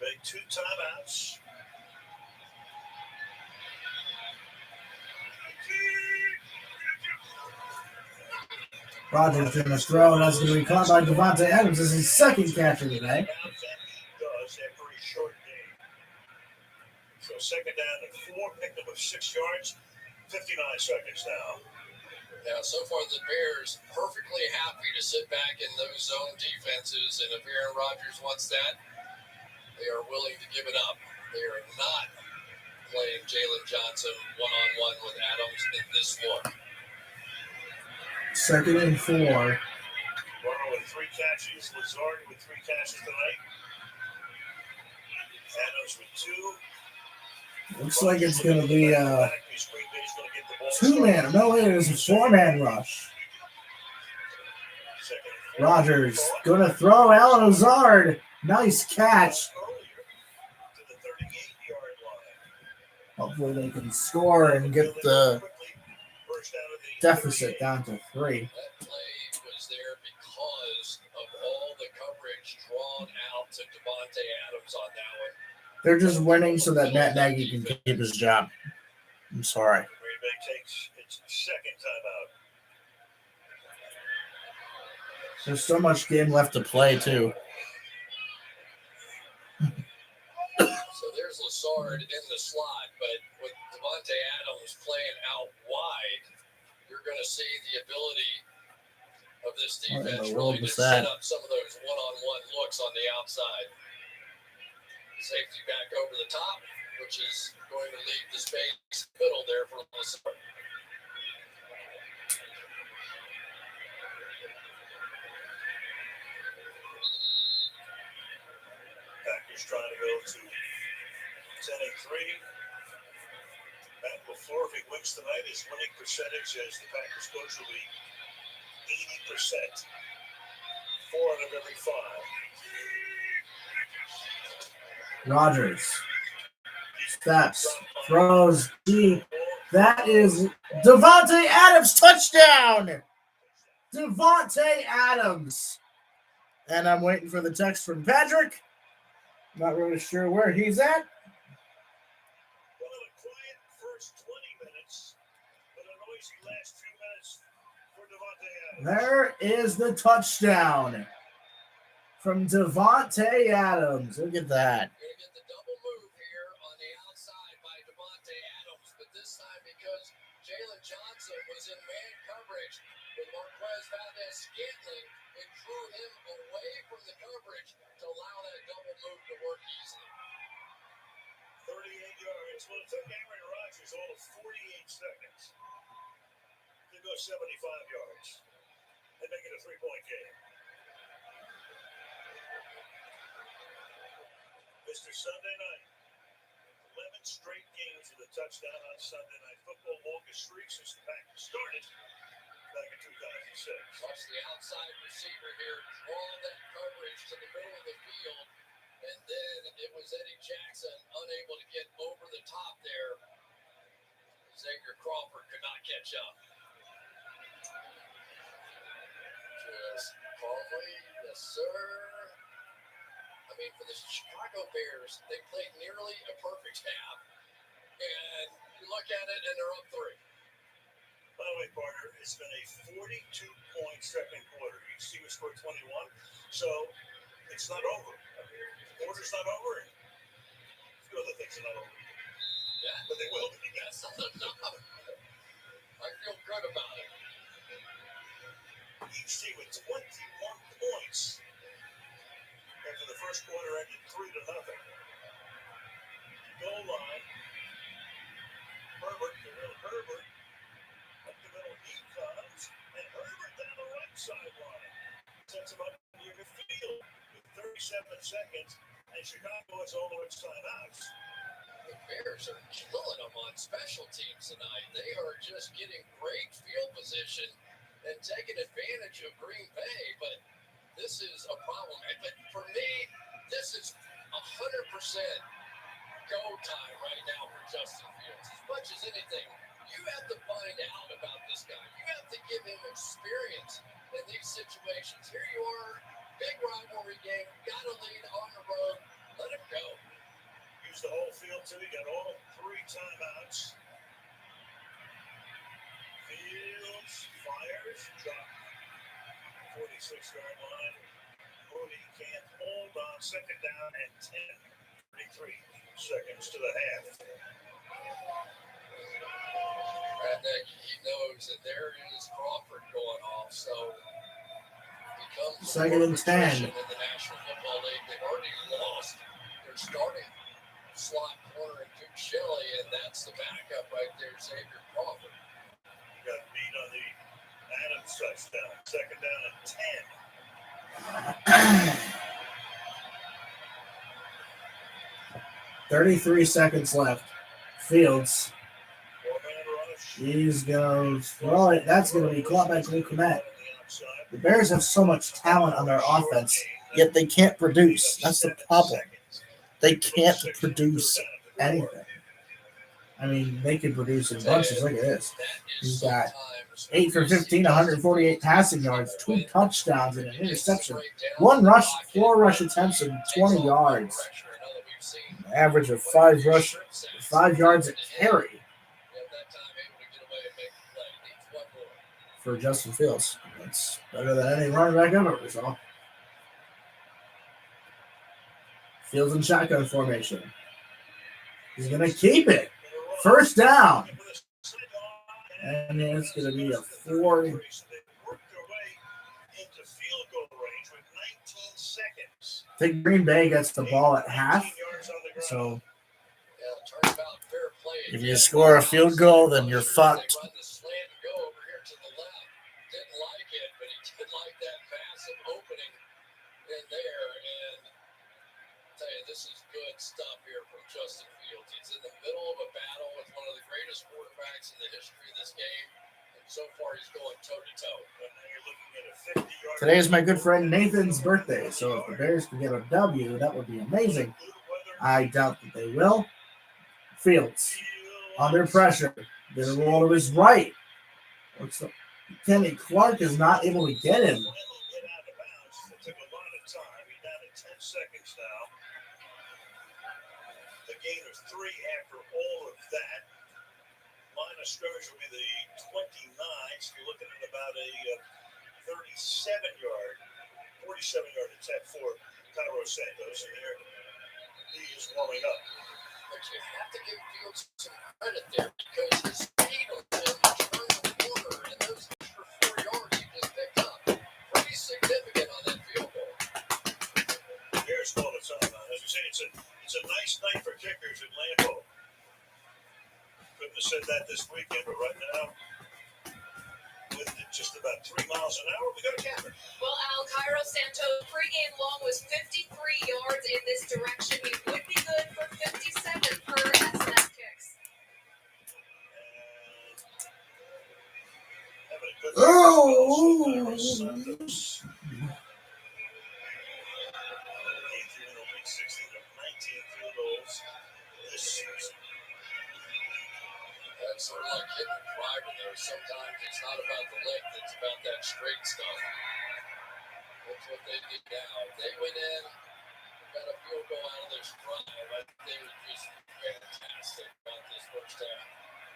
Bay 2 timeouts. Rogers going to throw, and that's going to be caught by Devontae Adams. This is his second catch of the night. Does after a short game. So second down and 4, picked up of 6 yards, 59 seconds now. Now, so far the Bears perfectly happy to sit back in those zone defenses, and if Aaron Rodgers wants that, they are willing to give it up. They are not playing Jalen Johnson one-on-one with Adams in this look. Second and 4. Burrow with 3 catches. Lazard with 3 catches tonight. Adams with 2. Looks like it's going to be a 2-man. No, it is a 4-man rush. Rogers going to throw. Alan Lazard. Nice catch. Hopefully they can score and get the deficit down to 3. That play was there because of all the coverage drawn out to Devontae Adams on that one. They're just winning so that Matt Nagy can keep his job. I'm sorry. Green Bay takes its second timeout. There's so much game left to play, too. So there's Lazard in the slot, but with Devontae Adams playing out wide, you're going to see the ability of this defense really to set up some of those one-on-one looks on the outside. Safety back over the top, which is going to leave the space middle there for Lazard. Packers trying to go to 10-3. Matt LaFleur, if he wins tonight, his winning percentage as the Packers coach will be 80%. 4 out of every 5. Rogers steps, throws deep. That is Devontae Adams touchdown. Devontae Adams. And I'm waiting for the text from Patrick. Not really sure where he's at. Well, a quiet first 20 minutes, but a noisy last 2 minutes for Devontae Adams. There is the touchdown from Devontae Adams. Look at that. Going to get the double move here on the outside by Devontae Adams, but this time because Jalen Johnson was in man coverage with Marquez Valdez-Scantling, it drew him away from the coverage to allow that double move to work easily. 38 yards. Well, it took Aaron Rodgers all of 48 seconds to go 75 yards and make it a 3-point game. Mr. Sunday night. 11 straight games with a touchdown on Sunday Night Football. Longest streak since the Packers started back in 2006. Watch the outside receiver here draw that coverage to the middle of the field, and then it was Eddie Jackson unable to get over the top there. Xavier Crawford could not catch up. Just calmly, yes sir. I mean, for the Chicago Bears, they played nearly a perfect half, and you look at it and they're up 3. By the way, partner, it's been a 42-point second quarter. You see we scored 21, so it's not over. The quarter's not over. A few other things are not over. Yeah, but they will be. That's not enough. I feel good about it. Each team with 21 points after the first quarter ended 3-0. Goal line. Herbert. Up the middle, he comes, and Herbert down the right sideline. Sets him up near midfield with 37 seconds, and Chicago has all of its timeouts. The Bears are killing them on special teams tonight. They are just getting great field position and taking advantage of Green Bay, but this is a problem. But for me, this is 100% go time right now for Justin Fields. As much as anything, you have to find out about this guy. You have to give him experience in these situations. Here you are, big rivalry game, got a lead on the road. Let him go. use the whole field too. You got all 3 timeouts. Fields fires, drop. 46-yard line. Moody can't hold on. Second down and 10. 33 seconds to the half. And he knows that there is Crawford going off, so becomes Second and 10. in the National Football League. They've already lost their starting slot corner in Duke Shelley, and that's the backup right there, Xavier Crawford. Got beat on the Adams touchdown. Second down and 10. 33 seconds left. Fields. He's going to throw it. That's going to be caught by Cole Kmet. The Bears have so much talent on their offense, yet they can't produce. That's the problem. They can't produce anything. I mean, they can produce in bunches. Look at this. He's got 8 for 15, 148 passing yards, 2 touchdowns, and an interception. 4 rush attempts, and 20 yards. An average of 5 yards a carry for Justin Fields. That's better than any running back I've ever saw. Fields in shotgun formation. He's going to keep it. First down. And it's going to be a 4. I think Green Bay gets the ball at half. So if you score a field goal, then you're fucked. This is good stuff here from Justin Fields. He's in the middle of a battle with one of the greatest quarterbacks in the history of this game. And so far, he's going toe-to-toe. Today is my good friend Nathan's birthday, so if the Bears can get a W, that would be amazing. I doubt that they will. Fields, under pressure. Get a roll to his right. Kenny Clark is not able to get him. It took a lot of time. He's down to 10 seconds now. The gain of 3 after all of that. Line of scrimmage will be the 29th. So you're looking at about a 47-yard attempt for Cairo Santos. And here he is warming up. But you have to give Fields some credit there because his speed on him turn the corner and those extra 4 yards he just picked up. Pretty significant on that field goal. Bears call it time. As you say, it's a nice night for kickers in Lambeau. Couldn't have said that this weekend, but right now, with just about 3 miles an hour, we got a camera. Well, Al, Cairo Santos' pregame long was 53 yards in this direction. He would be good for 57 per SNS kicks. Having a good Cairo Santos. That's sort of like hitting a driver there. Sometimes it's not about the length, it's about that straight stuff. That's what they did now. They went in, got a field goal out of this drive. I think they were just fantastic about this first half.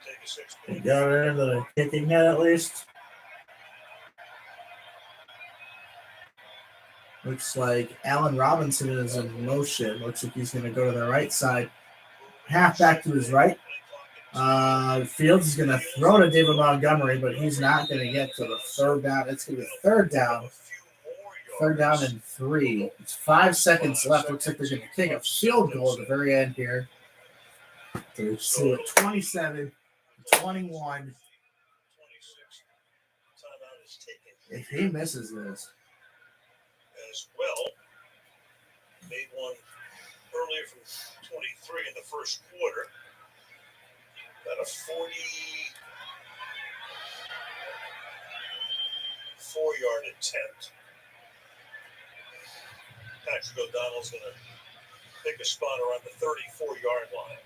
Take a 6. Got rid of the kicking net at least. Looks like Allen Robinson is in motion. Looks like he's going to go to the right side. Half back to his right. Fields is going to throw to David Montgomery, but he's not going to get to the third down. It's going to be third down. Third down and 3. It's 5 seconds left. Looks like they're going to kick a field goal at the very end here. So see it 27-21. If he misses this. As well, made one earlier from 23 in the first quarter. About a 44-yard attempt. Patrick O'Donnell's going to pick a spot around the 34-yard line.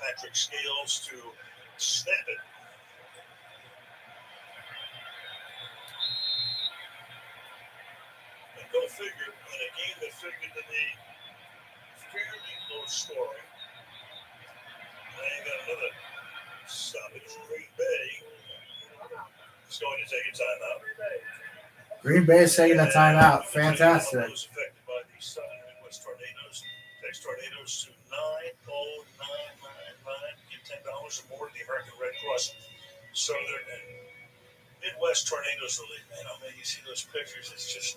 Patrick Scales to snap it. figured in a game that figured to be fairly low scoring. Now you got another stoppage. Green Bay is going to take a timeout. Green Bay is taking a timeout. Fantastic. Those affected by the southern Midwest tornadoes. Text tornadoes to 90999. Give $10 or more to the American Red Cross Southern and Midwest Tornadoes Relief. Man, oh man, you see those pictures, it's just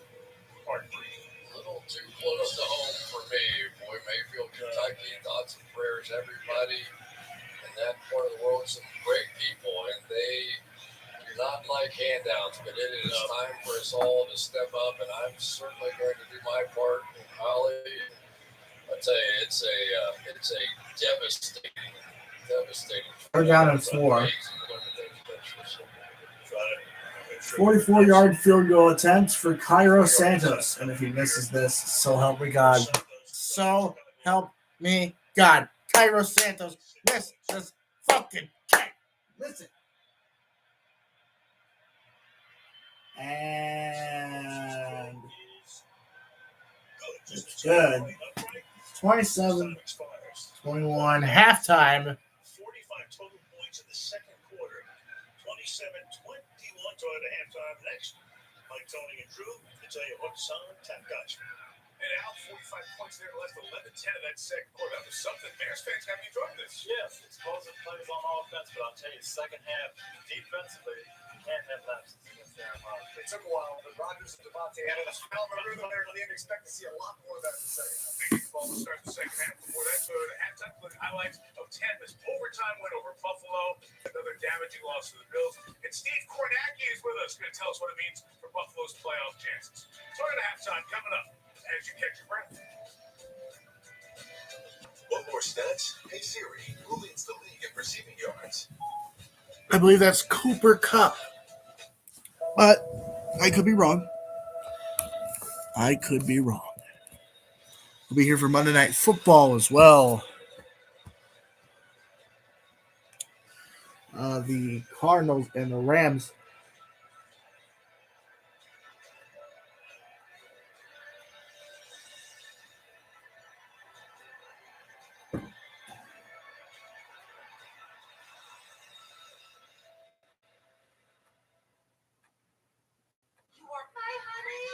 heartbreaking. A little too close to home for me. Boy, Mayfield, Kentucky, thoughts and prayers, everybody in that part of the world, some great people, and they do not like handouts, but it is time for us all to step up, and I'm certainly going to do my part. And Holly, I tell you, it's a devastating. We're down at 4. 44-yard field goal attempt for Cairo Santos. And if he misses this, so help me God. So help me God. Cairo Santos, miss this fucking kick. Listen. And it's good. 27-21 halftime. 45 total points in the second quarter. 27-21 toward the halftime. Next, Mike, Tony, and Drew to tell you what's on tap. Gotcha. And Al, 45 points there, less than 11-10 of that second quarter. That was something. Bears fans got me enjoying this. Yes, explosive plays on offense, but I'll tell you, second half, defensively, you can't have lapses against Aaron Rodgers. It took a while, but Rodgers and Devontae Adams found the rhythm there. We didn't expect to see a lot more of that in the second half. Big ball to start the second half. Before that, so the halftime clip highlights of Tampa's overtime win over Buffalo. Another damaging loss to the Bills. And Steve Kornacki is with us, going to tell us what it means for Buffalo's playoff chances. So we're at halftime coming up as you catch your breath. One more stats. Hey Siri, who leads the league in receiving yards? I believe that's Cooper Kupp. But I could be wrong. We'll be here for Monday Night Football as well. The Cardinals and the Rams. Hi, honey.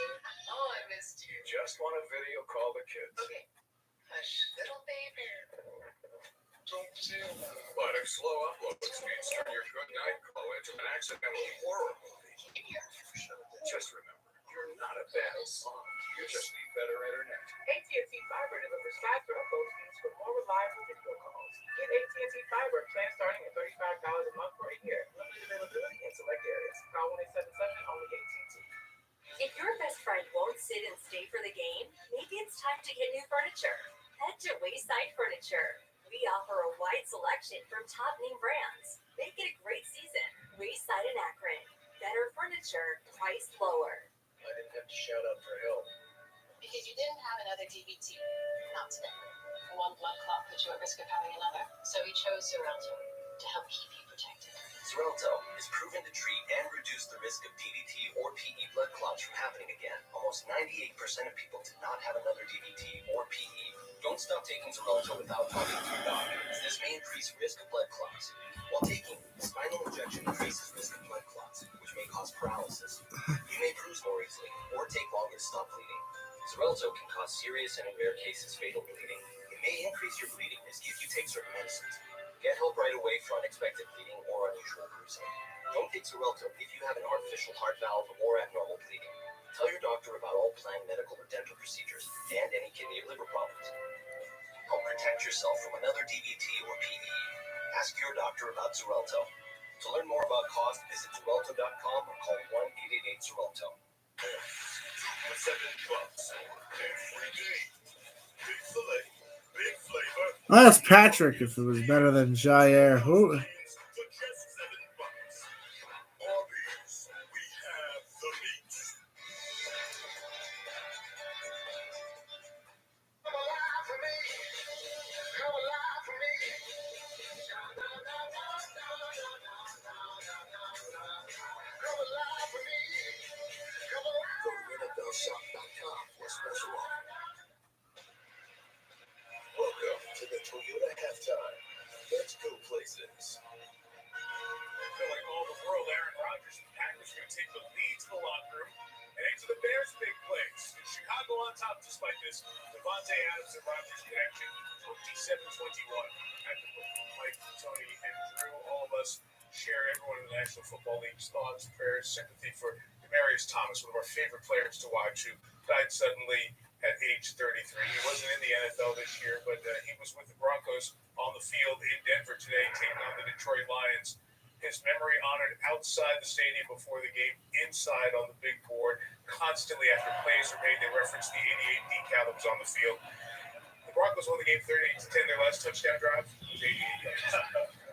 Oh, I missed you. Just want to video call the kids. Okay. Hush, little baby. Don't tell me. Letting slow upload speeds turn your good night call into an accidental horror movie. Just remember, you're not a bad son. You just need better internet. AT&T Fiber delivers faster upload speeds for more reliable video calls. Get AT&T Fiber plan starting at $35 a month for a year. Limited availability in select areas. Call 1-877 only AT&T. If your best friend won't sit and stay for the game, maybe it's time to get new furniture. Head to Wayside Furniture. We offer a wide selection from top name brands. Make it a great season. Wayside in Akron. Better furniture, priced lower. I didn't have to shout out for help. Because you didn't have another DVT. Not today. One blood clot put you at risk of having another. So we chose Xarelto to help keep you protected. Xarelto is proven to treat and reduce the risk of DVT or PE blood clots from happening again. Almost 98% of people did not have another DVT or PE. Don't stop taking Xarelto without talking to your doctor. This may increase risk of blood clots. While taking spinal injection increases risk of blood clots, which may cause paralysis. You may bruise more easily or take longer to stop bleeding. Xarelto can cause serious and in rare cases fatal bleeding. It may increase your bleeding risk if you take certain medicines. Get help right away for unexpected bleeding or unusual bruising. Don't take Xarelto if you have an artificial heart valve or abnormal bleeding. Tell your doctor about all planned medical or dental procedures and any kidney or liver problems. Help protect yourself from another DVT or PE. Ask your doctor about Xarelto. To learn more about cost, visit Xarelto.com or call 1-888-XARELTO. Every day. Big filet, big flavor. Well, that's Patrick if it was better than Jair. Who? For just $7. Arby's, we have the meat. Come alive for me. Come alive for me. Come alive for me. Come alive. Go to NFLshop.com for top despite this. Devontae Adams and Rodgers connection, 27-21 at the book. Mike, Tony, and Drew, all of us share everyone in the National Football League's thoughts, prayers, sympathy for Demaryius Thomas, one of our favorite players to watch, who died suddenly at age 33. He wasn't in the NFL this year, but he was with the Broncos on the field in Denver today, taking on the Detroit Lions. His memory honored outside the stadium before the game, inside on the big board. Constantly after plays are made, they reference the 88 decal that was on the field. The Broncos won the game 38-10. Their last touchdown drive was 88 yards.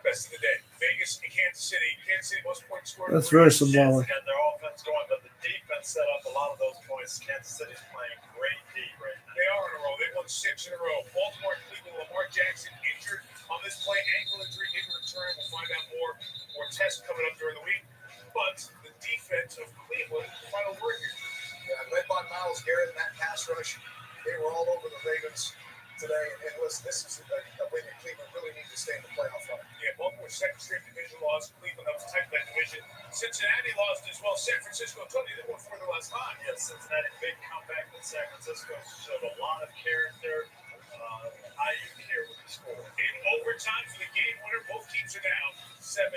Best of the day. Vegas and Kansas City. Kansas City most points scored. That's very symbolic. Got their offense going, but the defense set up a lot of those points. Kansas City's playing great D right now. They are in a row. They won 6 in a row. Baltimore and Cleveland. Lamar Jackson injured on this play. Ankle injury didn't return. We'll find out more tests coming up during the week. But the defense of Cleveland, final word here. Yeah, led by Myles Garrett and that pass rush, they were all over the Ravens today. And listen, this is a win that Cleveland really needs to stay in the playoff run. Yeah, Baltimore's second straight division loss. Cleveland up to tight that division. Cincinnati lost as well. San Francisco, Tony, they won for the last time. Yeah, Cincinnati big comeback in San Francisco showed a lot of character. IU here with the score. In overtime for the game winner, both teams are down 7-6.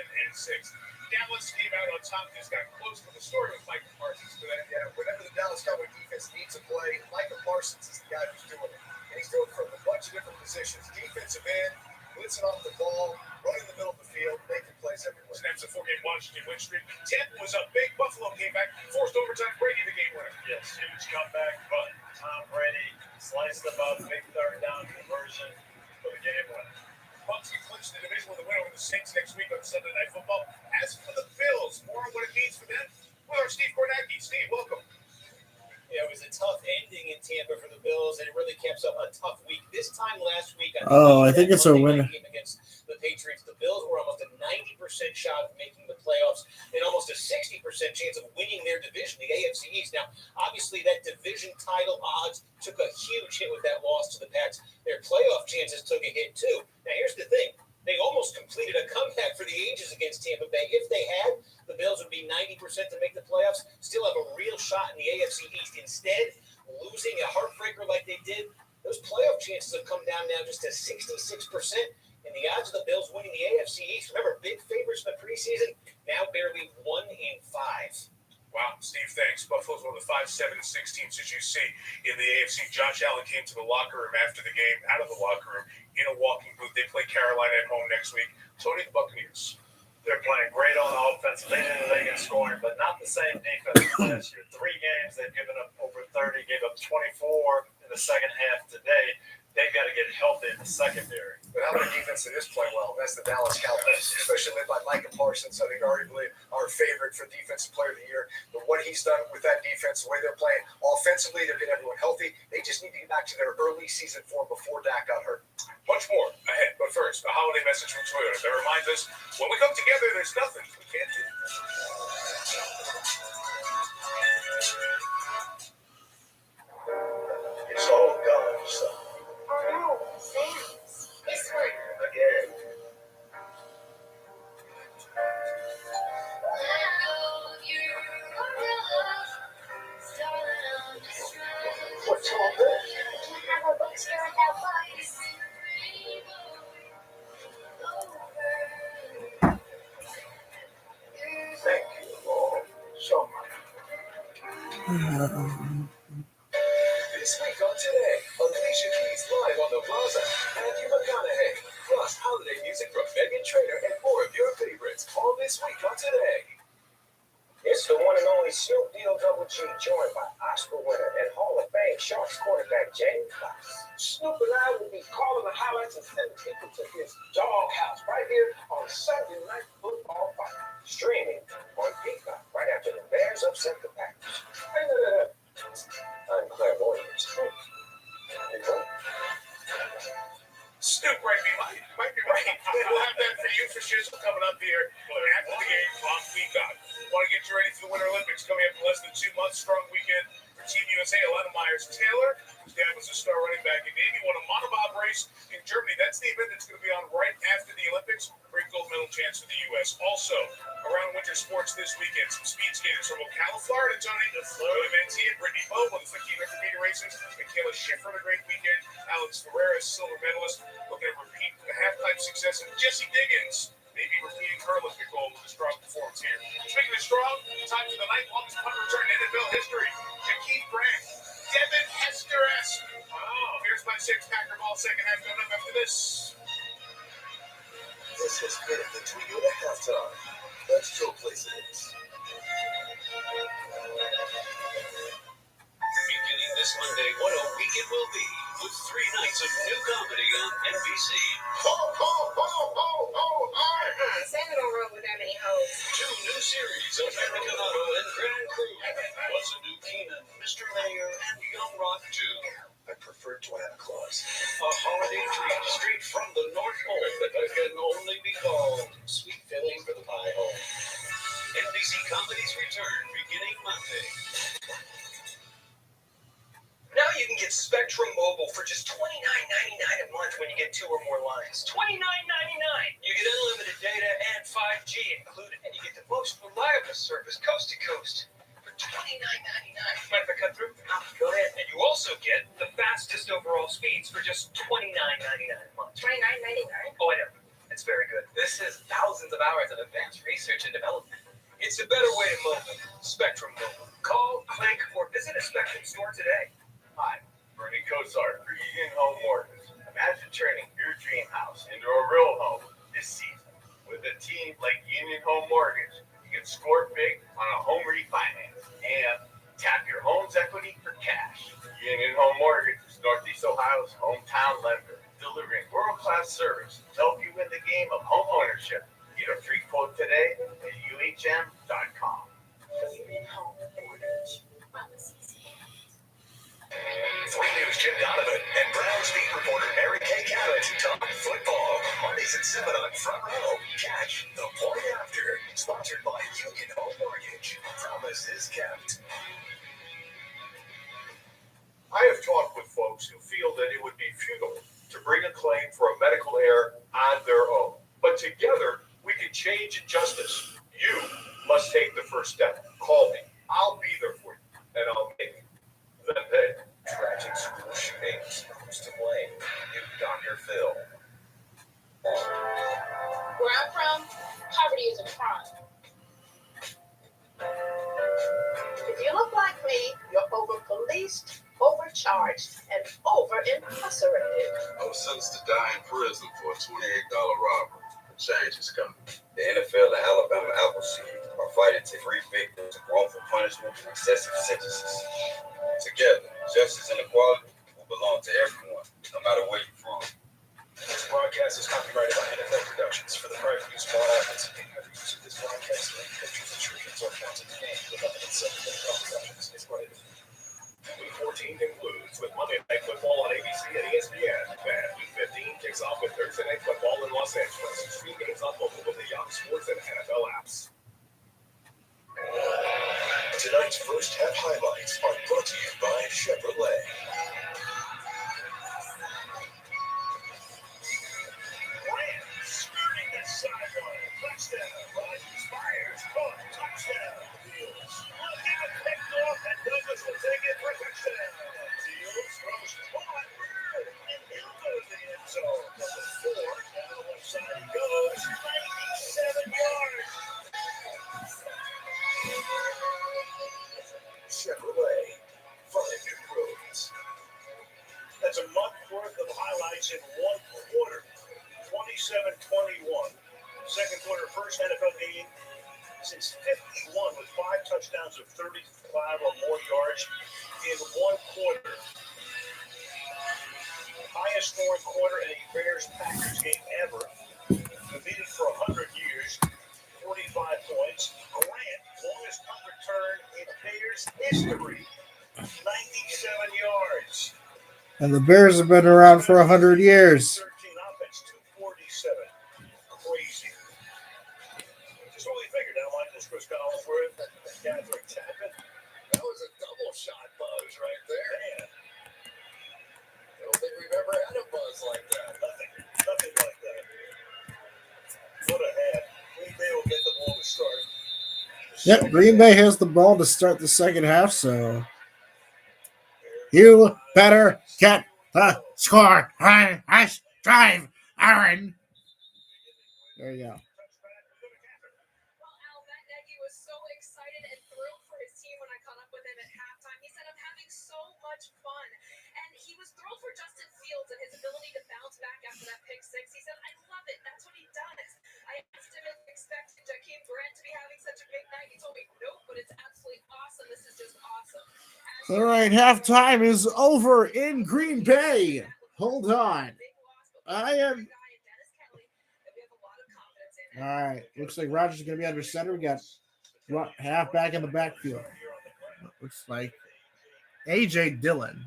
Dallas came out on top. Just got close to the story with Michael Parsons today. Yeah, whenever the Dallas Cowboy defense needs a play, Michael Parsons is the guy who's doing it. And he's doing it from a bunch of different positions. Defensive end, blitzing off the ball, running the middle of the field, making plays everywhere. Snaps a 4-game Washington win streak. Tampa was up big. Buffalo came back, forced overtime. Brady the game winner. Yes, huge comeback, but Tom Brady sliced them up, big third down conversion for the game winner. Bucs can clinch the division with a win over the Saints next week on Sunday Night Football. As for the Bills, more on what it means for them with our Steve Kornacki. Steve, welcome. Yeah, it was a tough ending in Tampa for the Bills, and it really caps up a tough week. This time last week, I think it's a winner. Game against the Patriots, the Bills were almost a 90% shot of making the playoffs and almost a 60% chance of winning their division, the AFC East. Now, obviously, that division title odds took a huge hit with that loss to the Pats. Their playoff chances took a hit, too. Now, here's the thing. They almost completed a comeback for the ages against Tampa Bay. If they had, the Bills would be 90% to make the playoffs, still have a real shot in the AFC East. Instead, losing a heartbreaker like they did, those playoff chances have come down now just to 66%. And the odds of the Bills winning the AFC East, remember, big favorites in the preseason, now barely 1 in 5. Wow, Steve, thanks. Buffalo's one of the 5-7-6 teams, as you see, in the AFC. Josh Allen came to the locker room after the game, out of the locker room, in a walking booth. They play Carolina at home next week. Tony, the Buccaneers. They're playing great on offense, leading the league in scoring, but not the same defense as last year. 3 games, they've given up over 30, gave up 24 in the second half today. They've got to get healthy in the secondary. But how about a defense that is playing well? That's the Dallas Cowboys, especially led by Michael Parsons. I think arguably our favorite for Defensive Player of the Year. But what he's done with that defense, the way they're playing, offensively, they're getting everyone healthy. They just need to get back to their early season form before Dak got hurt. Much more ahead. But first, a holiday message from Toyota that reminds us, when we come together, there's nothing we can't do. It's all gone, son. Oh no, Sam's. This one. Again. What's all this? Can I have a book here without books? Thank you all so much. This week on Today, Alicia Keys live on the Plaza, Matthew McConaughey, plus holiday music from Meghan Trainor and more of your favorites, all this week on Today. It's the one and only Snoop D-O-double G, joined by Oscar winner and Hall of Fame Sharks quarterback James Fox. Snoop and I will be calling the highlights and sending people to his doghouse right here on Sunday Night Football Fight, streaming on Peacock right after the Bears upset the Packers. I'm clairvoyant. Snoop might be right. We'll have that for you for shizzle coming up here after the game on Peacock. Want to get you ready for the Winter Olympics coming up in less than 2 months. Strong weekend for Team USA. Alana Myers-Taylor, whose dad was a star running back in Navy, won a monobob race in Germany. That's the event that's going to be on right after the Olympics. Bring gold medal chance for the U.S. Also, around winter sports this weekend, some speed skaters from Ocala, Florida, Tony. Florida Mentia, Brittany Bowe won the 1500 meter races. Michaela Schiffer, a great weekend. Alex Ferreira, silver medalist, looking to repeat the half-pipe success of Jessie Diggins. Maybe repeating her Olympic gold with a strong performance here. Speaking of strong, time for the ninth longest punt return in NFL history. Shaquille Grant, Devin Hester-esque. Wow. Here's my six-packer ball second half coming up after this. This has been the Toyota halftime. Let's go places. Beginning this Monday, what a week it will be, with 3 nights of new comedy on NBC. Ho, ho, ho, ho, ho, ho. Santa don't roll with that many hoes. 2 new series, American Auto and Grand Crew. Plus a new Keenan, Mr. Mayor, and Young Rock 2. I prefer Joanna Claus. A holiday treat straight from the North Pole that can only be called sweet filling for the pie hole. NBC Comedies return beginning Monday. Now you can get Spectrum Mobile for just $29.99 a month when you get 2 or more lines. $29.99! You get unlimited data and 5G included, and you get the most reliable service coast to coast for $29.99. Mind if I cut through? Go ahead. And you also get the fastest overall speeds for just $29.99 a month. $29.99? Oh, I know. It's very good. This is thousands of hours of advanced research and development. It's a better way to mobile. Spectrum Mobile. Call, click, or visit a Spectrum store today. Hi, Bernie Kosar for Union Home Mortgage. Imagine turning your dream house into a real home this season. With a team like Union Home Mortgage, you can score big on a home refinance and tap your home's equity for cash. Union Home Mortgage is Northeast Ohio's hometown lender, delivering world-class service to help you win the game of home ownership. Get a free quote today at uhm.com. Union Home Mortgage. Promise easy. 3 News Jim Donovan and Browns beat reporter Mary Kay Cabot talk football. Mondays at 7 on Front Row. Catch the point after. Sponsored by Union Home Mortgage. Promise is kept. I have talked with folks who feel that it would be futile to bring a claim for a medical error on their own. But together, we can change injustice. You must take the first step. Call me. I'll be there for you, and I'll make the pay. Tragic school shootings. Who's to blame? Give Dr. Phil. Where I'm from, poverty is a crime. If you look like me, you're over-policed, overcharged, and over-incarcerated. I was sentenced to die in prison for a $28 robbery. Change is coming. The NFL and Alabama Appleseed are fighting to free victims of wrongful punishment and excessive sentences. Together, justice and equality will belong to everyone, no matter where you're from. This broadcast is copyrighted by NFL Productions for the private use of all assets. Any other use of this broadcast, pictures, descriptions, or content contained without the consent of NFL Productions is prohibited. Week 14 concludes with Monday Night Football on ABC and ESPN. Then Week 15 kicks off with Thursday Night Football in Los Angeles. 3 games on mobile with the Yahoo Sports and NFL apps. Tonight's first half highlights are brought to you by Chevrolet. Grant skirting the sideline. Touchdown. Rodgers fires. Caught. Touchdown. Fields. Look out. Picked off. And Douglas will take it for touchdown. Fields throws caught. And he'll go to the end zone. Number 4. Down left side he goes. 97 yards. Chevrolet. Find your roads. That's a month worth of highlights in 1 quarter. 27-21. Second quarter, first NFL game since 51 with 5 touchdowns of 35 or more yards in 1 quarter. Highest scoring quarter in a Bears-Packers game ever. The meeting for 100 years. 45 points. Grant, longest punt return in Bears history. 97 yards. And the Bears have been around for 100 years. 13 offense, 247. Crazy. Just what we figured out, Michael Chris Collinsworth, Catherine Tappan. That was a double shot buzz right there. Man, I don't think we've ever had a buzz like that. nothing like that. What a Yep, Green Bay has the ball to start the second half, so you better get the score. Nice drive, Aaron. There you go. Well, Al, Matt Nagy was so excited and thrilled for his team when I caught up with him at halftime. He said, I'm having so much fun. And he was thrilled for Justin Fields and his ability to bounce back after that pick six. He said, I love it. That's what he does. I asked him if he expected Jakeem Grant to be having such a big night. He told me, nope, but it's absolutely awesome. This is just awesome. All right, halftime is over in Green Bay. Hold on. I am. All right, looks like Rodgers is going to be under center. We got half back in the backfield. Looks like A.J. Dillon.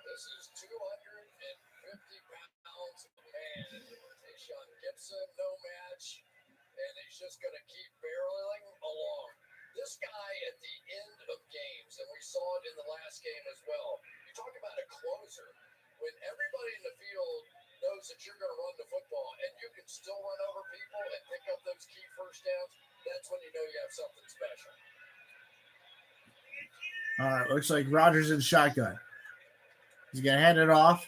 This is 250 pounds of man. Tayshaun Gibson, no match. And he's just going to keep barreling along. This guy at the end of games, and we saw it in the last game as well. You talk about a closer. When everybody in the field knows that you're going to run the football and you can still run over people and pick up those key first downs, that's when you know you have something special. All right, looks like Rodgers in shotgun. He's going to hand it off.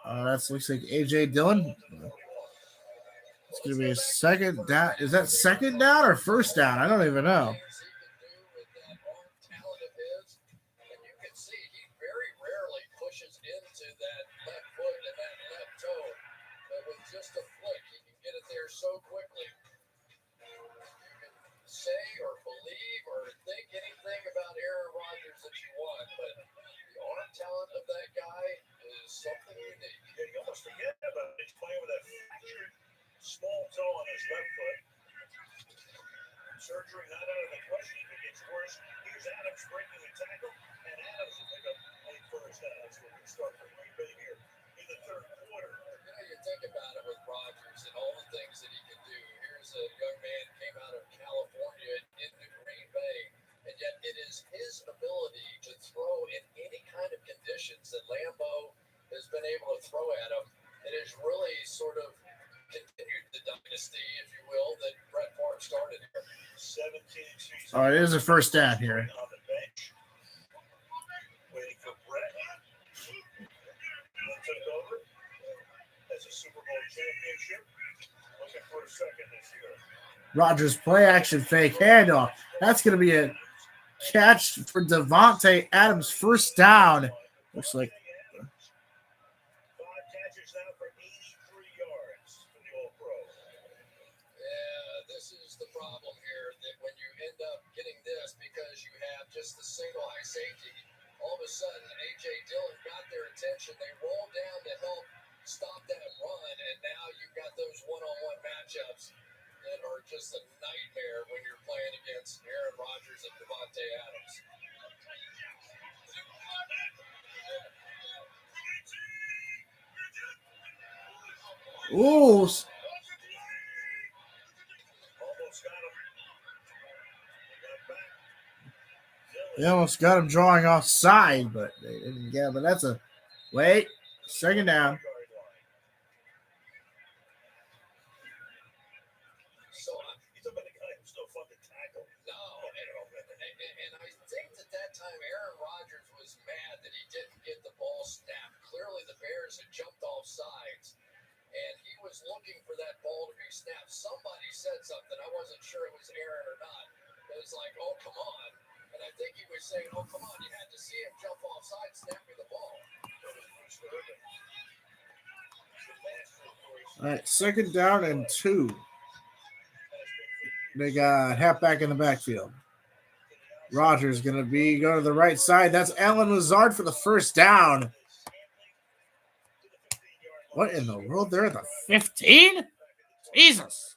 That looks like A.J. Dillon. It's going to be a second down. Is that second down or first down? I don't even know. Pushes into that left foot and that left toe. But with just a flick, he can get it there so quickly. You can say or believe or think anything about Aaron Rodgers that you want, but the arm talent of that guy is something unique. Yeah, you almost forget about it. He's playing with a fractured small toe on his left foot. Surgery not out of the question if it gets worse. Here's Adams breaking the tackle, and Adams will pick up a first down. So we can start from Green Bay here in the third quarter. You know, you think about it with Rodgers and all the things that he can do. Here's a young man who came out of California into Green Bay, and yet it is his ability to throw in any kind of conditions that Lambeau has been able to throw at him. It has really sort of continued the dynasty, if you will, that Brett Favre started here. 17 seasons. All right, it is a first down here. On the bench, waiting for Brett. Took over as a Super Bowl championship. Looking for a second this year. Rodgers play action fake handoff. That's going to be a catch for Devontae Adams. First down. Looks like. 5 catches now for 83 yards for the All-Pro. Yeah, this is the problem here, that when you end up getting this because you have just the single high safety, all of a sudden A.J. Dillon got their attention. They rolled down to help stop that run, and now you've got those one-on-one matchups that are just a nightmare when you're playing against Aaron Rodgers and Devontae Adams. Ooh. Almost got him. They almost got him drawing offside, but they didn't get him. But that's a wait. Second down. So he's about a guy who's no fucking tackle. No, and I think that time Aaron Rodgers was mad that he didn't get the ball snapped. Clearly the Bears had jumped off sides, and he was looking for that ball to be snapped. Somebody said something. I wasn't sure it was Aaron or not. It was like, oh, come on. And I think he was saying, oh, come on, you had to see him jump offside, snap me the ball. All right, second down and 2. They got halfback in the backfield. Rodgers going to be going to the right side. That's Allen Lazard for the first down. What in the world? They're at the 15? Jesus.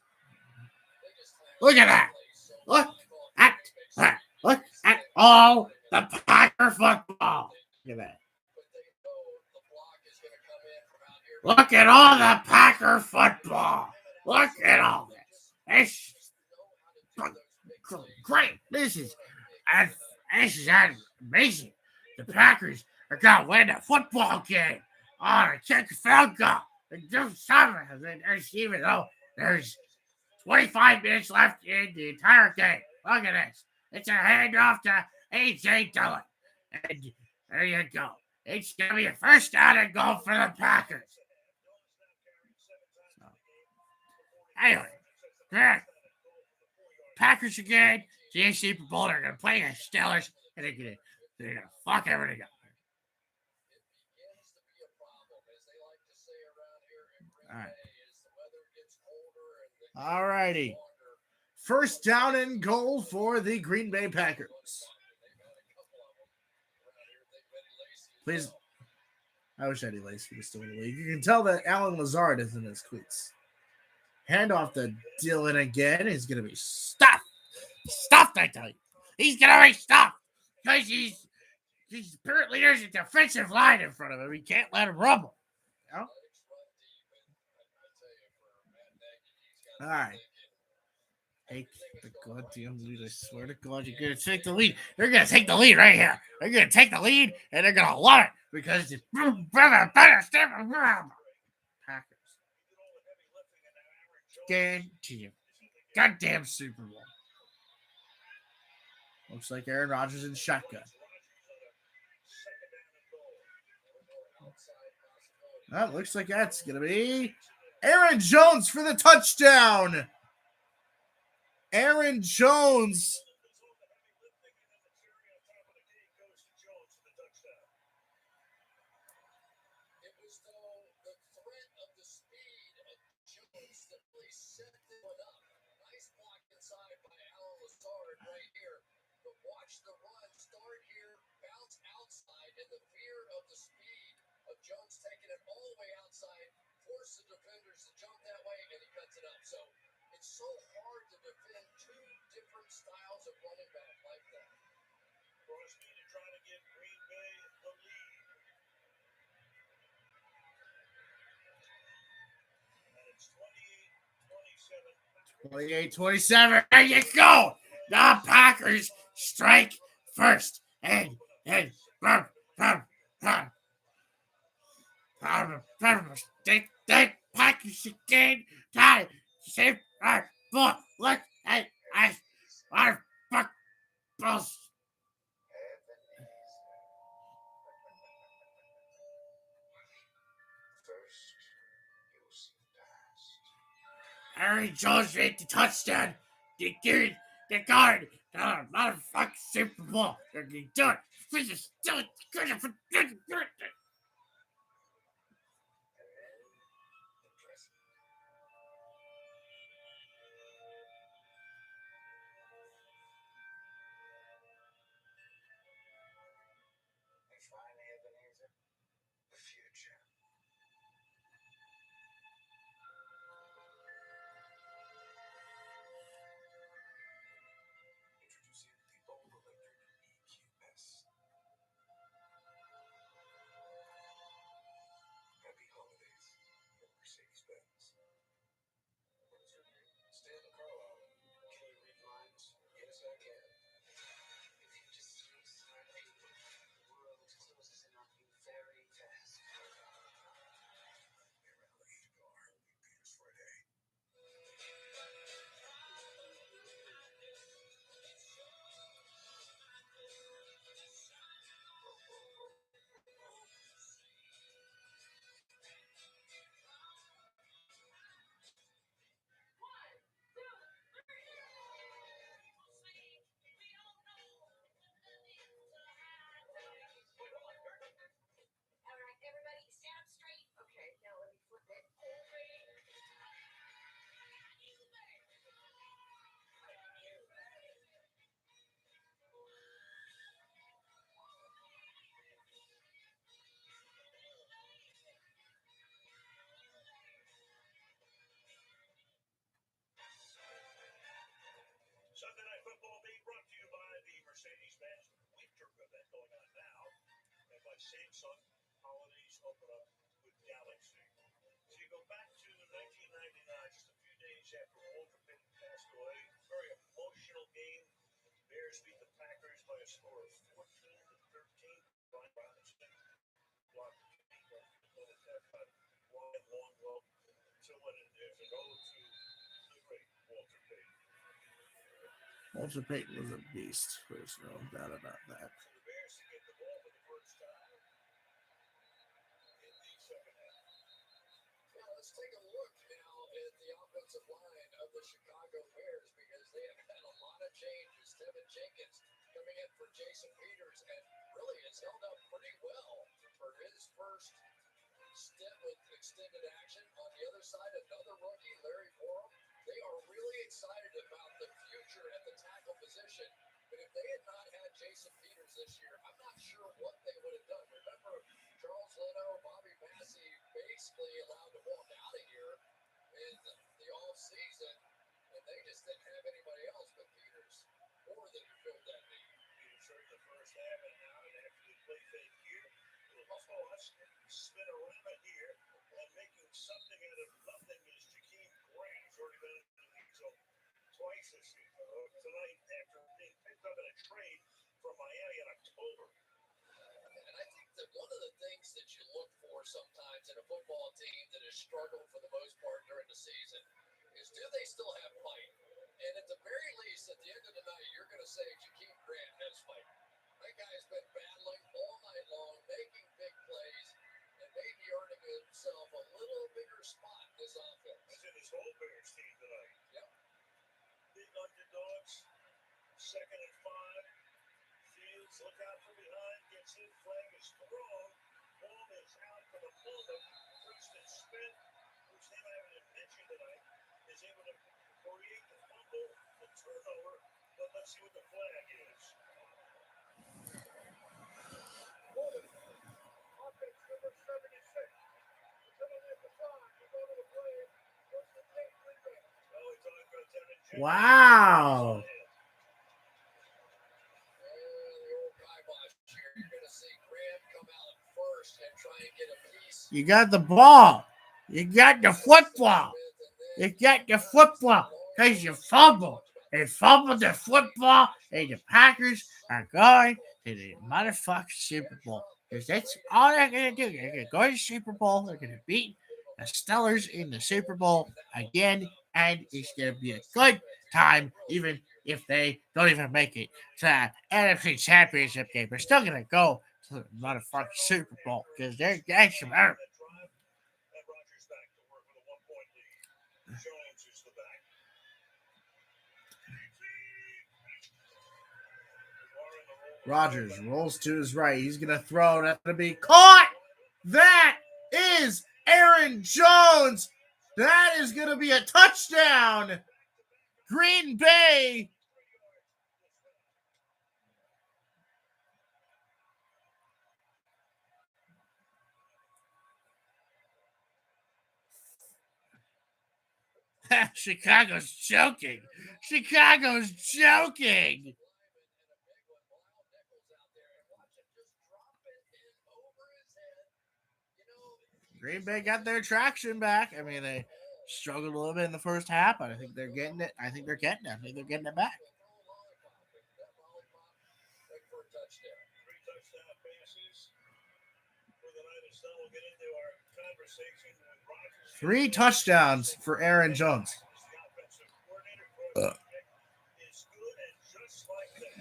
Look at that. Look at that. Look at all the Packer football. Look at that. Look at all the Packer football. Look at all this. This great. This is amazing. The Packers They're going to win the football game. Oh, they kick a field goal. They do something. Even though there's 25 minutes left in the entire game. Look at this. It's a handoff to A.J. Dillon. And there you go. It's going to be a first down and goal for the Packers. So, anyway, yeah. Packers again. The Super Bowl. They're going to play the Steelers. And they're going to fuck everything up. All righty. First down and goal for the Green Bay Packers. Please. I wish Eddie Lacy was still in the league. You can tell that Alan Lazard is in his cleats. Hand off to Dillon again. He's going to be stuffed. Stuffed, I tell you. He's going to be stuffed. Because he's apparently there's a defensive line in front of him. He can't let him rumble. You know? All right. Take the goddamn lead. I swear to God, you're going to take the lead. They're going to take the lead right here. They're going to take the lead, and they're going to love it because it's Packers. Game to you. Goddamn Super Bowl. Looks like Aaron Rodgers in shotgun. That looks like that's going to be Aaron Jones for the touchdown. Aaron Jones. Watch the run start here, bounce outside, and the fear of the speed of Jones taking it all the way outside, force the defenders to jump that way, and he cuts it up. So it's so hard to defend two different styles of running back like that. Crosby to try to give Green Bay the lead. And it's 28-27. There you go. The Packers strike first. And they Packers again. Time to save our ball. Look at our balls. Aaron Jones made the touchdown. The guard. Motherfucking Super Bowl. They're going to do it. This is still good. Sunday Night Football being brought to you by the Mercedes-Benz Winter event going on now, and by Samsung. Holidays open up with Galaxy. So you go back to 1999, just a few days after Walter Payton passed away. Very emotional game. Bears beat the Packers by a score of 14-13. Brian Robinson Walter Payton was a beast. There's no doubt about that. The Bears to get the ball for the first time in the second half. Now let's take a look now at the offensive line of the Chicago Bears because they have had a lot of changes. Tevin Jenkins coming in for Jason Peters and really has held up pretty well for his first stint with extended action. On the other side, another rookie, Larry Borum. They are really excited about the future at the tackle position. But if they had not had Jason Peters this year, I'm not sure what they would have done. Remember, Charles Leno, Bobby Massey basically allowed to walk out of here in the offseason, and they just didn't have anybody else but Peters more than filled that need. Peters hurt the first half, and now after the play fake here, we'll pause, spin around it here, and making something out of nothing is Jakeem Grant. He's already been in the end zone twice this season. Tonight, after being picked up in a trade from Miami in October. And I think that one of the things that you look for sometimes in a football team that has struggled for the most part during the season is, do they still have fight? And at the very least, at the end of the night, you're going to say Jakeem Grant has fight. That guy's been battling all night long, making big plays, and maybe earning himself a little bigger spot in this offense. That's in his whole Bears team tonight. Yep. Big underdogs, 2nd and 5. Fields, look out from behind, gets hit, flag is thrown. Ball is out for the moment. Preston Smith, whose name I haven't mentioned tonight, is able to create the fumble, the turnover, but let's see what the flag is. Offense number 76. Coming at the 5, he's over the play. What's the take? Oh, he's talking about Tevin Jenkins. Wow. You're going to see Graham come out first and try and get a piece. You got the ball. You got the football. You got the football. Because you fumbled. They fumbled the football, and the Packers are going to the motherfucking Super Bowl. Because that's all they're going to do. They're going to go to the Super Bowl. They're going to beat the Steelers in the Super Bowl again, and it's going to be a good time, even if they don't even make it to the NFC Championship game. They're still going to go to the motherfucking Super Bowl because they're gangster. Rodgers rolls to his right. He's going to throw. That's going to be caught. That is Aaron Jones. That is going to be a touchdown. Green Bay. Chicago's joking. Chicago's joking. Green Bay got their traction back. I mean, they struggled a little bit in the first half, but I think they're getting it. I think they're getting it back. Three touchdown passes for the night. So we'll get into our conversation with Rodgers. 3 touchdowns for Aaron Jones.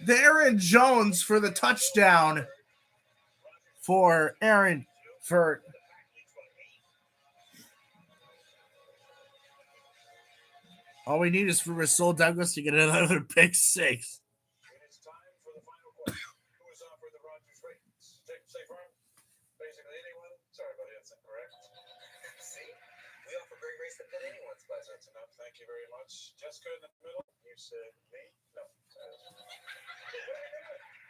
The Aaron Jones for the touchdown for Aaron for all we need is for Rasul Douglas to get another pick 6. It is time for the final question. Who is offered the Rodgers ratings? Safe Farm? Basically anyone? Sorry, buddy, that's incorrect. See? We offer great rates that fit anyone's budget. That's enough. Thank you very much. Jessica in the middle. You said me? No.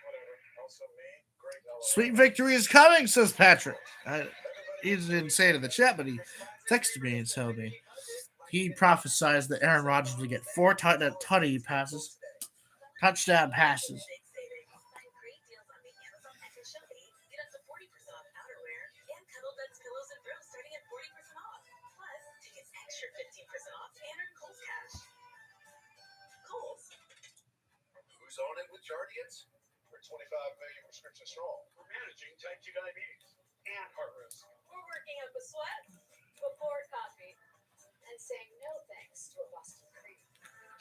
Whatever. Also me. Great. Sweet victory is coming, says Patrick. He didn't say it in the chat, but he texted me and told me. He prophesized that Aaron Rodgers would get 4 touchdown passes. Who's on it with Jardians? We're 25 million prescription strong. We're managing type 2 diabetes and heart risk. We're working up a sweat before coffee and saying no thanks to a Boston cream.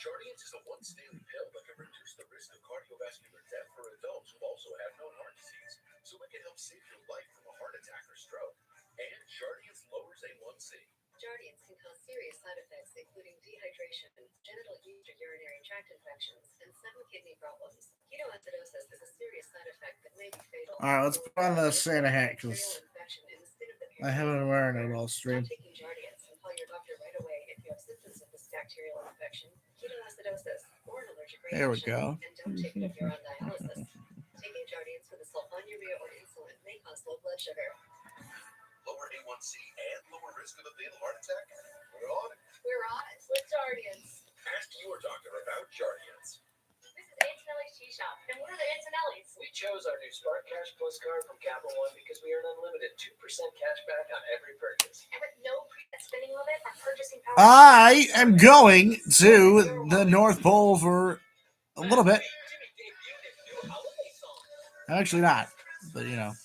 Jardiance is a once-daily pill that can reduce the risk of cardiovascular death for adults who also have known heart disease, so it can help save your life from a heart attack or stroke. And Jardiance lowers A1C. Jardiance can cause serious side effects, including dehydration, genital urinary tract infections, and some kidney problems. Ketoacidosis is a serious side effect that may be fatal. All right, let's put on the Santa hat because I haven't been wearing it all stream. Stop taking Jardiance and call your doctor right away if you have symptoms of this bacterial infection, ketoacidosis, or an allergic reaction. There we go. And don't take it if you're on dialysis. Taking Jardiance with a sulfonylurea or insulin may cause low blood sugar. Lower A1C and lower risk of a fatal heart attack? We're on it. We're on it with Jardiance. Ask your doctor about Jardiance. This is Antonelli's Tea Shop, and we're the Antonellis. We chose our new Spark Cash Plus card from Capital One because we earn unlimited 2% cash back on every purchase. And with no spending limit or purchasing power. I am going to the North Pole for a little bit. Actually not, but you know.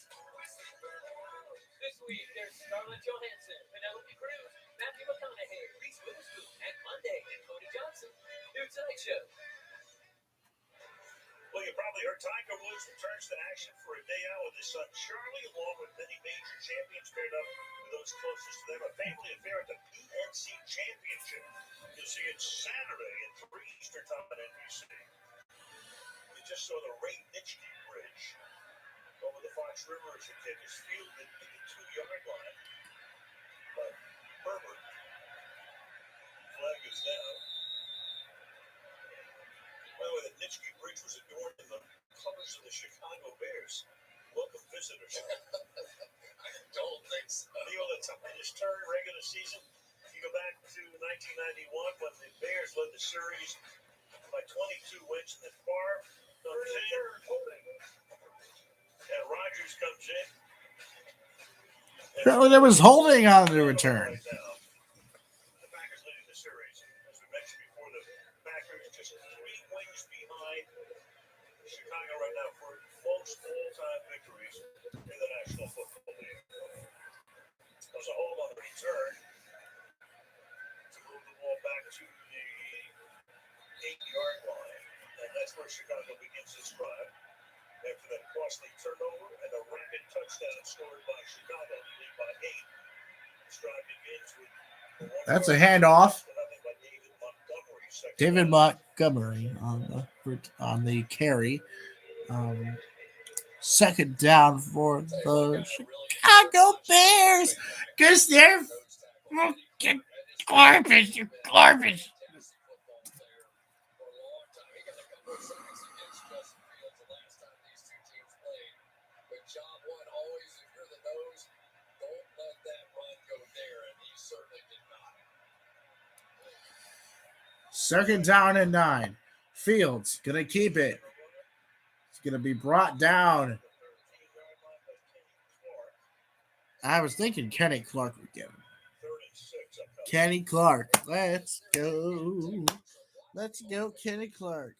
This week, there's Scarlett Johansson, Penelope Cruz, Matthew McConaughey, Reese Witherspoon, and Monday, and Cody Johnson. New Tonight Show. Well, you probably heard Tiger Woods returns to action for a day out with his son Charlie, along with many major champions paired up with those closest to them. A family affair at the PNC Championship. You'll see it Saturday at 3 Eastern Time on NBC. We just saw the Ray Nitschke Bridge over the Fox River as the kick is fielded to the 2-yard line. But Herbert, flag is down. By the way, the Nitschke Bridge was adorned in the colors of the Chicago Bears. Welcome visitors. I don't think so. You know the toughest turn regular season? You go back to 1991 when the Bears led the series by 22 wins in the Favre comes in, and Rodgers comes in. Apparently there was holding on the return. The Packers leading the series. As we mentioned before, the Packers just 3 wins behind Chicago right now for most all-time victories in the National Football League. There's a hold on the return to move the ball back to the 8-yard line, and that's where Chicago begins its drive. After that costly turnover and a rapid touchdown scored by Chicago, they lead by 8. This drive begins with That's a handoff. David Montgomery on the carry. Second down for the Chicago Bears because they're fucking garbage. You're garbage. Job one, always if you're the nose, don't let that run go there, and he certainly did not. Second down and 9. Fields gonna keep it. It's gonna be brought down. I was thinking Kenny Clark would get him. Kenny Clark. Let's go. Let's go, Kenny Clark.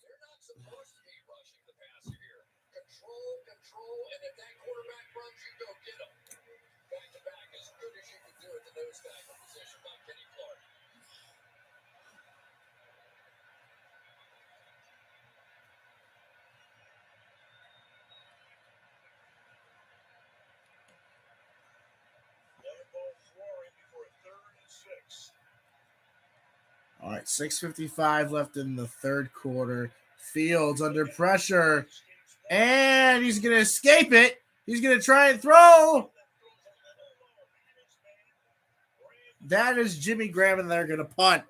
Control, and if that quarterback runs, you go get him. Back-to-back, as good as you can do at the nose tackle position by Kenny Clark. All right, 6:55 left in the third quarter. Fields under pressure, and he's going to escape it. He's going to try and throw. That is Jimmy Graham, and they're going to punt.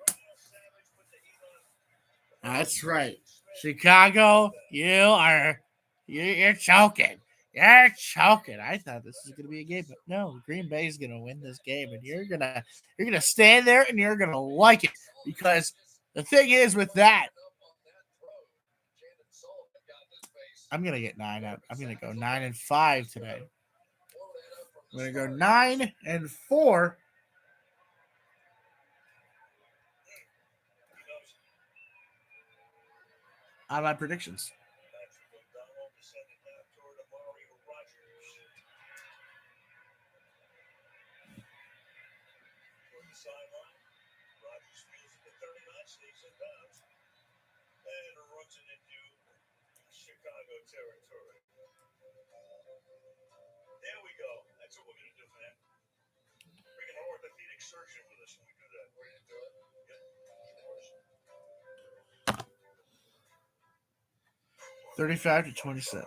That's right. Chicago, you're choking. You're choking. I thought this was going to be a game, but no, Green Bay's going to win this game, and you're gonna stand there and you're going to like it, because the thing is with that, I'm going to get 9 out. I'm going to go 9-5 today. I'm going to go 9-4. On my predictions. cruising into Chicago territory. There we go. That's what we're going to do, man. Bring an orthopedic surgeon with us when we do that. We're going to do it. Yeah. 35 to 27.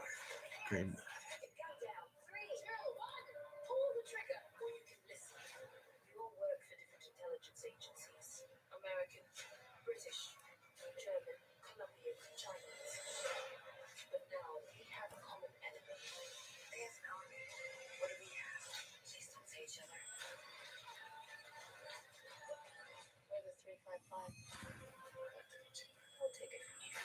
Green. Countdown. 3, 2, 1. Pull the trigger. Or you can listen. You all work for different intelligence agencies. American, British, German, Colombian, Chinese. But now we have a common enemy. They have an army. What do we have? Please don't say each other. We're the 355. I'll take it from here.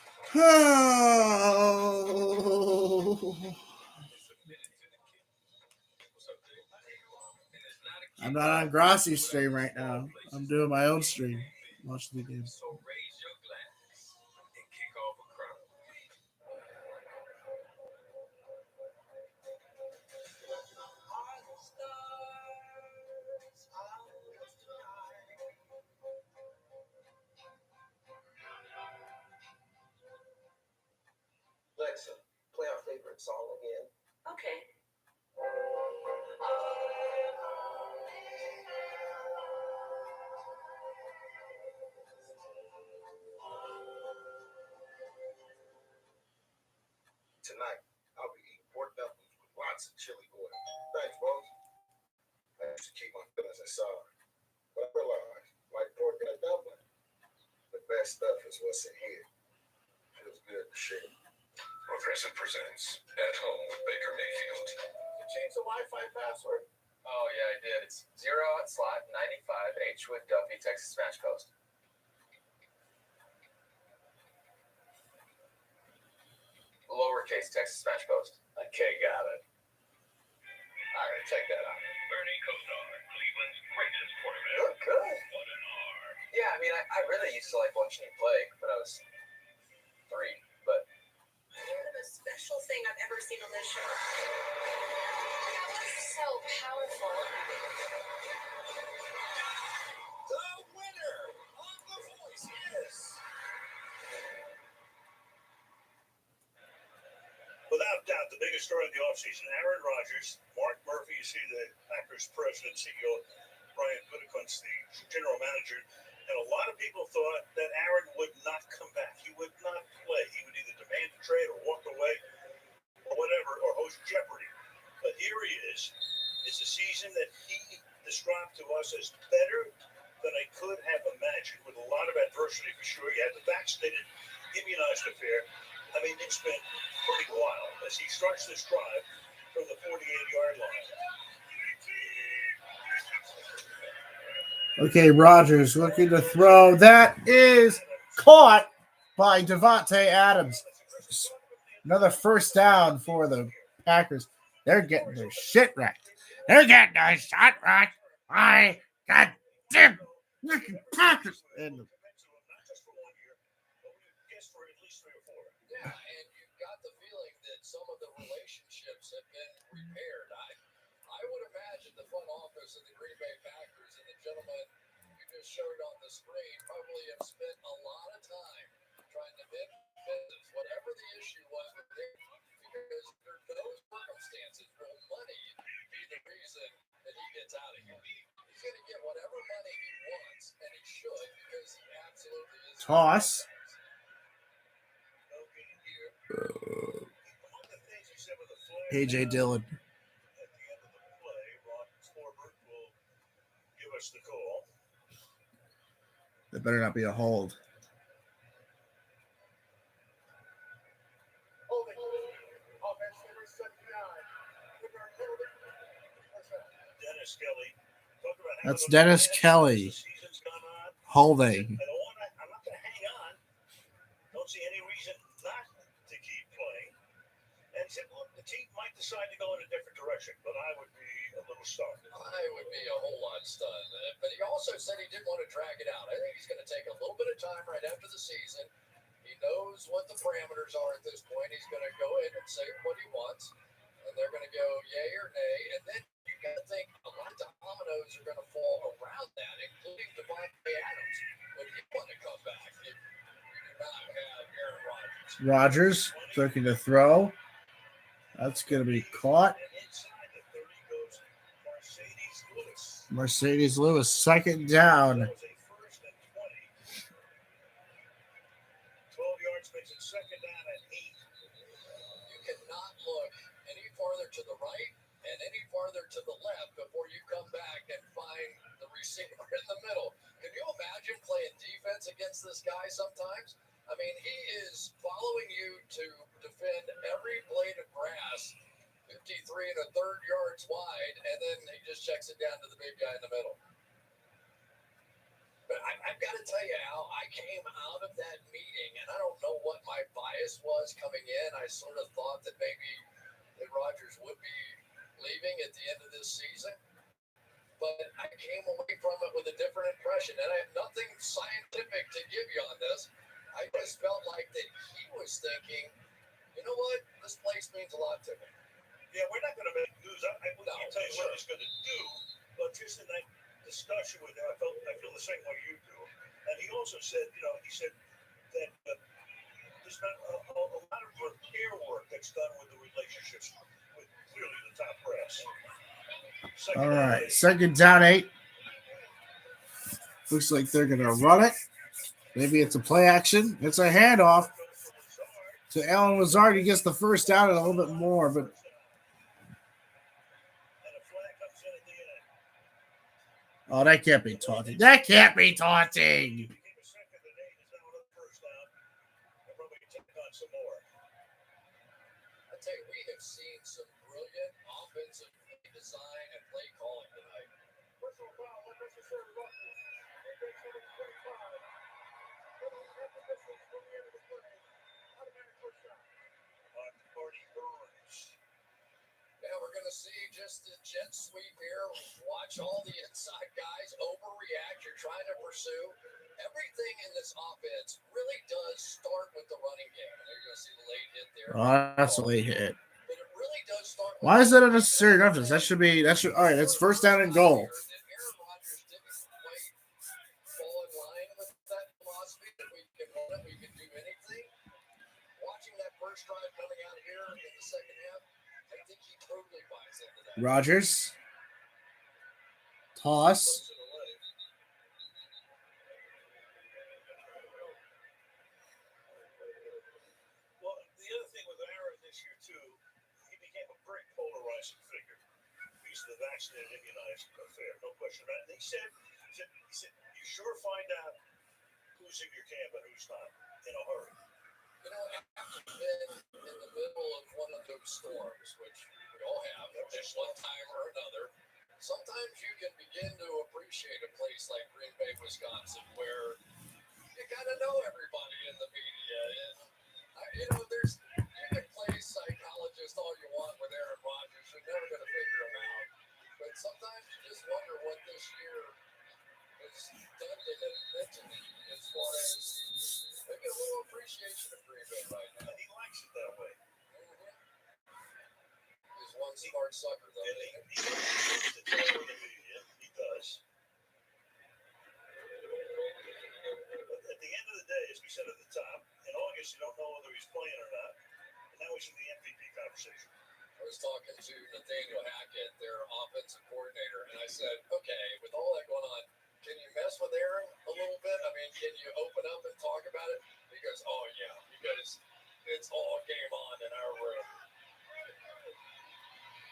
I'm not on Grassi's stream right now. I'm doing my own stream. Watch the game. So raise your glass and kick off a crown. Alexa, play our favorite song again. Okay. Tonight, I'll be eating pork dumplings with lots of chili oil. Thanks, boss. I used to keep my feelings inside, but I realized, like pork in a dumpling, the best stuff is what's in here. Feels good to share. Progressive presents At Home with Baker Mayfield. You changed the Wi-Fi password? Oh, yeah, I did. It's 0/95 Hwood Duffy, Texas Smash Coast. Lowercase Texas Smash Coast. Okay, got it. All right, check that out. Bernie Kosar, Cleveland's greatest quarterback. You look good. What an R. Yeah, I mean, I really used to like watching you play when I was 3, but You're the most special thing I've ever seen on this show. That was so powerful. The winner of The Voice is, without doubt, the biggest story of the offseason, Aaron Rodgers. Mark Murphy, you see the Packers president, CEO, Brian Gutekunst, the general manager. And a lot of people thought that Aaron would not come back. He would not play. He would either demand a trade or walk away or whatever, or host Jeopardy. But here he is. It's a season that he described to us as better than I could have imagined, with a lot of adversity for sure. You had the vaccinated, immunized affair. I mean, it's been pretty wild as he starts this drive from the 48-yard line. Okay, Rodgers looking to throw. That is caught by Devontae Adams. Another first down for the Packers. They're getting their shit right. They're getting their shit right. I got them Packers. And Yeah, and you've got the feeling that some of the relationships have been repaired. I would imagine the front office of the Green Bay Packers and the gentleman you just showed on the screen probably have spent a lot of time trying to mend fences, whatever the issue was with him, because under no circumstances will money be the reason that he gets out of here. He's going to get whatever money he wants, and he should, because he absolutely is. toss. A.J. Dillon. At the end of the play, Ron Corbett will give us the call. That better not be a hold. Dennis Kelly. Talk about That's Dennis Kelly. Holding. I'm not going to hang on. Don't see any reason not to keep playing. And said, look, the team might decide to go in a different direction, but I would be a little stunned. I would be a whole lot stunned. But he also said he didn't want to drag it out. I think he's going to take a little bit of time right after the season. He knows what the parameters are at this point. He's going to go in and say what he wants, and they're going to go yay or nay. And then you got to think a lot of dominoes are going to fall around that, including Devontae Adams. When you want to come back, if you do not have Aaron Rodgers. Rodgers looking to throw. That's going to be caught. Mercedes Lewis, second down. 12 yards makes it second down at 8. You cannot look any farther to the right and any farther to the left before you come back and find the receiver in the middle. Can you imagine playing defense against this guy sometimes? I mean, he is following you to defend every blade of grass, 53 and a third yards wide, and then he just checks it down to the big guy in the middle. But I've got to tell you, Al, I came out of that meeting, and I don't know what my bias was coming in. I sort of thought that maybe that Rodgers would be leaving at the end of this season. But I came away from it with a different impression, and I have nothing scientific to give you on this. I just felt like that he was thinking, you know what, this place means a lot to me. Yeah, we're not going to make news. I can't tell you what he's going to do, but just in that discussion with him, I feel the same way you do. And he also said, he said that there's been a lot of repair work that's done with the relationships with clearly the top brass. All right, second down 8. Looks like they're going to run it. Maybe it's a play action. It's a handoff to Allen Lazard. He gets the first down and a little bit more, but oh, that can't be taunting. That can't be taunting. I tell you, we have seen some brilliant offensive design and play calling tonight. Yeah, we're going to see just the jet sweep here. Watch all the inside guys overreact. You're trying to pursue. Everything in this offense really does start with the running game. And you're going to see the late hit there. Oh, that's a late hit. But it really does start with Why is that unnecessary roughness? That should all right. That's first down and goal. Aaron Rodgers didn't quite fall in line with that philosophy that we can run it, we can do anything. Watching that first drive coming out here in the second half, I think he totally buys into that. Rodgers. Toss. Well, the other thing with Aaron this year, too, he became a very polarizing figure. He's the vaccinated, immunized affair, no question about it. He said, you sure find out who's in your camp and who's not in a hurry. You know, after you've been in the middle of one of those storms, which we all have at one time or another, sometimes you can begin to appreciate a place like Green Bay, Wisconsin, where you kind of know everybody in the media. And, you can play psychologist all you want with Aaron Rodgers. You're never going to figure him out. But sometimes you just wonder what this year has done to him mentally as far as maybe a little appreciation of Green Bay right now. And he likes it that way. He's one smart sucker, though. He does the tail of the media. He does. But at the end of the day, as we said at the top, in August you don't know whether he's playing or not. And now he's in the MVP conversation. I was talking to Nathaniel Hackett, their offensive coordinator, and I said, okay, with all that going on, can you mess with Aaron a little bit? I mean, can you open up and talk about it? He goes, oh, yeah, because it's all game on in our room.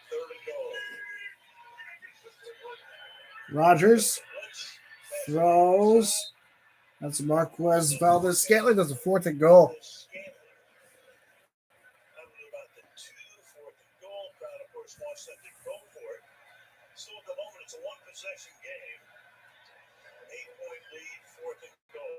Third and goal. Rodgers throws. That's Marquez Valdez-Scantling. That's a fourth and goal. Wants them to go for it. So at the moment, it's a one-possession game. 8-point lead, fourth and goal.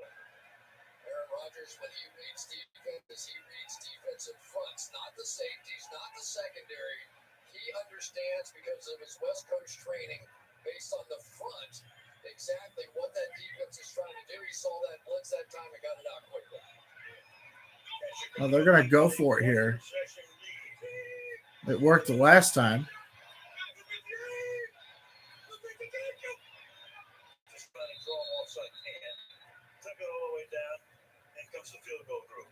Aaron Rodgers, when he reads defense, he reads defensive fronts, not the safeties, not the secondary. He understands because of his West Coast training, based on the front, exactly what that defense is trying to do. He saw that blitz that time and got it out quickly. Well, they're going to go for it here. It worked the last time. Just trying to draw offside hand. Took it all the way down, and comes the field goal group.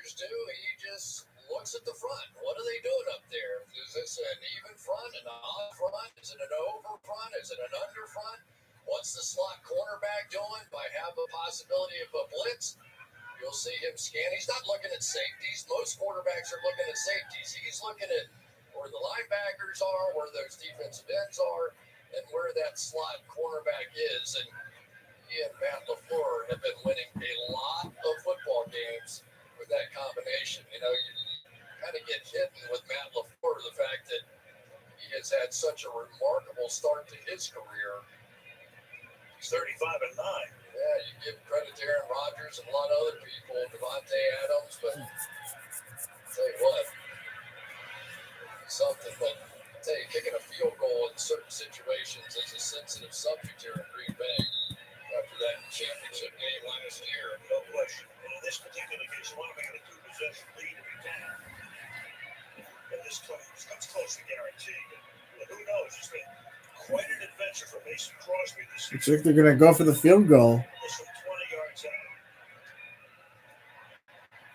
Rodgers do? He just looks at the front. What are they doing up there? Is this an even front, an odd front? Is it an over front? Is it an under front? What's the slot cornerback doing? Might have a possibility of a blitz. You'll see him scan. He's not looking at safeties. Most quarterbacks are looking at safeties. He's looking at where the linebackers are, where those defensive ends are, and where that slot cornerback is. And he and Matt LaFleur have been winning a lot of football games with that combination. You know, you kind of get hidden with Matt LaFleur, the fact that he has had such a remarkable start to his career. He's 35-9. Yeah, you give credit to Aaron Rodgers and a lot of other people, Devontae Adams, but I'll tell you what, something. But I'll tell you, kicking a field goal in certain situations is a sensitive subject here in Green Bay after that championship game last year. No question. And in this particular case, you want to make it a two-possession lead if you can. And this comes close to guaranteed. And who knows? It's been quite an adventure for Mason Crosby this Looks like they're going to go for the field goal. This from 20 yards out.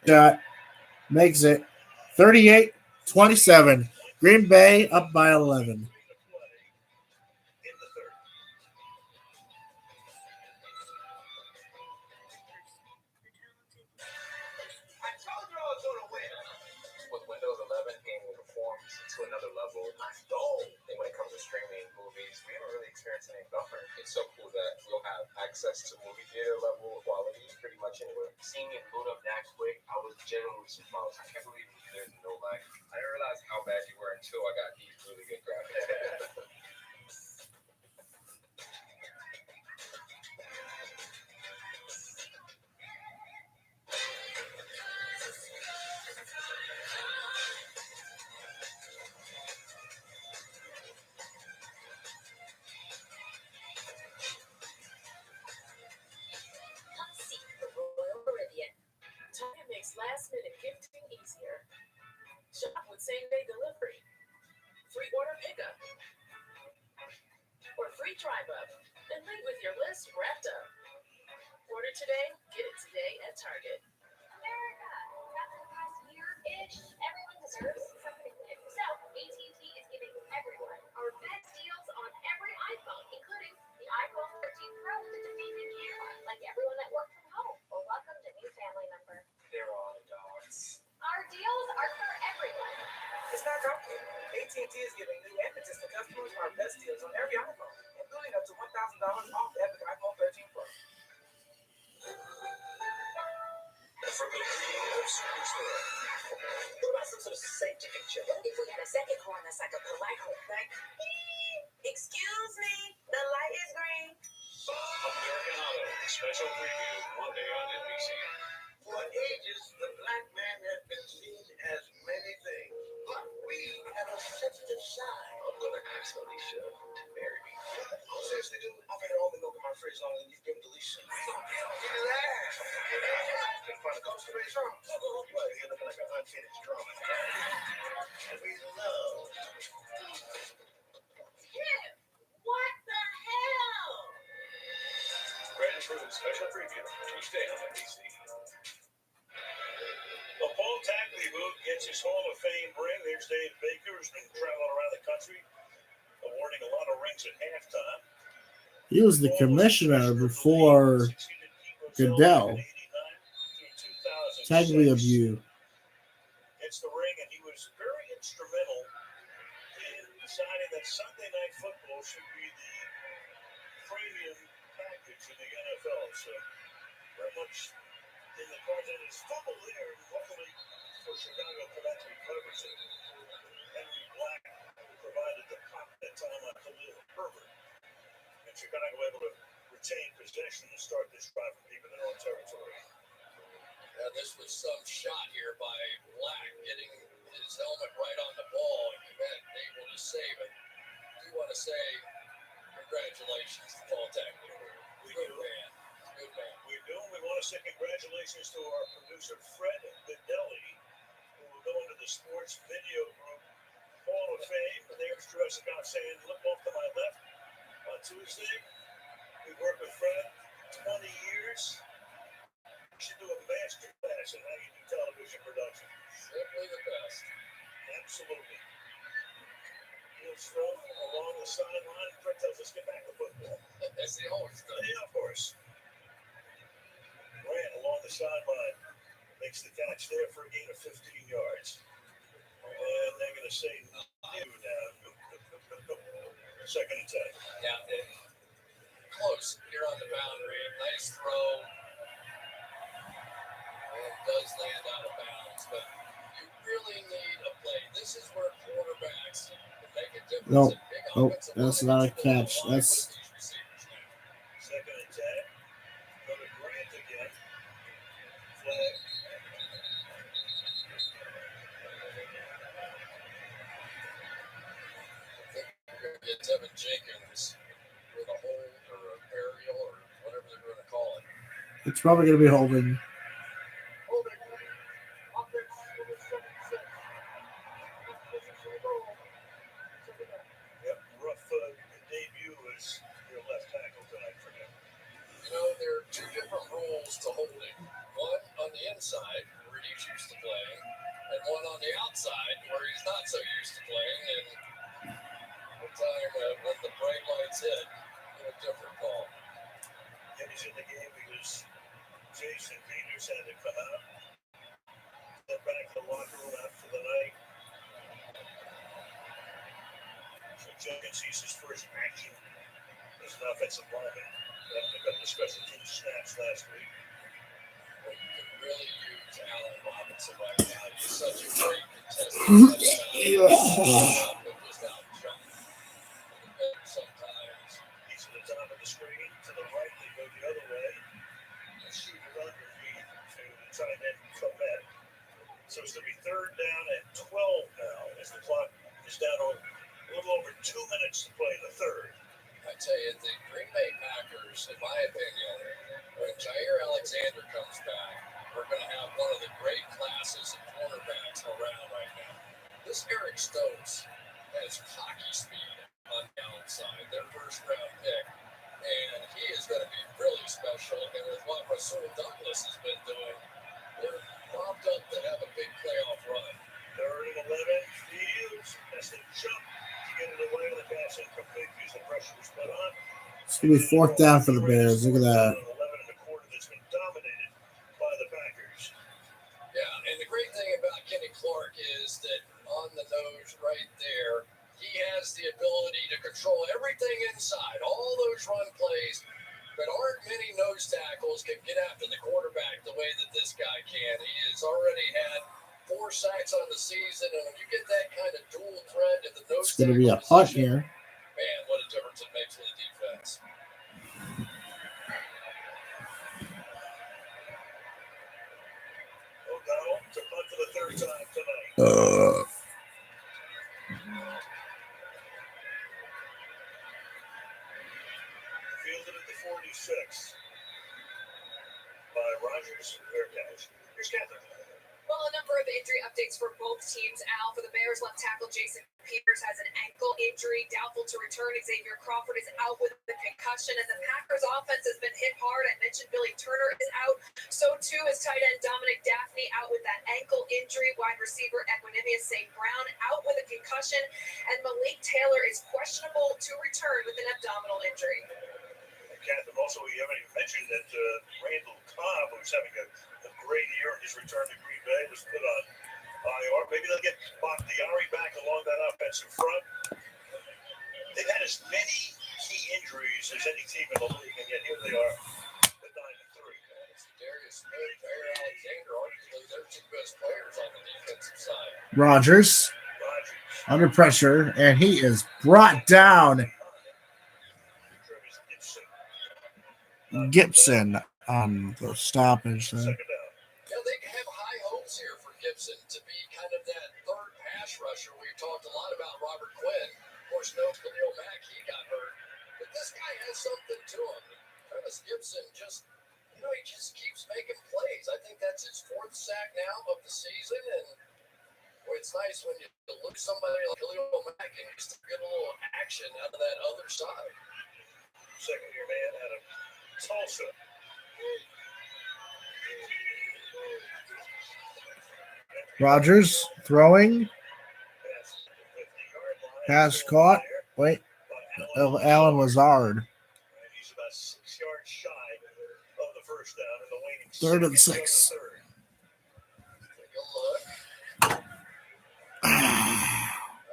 That makes it 38-27. Green Bay up by 11. With Windows 11, gaming performs to another level. And when it comes to streaming movies, we haven't really experienced any buffer. It's so cool that we'll have access to movie theater level quality pretty much anywhere. Seeing it boot up that quick, I was genuinely surprised. I can't believe there's no lag. I didn't realize how bad you were until I got these really good graphics. Target makes last-minute gifting easier. Shop with same-day delivery, free order pickup, or free drive-up, and leave with your list wrapped up. Order today, get it today at Target. America, after the past year-ish, everyone deserves something new. So, AT&T is giving everyone our best deals on every iPhone, including the iPhone 13 Pro with a defeating camera, like everyone that worked from home or welcomed a new family member. They're all dogs. Our deals are for everyone. It's not complicated. AT&T is giving new and existing customers our best deals on every iPhone, including up to $1,000 off the epic iPhone 13 Pro. From the creative superstar. What about some sort of safety feature? What if we had a second horn that's like a polite horn? Like, Excuse me, the light is green. American Auto, special preview Monday on NBC. For ages, the black man has been seen as many things, but we have a sensitive side. I'm gonna ask Alicia to marry me. Oh, seriously, dude? I've had all the milk in my fridge longer than you've given Alicia. Get his ass. Couldn't find a coach to raise drum. Well, you're looking like an unfinished drum. And we love. Kid, what the hell? Brand improved special preview Tuesday on NBC. The Paul Tagliabue gets his Hall of Fame ring. There's Dave Baker, who's been traveling around the country, awarding a lot of rings at halftime. He was the commissioner before Goodell. Tagliabue. It's the ring, and he was very instrumental in deciding that Sunday Night Football should be the premium package in the NFL. So very much in the cards, and his fumble there, luckily for Chicago, for that to be covered. So Henry Black provided the pop that time on Khalil Herbert, and Chicago able to retain possession and start this drive from deep in their own territory. Yeah, this was some shot here by Black getting his helmet right on the ball and Kmet able to save it. I do want to say congratulations to Paul Tagliabue. Good man. Good man. We do. We want to say congratulations to our producer, Fred Bidelli, who will go into the Sports Video Group Hall of Fame. There's Jurassic out saying, look off to my left. On Tuesday, we worked with Fred 20 years. We should do a master class on how you do television production. Simply the best. Absolutely. Fields throw along the sideline. Brett tells us get back to football. As he always does. Yeah, of course. Grant along the sideline makes the catch there for a gain of 15 yards. And they're going to say new now. Second and 10. Yeah, close here on the boundary. Nice throw. And does land out of bounds, but you really need a play. This is where quarterbacks can make a difference. Nope. Oh, that's not a catch. That's Second and 10. Go to Grant again. Flag. You're going to get Tevin Jenkins with a hold or a burial or whatever they're going to call it. it's probably going to be holding. Yep, rough debut as your left tackle tonight for him. You know, there are two different rules to holding. One on the inside, where he's used to playing, and one on the outside, where he's not so used to playing. And one time when the bright lights hit, a different call. Yeah, he's in the game because Jason Peters had to come out. Step back to the locker room after the night. So Jenkins sees his first action as an offensive lineman. After a couple of special team snaps last week. Well, you can really use Allen Robinson right now. He's such a great contestant. Sometimes he's to the top of the screen. To the right, they go the other way. And shoot it underneath to the tight end Komet. So it's going to be third down and 12 now as the clock is down to a little over 2 minutes to play the third. I tell you, the Green Bay Packers, in my opinion, when Jair Alexander comes back, we're going to have one of the great classes of cornerbacks around right now. This Eric Stokes has hockey speed on the outside, their first round pick, and he is going to be really special. And with what Rasul Douglas has been doing, they're pumped up to have a big playoff run. Third and 11, Fields has to jump to get it away. The pass incomplete because the pressure was put on. It's going to be fourth down for the Bears. Look at that. 11 and a quarter that's been dominated by the Packers. Yeah, and the great thing about Kenny Clark is that on the nose right there, he has the ability to control everything inside, all those run plays. But aren't many nose tackles can get after the quarterback the way that this guy can. He has already had 4 sacks on the season, and when you get that kind of dual threat at the nose It's going to tackle be a punt position, here. man, what a difference it makes for the defense. O'Donnell to punt for the third time tonight. Fielded at the 46 by Rogers. Fair catch. Here's Catherine. Well, a number of injury updates for both teams. Al, for the Bears, left tackle Jason Peters has an ankle injury, doubtful to return. Xavier Crawford is out with a concussion, and the Packers' offense has been hit hard. I mentioned Billy Turner is out. So, too, is tight end Dominic Daphne out with that ankle injury. Wide receiver Equinemius St. Brown out with a concussion, and Malik Taylor is questionable to return with an abdominal injury. Catherine, also, we haven't even mentioned that Randall Cobb, who's having a great year in his return to Green Bay, was put on IR. Maybe they'll get Bakhtiari back along that offensive front. They've had as many key injuries as any team in the league, and yet here they are at 9-3. It's Darius Smith, Jair Alexander, arguably their 2 best players on the defensive side. Rogers under pressure, and he is brought down. Gibson on the stoppage there. Yeah, they have high hopes here for Gibson to be kind of that third pass rusher. We've talked a lot about Robert Quinn. Of course, no Khalil Mack, he got hurt. But this guy has something to him. Travis Gibson he just keeps making plays. I think that's his 4th sack now of the season. And boy, it's nice when you look at somebody like Khalil Mack and you still get a little action out of that other side. Second-year man out of Tulsa. Rodgers throwing. Pass caught. Wait. Allen Lazard. He's about 6 yards shy of the first down in the waning 3rd and seconds 6. of the third. Take a look.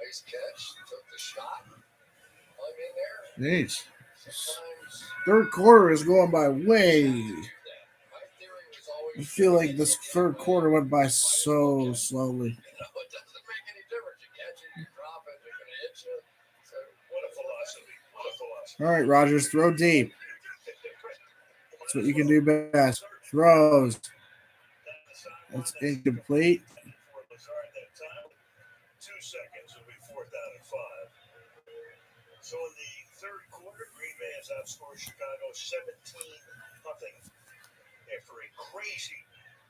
Nice catch. Took the shot. Hung in there. Jeez. Sometimes Third quarter is going by way. my theory was always I feel like this third quarter went by so slowly. it doesn't make any difference. You catch it, you drop it, they're going to hit you. So What a philosophy. What a philosophy. All right, Rodgers, throw deep. That's what you can do best. Throws. It's incomplete. For Lazard that time. 2 seconds will be 4th down and 5. So in the third quarter, Green Bay has outscored Chicago 17-0 after a crazy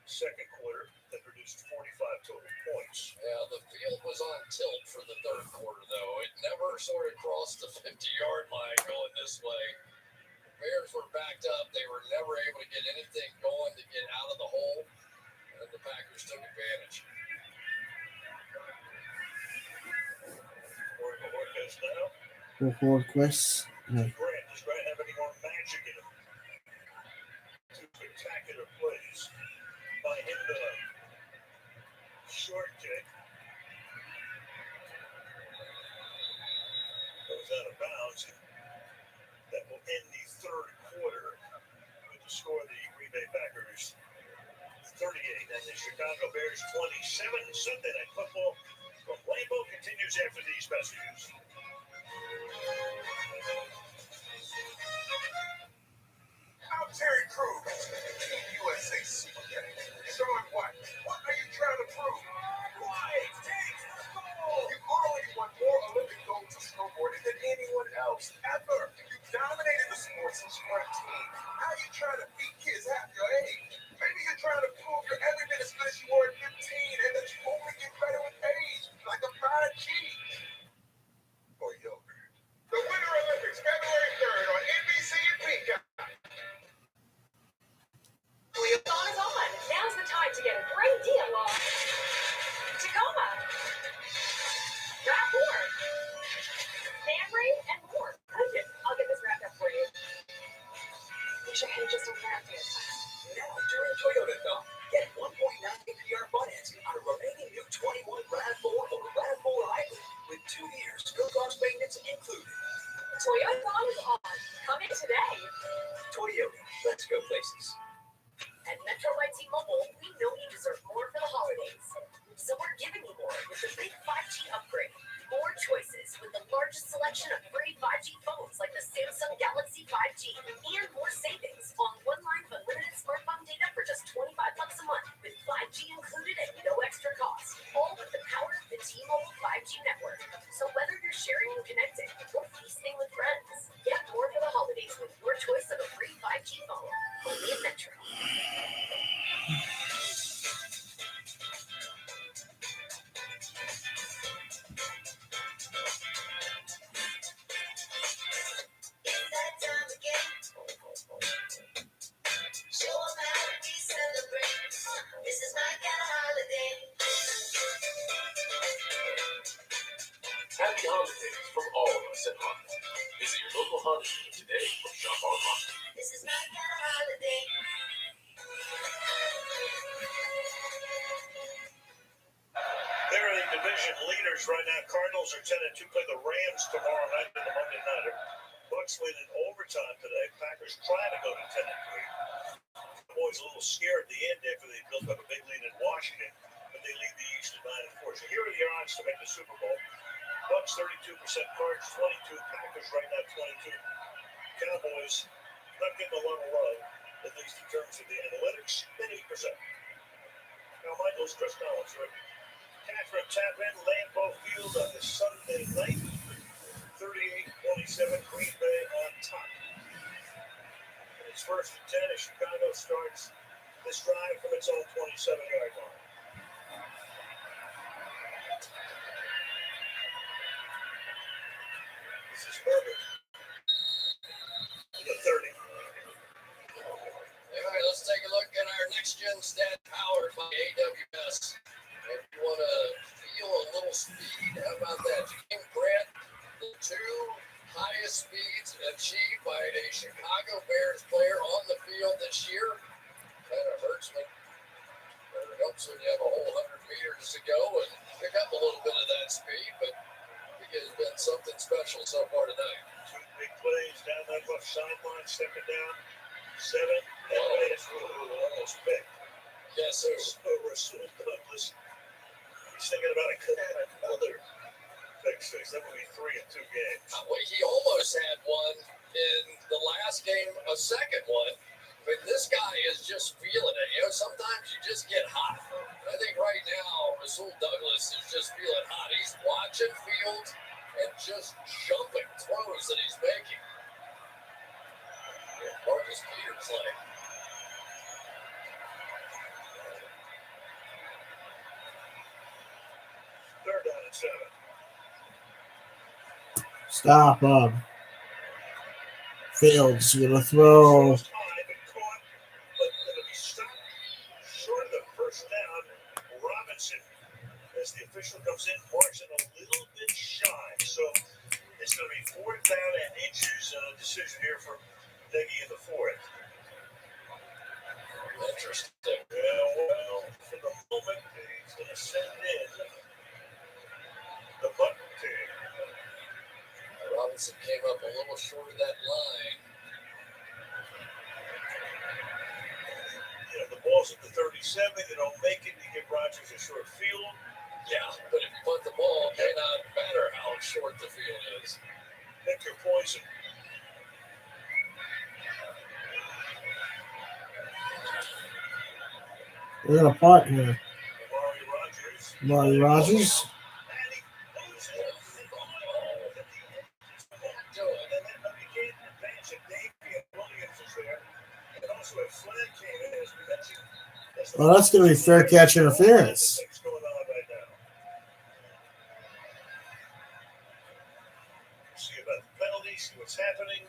second quarter that produced 45 total points. yeah, the field was on tilt for the third quarter, though. It never sort of crossed the 50-yard line going this way. Bears were backed up. They were never able to get anything going to get out of the hole, and the Packers took advantage. Horquez now. Horquez. Does Grant have any more magic in him? 2 spectacular plays by him to short kick. Goes out of bounds. That will end the third quarter with the score of the Green Bay Packers 38 and the Chicago Bears 27. Sunday Night Football from Lambeau continues after these messages. I'm Terry Crews, Team USA Super Gang. Showing what? What are you trying to prove? Quiet, take the ball. You already won more Olympic gold to snowboarding than anyone else ever. You dominated the sports and sprint team. How are you trying to beat kids half your age? Maybe you're trying to prove you're every bit as good as you were at 15 and that you only get better with age, like a 5G or yogurt. The Winter Olympics, February 3rd on NBC and Peacock. Thought is on. Now's the time to get a great deal on Tacoma, Rapport, Camry, and more. Okay, I'll get this wrapped up for you. Wish I had just unwrapped it. Now during Toyota Thumb, get 1.9 APR financing on a remaining new 21 RAV4 or RAV4 Hybrid with 2 years no cost maintenance included. Toyota Thon is on. Come in today. Toyota, let's go places. At Metro by T-Mobile, we know you deserve more for the holidays. So we're giving you more with the big 5G upgrade. More choices with the largest selection of free 5G phones like the Samsung Galaxy 5G. And more savings on one line of unlimited smartphone data for just $25 a month with 5G included at no extra cost. All with the power of the T-Mobile 5G network. So whether you're sharing and connecting or feasting with friends, get more for the holidays with your choice of a free 5G phone. Only at Metro. Happy holidays from all of us at Honda. Visit your local Honda dealer today or shop online. This is my kind of holiday. They're the division leaders right now. Cardinals are 10-2. Play the Rams tomorrow night in the Monday Nighter. Bucks win in overtime today. Packers trying to go to 10-3. The boys a little scared at the end after they built up a big lead in Washington, but they lead the East at 9-4. So here are your odds to make the Super Bowl. Bucks 32%, Cards 22, Packers right now 22. Cowboys not getting a lot of love, at least in terms of the analytics, at 8%. Now Michael's Chris Collins, right? Catherine Tapman, Lambeau Field on this Sunday night. 38-27, Green Bay on top. And it's 1st and 10 as Chicago starts this drive from its own 27-yard line. This is Herbert. The 30. All right, let's take a look at our next-gen stat powered by AWS. Every defenseman. But it helps when you have a whole 100 meters to go and pick up a little bit of that speed. But I think it has been something special so far tonight. Two big plays down that left sideline, stepping down. 7, and it's almost big. Yes, there's Rasul Douglas. He's thinking about it. Could have another big six. That would be 3 in 2 games. He almost had one in the last game, a second one. But this guy is just feeling it. Sometimes you just get hot. I think right now, Rasul Douglas is just feeling hot. He's watching Fields and just jumping throws that he's making. Marcus Peters like. Third down and 7. Stop him. Fields gonna throw. But it'll be stopped short of the first down. Robinson, as the official comes in, marks it a little bit shy. So it's going to be 4th down and inches decision here for Deggy in the 4th. Interesting. Well, for the moment, he's going to send in the button team. Robinson came up a little short of that line. The ball's at the 37. You don't make it. You give Rodgers a short field. Yeah, but if you punt the ball, it may not matter how short the field is. Pick your poison. We're gonna punt here. Amari Rodgers. Well, that's going to be fair catch interference. See about the penalty, see what's happening.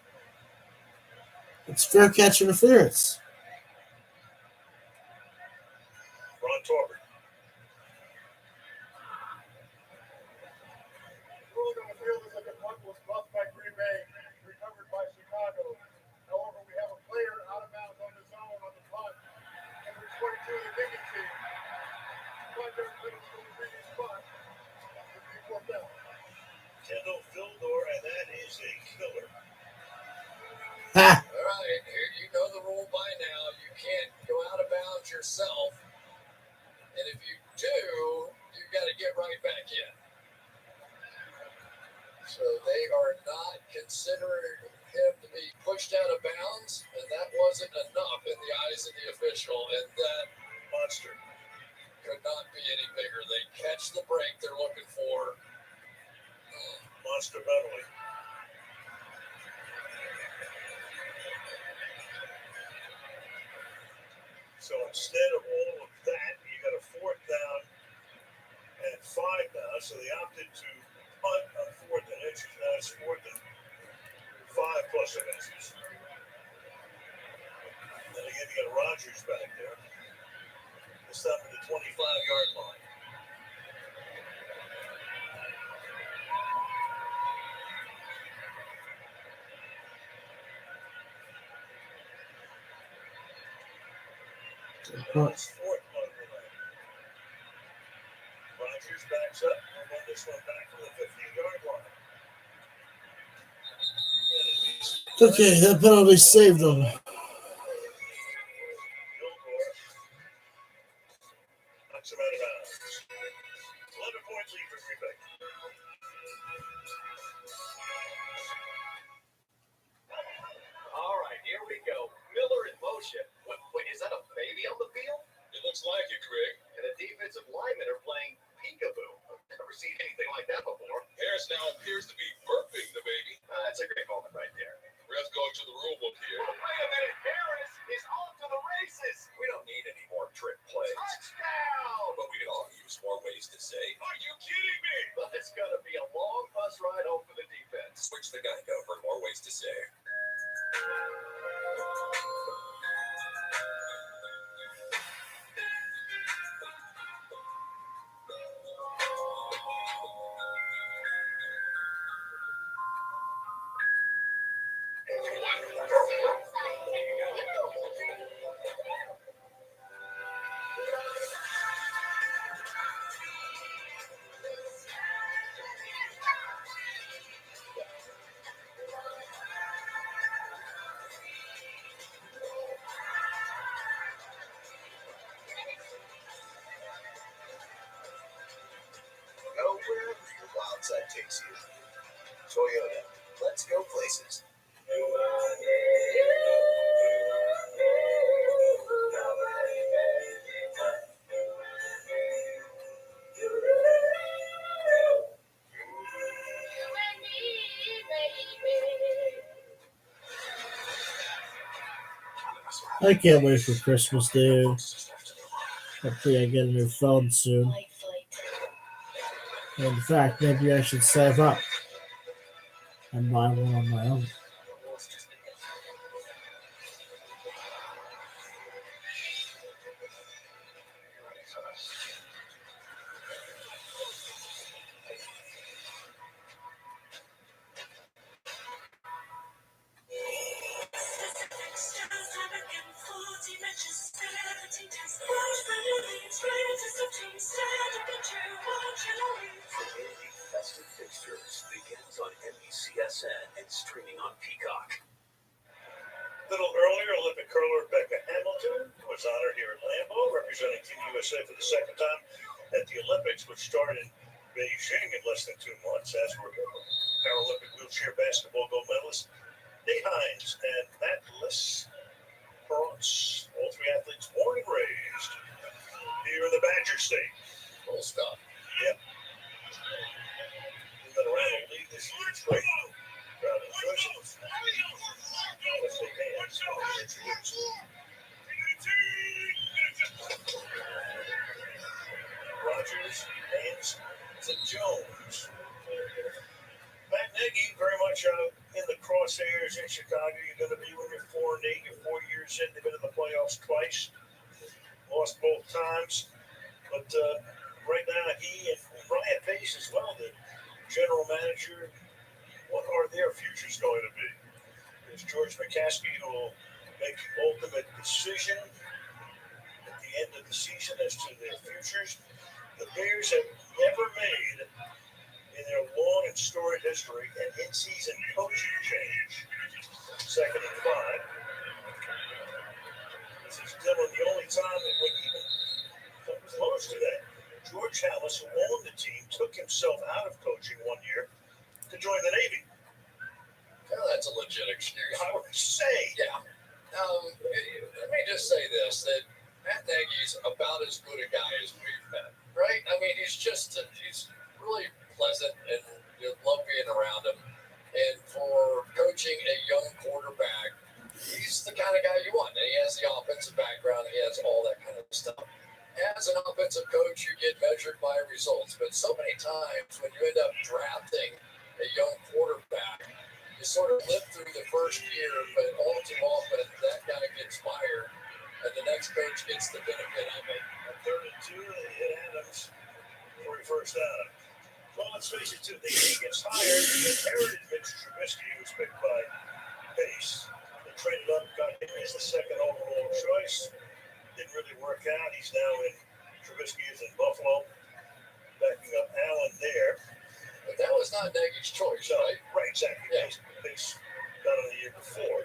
It's fair catch interference. Ron Torbert. Ruling on the field is that the punt was bluffed by Green Bay, recovered by Chicago. However, we have a player out of bounds on the zone on the punt. Number 22 of the kicking team. Punt middle of the previous punt. It'll be 4th down. Kendall Vildor, and that is a killer. Ha! All right, here you know the rule by now. You can't go out of bounds yourself. And if you do, you've got to get right back in. So they are not considering him to be pushed out of bounds, and that wasn't enough in the eyes of the official, and that monster could not be any bigger. They catch the break they're looking for. Monster penalty. So instead of all of that, you got a 4th down and 5 now. So they opted to punt on 4th and inches. Now it's 4th and 5 plus inches. Then again, you got Rodgers back there. This time at the 25-yard line. It's 4th punt of the night. Rodgers backs up and run this one back from the 15-yard line. Okay, that penalty saved them. Knocks him out of bounds. 11-point lead for Green Bay. All right, here we go. Miller in motion. Wait, is that a baby on the field? It looks like it, Craig. And the defensive linemen are playing peekaboo. I've never seen anything like that before. Harris now appears to be burping the baby. That's a great moment right there. Ref's going to the rule book here. Wait a minute, Harris is off to the races. We don't need any more trick plays. Touchdown! But we can all use more ways to say, Are you kidding me? But it's going to be a long bus ride home for the defense. switch the Geico for more ways to say. takes you. Toyota. Let's go places. I can't wait for Christmas, dude. Hopefully I get a new phone soon. And in fact, maybe I should save up and buy one on my own. Festive Fixtures begins on NBCSN and streaming on Peacock. A little earlier, Olympic curler Becca Hamilton was honored here at Lambeau, representing Team USA for the second time at the Olympics, which started in Beijing in less than 2 months, as were Paralympic wheelchair basketball gold medalists Nate Hines and Matt Perrance, all 3 athletes born and raised here in the Badger State. Cool stuff. Yep. Been around the league this year. It's great. Proud of Let's shake hands. Rogers, Haynes, to Jones. Matt Nagy very much in the crosshairs in Chicago. You're going to be when you're 4-8. You're 4 years in. They've been in the playoffs twice. Lost both times. But right now, he and Brian Pace as well, the general manager, what are their futures going to be? There's George McCaskey, who will make the ultimate decision at the end of the season as to their futures. The Bears have never made, in their long and storied history, an in-season coaching change. 2nd and 5. This is Dylan, the only time it would even come close to that. George Hallis, who owned the team, took himself out of coaching 1 year to join the Navy. Well, that's a legit excuse. I would say. Yeah. Let me just say this, that Matt Nagy's about as good a guy as we've met, right? I mean, he's really pleasant, and you love being around him. And for coaching a young quarterback, he's the kind of guy you want. And he has the offensive background. He has all that kind of stuff. As an offensive coach, you get measured by results. But so many times when you end up drafting a young quarterback, you sort of live through the first year, but all too often that guy gets fired, and the next coach gets the benefit of it. 3rd and 2, they hit Adams for a first down. Well, let's face it, too. He gets hired. He inherited Mitch Trubisky, who was picked by Pace. They traded up, got him as the 2nd overall choice. Didn't really work out. He's now in Trubisky is in Buffalo, backing up Allen there. But that was not Nagy's choice, right? Right, exactly. Yeah. Pace done it the year before.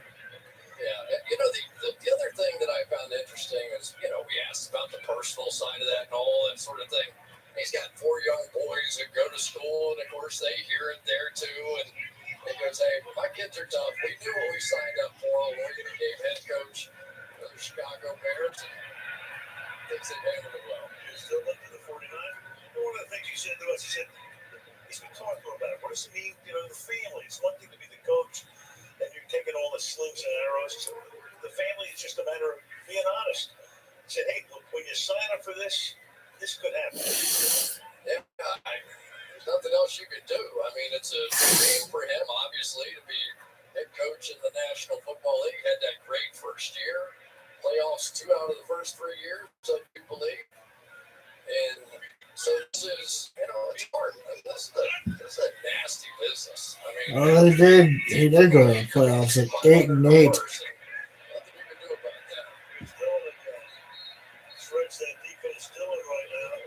Yeah. You know, the other thing that I found interesting is, you know, we asked about the personal side of that and all that sort of thing. He's got 4 young boys that go to school, and of course they hear it there too. And he goes, "Hey, my kids are tough. We knew what we signed up for when we became head coach for the Chicago Bears, and things have handled it well." He's still up to the 49. One of the things he said to us, he said, he's been talking about it. What does it mean, you know, the family? It's one thing to be the coach, and you're taking all the slings and arrows. So the family is just a matter of being honest. He said, "Hey, look, when you sign up for this could happen." Yeah, there's nothing else you could do. I mean, it's a dream for him, obviously, to be head coach in the National Football League. He had that great first year, playoffs 2 out of the first 3 years, I do believe. And so this is, you know, it's hard. This is a nasty business. I mean, Oh, he did go to the playoffs at 8-8. Nothing you can do about that. He's Dylan shreds that defense Dylan right now.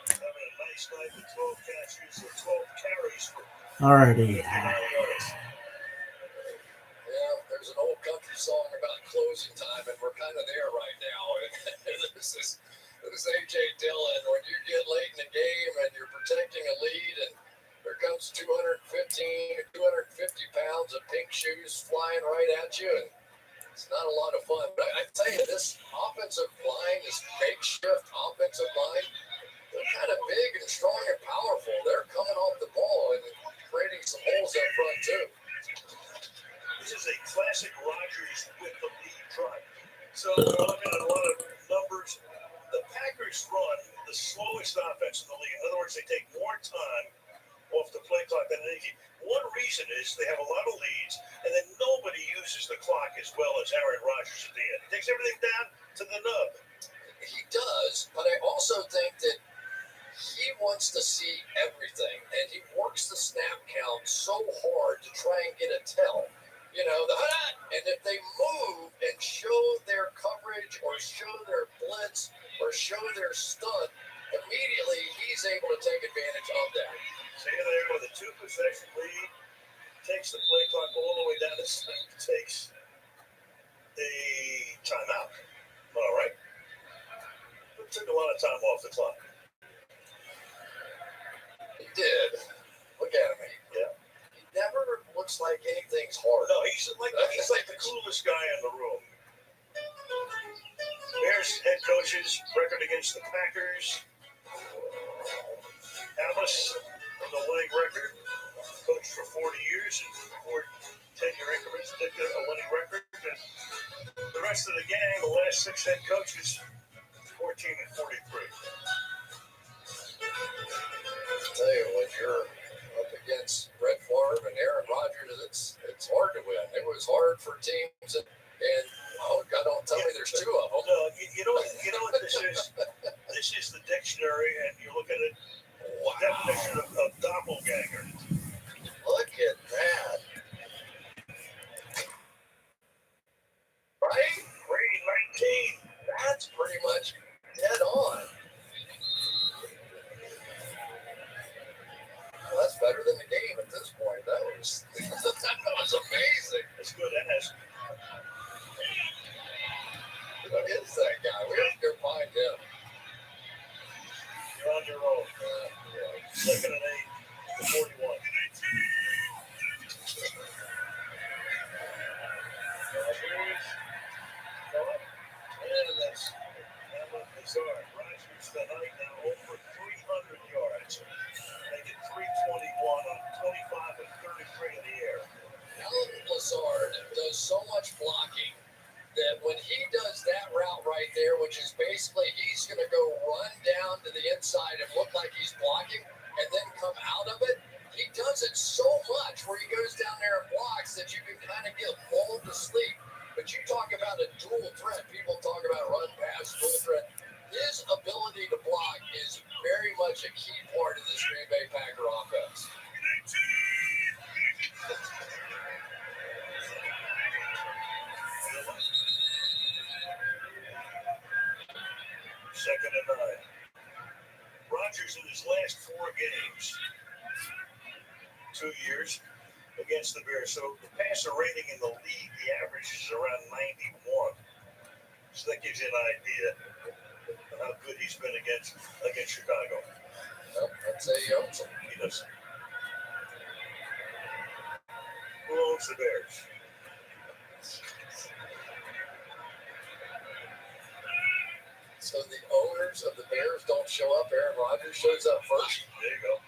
Having a nice night with 12 catches and 12 carries for Alrighty. Yeah, there's an old country song about closing time, and we're kind of there right now. This is A.J. Dillon. When you get late in the game and you're protecting a lead and it's 250 pounds of pink shoes flying right at you, and it's not a lot of fun. But I tell you, this offensive line, this makeshift offensive line, they're kind of big and strong and powerful. They're coming off the ball and creating some holes up front, too. This is a classic Rodgers with the lead drive. So we're looking at a lot of numbers. The Packers run the slowest offense in the league. In other words, they take more time off the play clock than any team. One reason is they have a lot of leads, and then nobody uses the clock as well as Aaron Rodgers at the end. He takes everything down to the nub. He does, but I also think that he wants to see everything, and he works the snap count so hard to try and get a tell. You know, and if they move and show their coverage or show their blitz or show their stunt, immediately he's able to take advantage of that. See there with a 2-possession lead, takes the play clock all the way down to takes the timeout. All right. It took a lot of time off the clock. He did. Look at him. Yeah. He never looks like anything's hard. No, he's like the coolest guy in the room. Bears head coach's record against the Packers. Alice on the winning record. Coached for 40 years and 4 10-year increments. Did get a winning record. And the rest of the gang, the last 6 head coaches, 14 and 43. I tell you, when you're up against Brett Favre and Aaron Rodgers, it's hard to win. It was hard for teams, and oh God, don't tell me there's 2 of them. No, you know what this is? This is the dictionary, and you look at it. Definition of doppelganger. Look at that. Right? Grade 19. That's pretty much dead on. Well, that's better than the game at this point. That was amazing. As good as. Who is that guy? We have to go find him. You're on your own. Second and 8 to 41. And that's bizarre. Rodgers tonight now over 300 yards. They get 321 on 25 and 33 in the air. Alan Lazard does so much blocking that when he does that route right there, which is basically he's going to go run down to the inside and look like he's blocking and then come out of it, he does it so much where he goes down there and blocks that you can kind of get lulled to sleep. But you talk about a dual threat. People talk about run, pass, dual threat. His ability to block is very much a key part of this Green Bay Packer offense. Second and 9. Rodgers in his last 4 games, 2 years against the Bears. So the passer rating in the league, the average is around 91. So that gives you an idea of how good he's been against Chicago. Well, I'd say he owns them. He does. Who owns the Bears? So the owners of the Bears don't show up. Aaron Rodgers shows up first. There you go.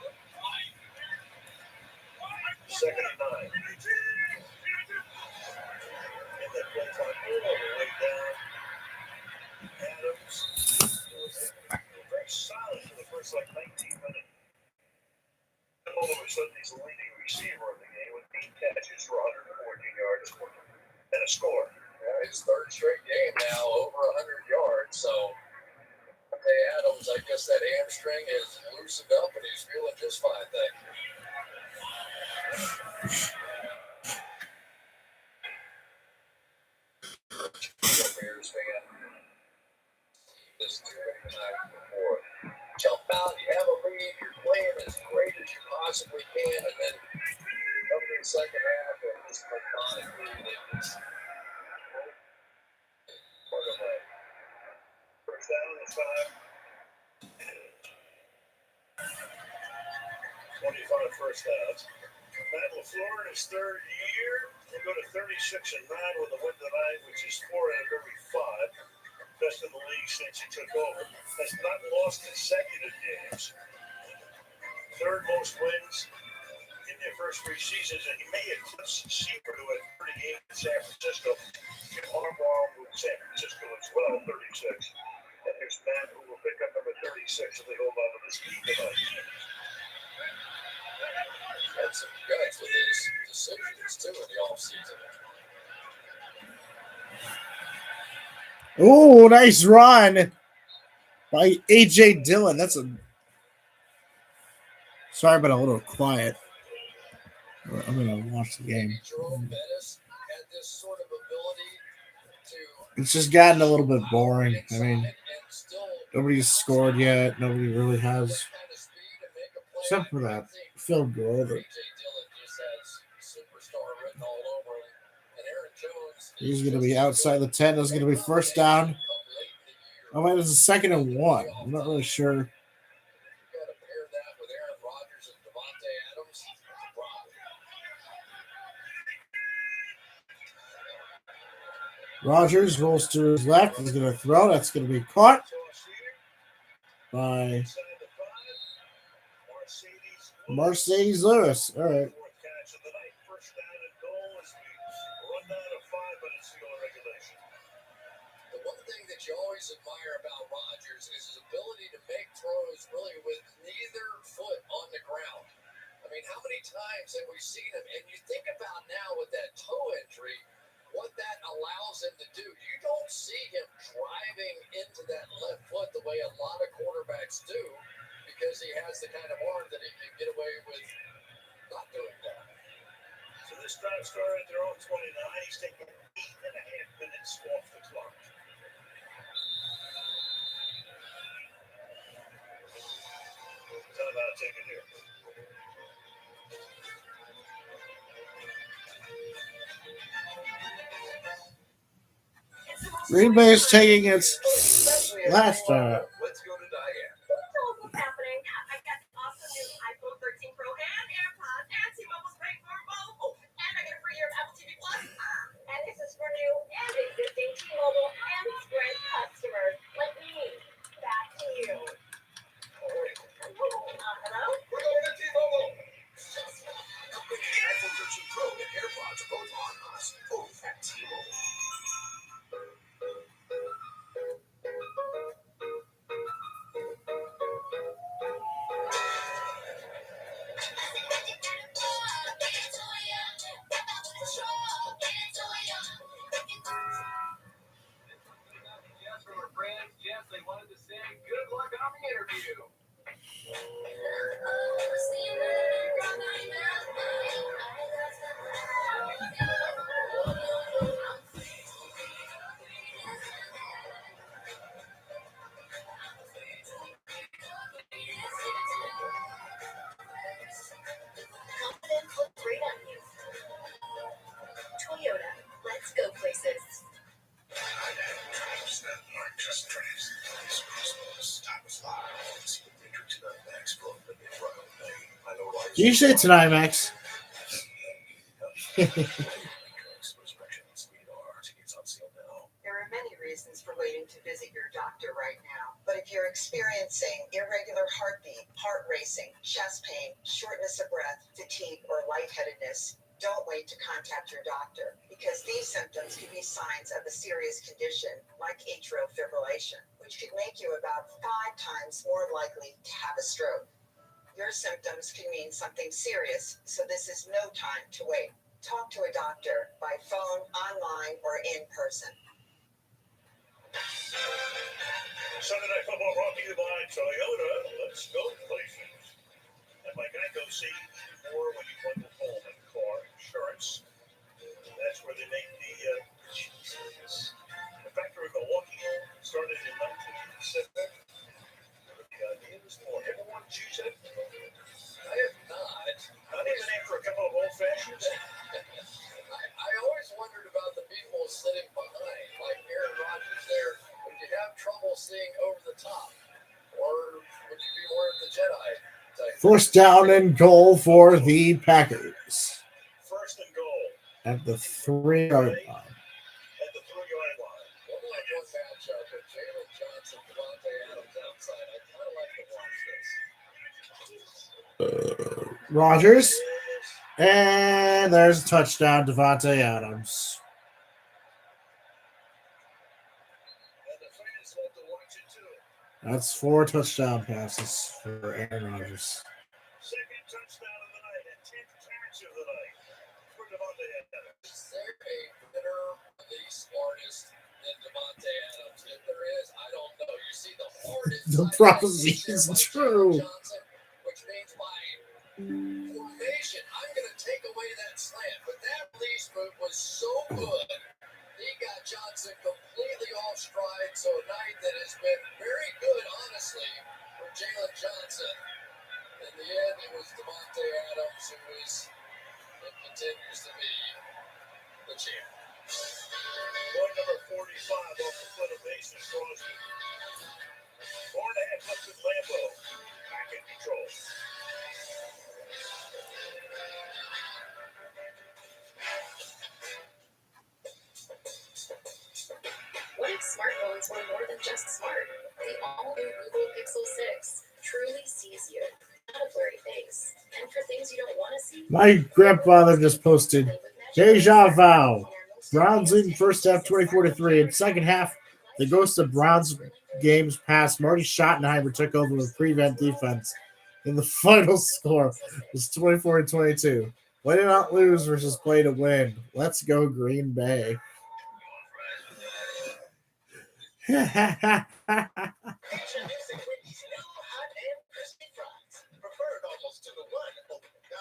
Second and 9. And that play clock all the way down. Adams was very solid for the first 19 minutes. All of a sudden, he's the leading receiver of the game with 8 catches for 114 yards and a score. Yeah, his 3rd straight game now, over 100 yards. So, hey, Adams, I guess that hamstring is loosened up and he's feeling just fine, thank you. Bears fan. This is the night before. Jump out, you have a lead, you're playing as great as you possibly can, and then come to the second half and just methodically First down and 5. 25 first downs. Matt LaFleur in his third year will go to 36-9 with a win tonight, which is 4 out of every 5. Best in the league since he took over. Has not lost consecutive games. Third most wins in their first 3 seasons, and he may eclipse Seaver, who had 38 in San Francisco. Harbaugh with San Francisco as well, 36. And there's Matt, who will pick up number 36 if they hold on to this lead tonight. Had some guts with his decisions, too, in the offseason. Oh, nice run by A.J. Dillon. That's a... Sorry, but a little quiet. I'm going to watch the game. It's just gotten a little bit boring. I mean, nobody's scored yet. Nobody really has. Except for that field goal. He's going to be outside the 10. That's going to be first down. Oh, man, it's a 2nd and 1. I'm not really sure. Rodgers rolls to his left. He's going to throw. That's going to be caught by Mercedes Lewis. All right. The one thing that you always admire about Rodgers is his ability to make throws really with neither foot on the ground. I mean, how many times have we seen him? And you think about now with that toe injury, what that allows him to do. You don't see him driving into that left foot the way a lot of quarterbacks do because he has the kind of arm that he can get away with not doing that. So this drive started at their own 29. He's taking 8.5 minutes off the clock. Timeout taken here. Green Bay is taking its last time. Let's go to Diane. What's happening? I got the awesome new iPhone 13 Pro and AirPods and T-Mobile's great for both. Oh, and I get a free year of Apple TV Plus. And this is for new and existing T-Mobile and Sprint customers like me. Back to you. Hello? We're going to T-Mobile. Upgrade the iPhone 13 Pro and AirPods are both on us. Both at T-Mobile. Yes, they wanted to say good luck on the interview. Confidence looks great on you. Toyota, let's go places. I have dreams that aren't just dreams. It's possible this time of life. It's the winter tonight, Max. Both of them right on me. I know why. Did you say tonight, Max? There are many reasons for waiting to visit your doctor right now. But if you're experiencing irregular heartbeat, heart racing, chest pain, shortness of breath, fatigue, or lightheadedness, don't wait to contact your doctor, because these symptoms could be signs of a serious condition like atrial fibrillation, which could make you about 5 times more likely to have a stroke. Your symptoms can mean something serious, so this is no time to wait. Talk to a doctor by phone, online, or in person. Sunday Night Football brought to you by Toyota. Let's go places. And by Geico, save more when you bundle home and car insurance. That's where they make the factory in Milwaukee. Started in 1987. The idea was more. Everyone choose it? I have not. Not even after a couple of old fashions. I always wondered about the people sitting behind, like Aaron Rodgers there. Would you have trouble seeing over the top? Or would you be more of the Jedi First down and goal for the Packers. First and goal. At the 3-yard line. At the 3-yard line. One matchup with Jalen Johnson, Devontae Adams outside. I kind of like to watch this. Rodgers. And there's a touchdown, Devontae Adams. And the fans love to watch it too. That's 4 touchdown passes for Aaron Rodgers. Second touchdown of the night and 10th catch of the night for Devontae Adams. Is there a better, the smartest than Devontae Adams? If there is, I don't know. You see the hardest. The prophecy is true. Johnson, which means by formation, I'm going to take away that slant. But that release move was so good. He got Johnson completely off stride. So a night that has been very good, honestly, for Jalen Johnson. In the end, it was Devontae Adams who is and continues to be the champ. One number 45 off the foot of Mason Crosby. Barnett up with Lambo. Back in control. What if smartphones were more than just smart? The all-new Google Pixel 6 truly sees you, not a blurry face. And for things you don't want to see, My grandfather just posted Deja Vu. Browns leading first half 24-3. In second half, the ghost of Browns games past Marty Schottenheimer took over with prevent defense. And the final score was 24-22. Play to not lose versus play to win. Let's go Green Bay.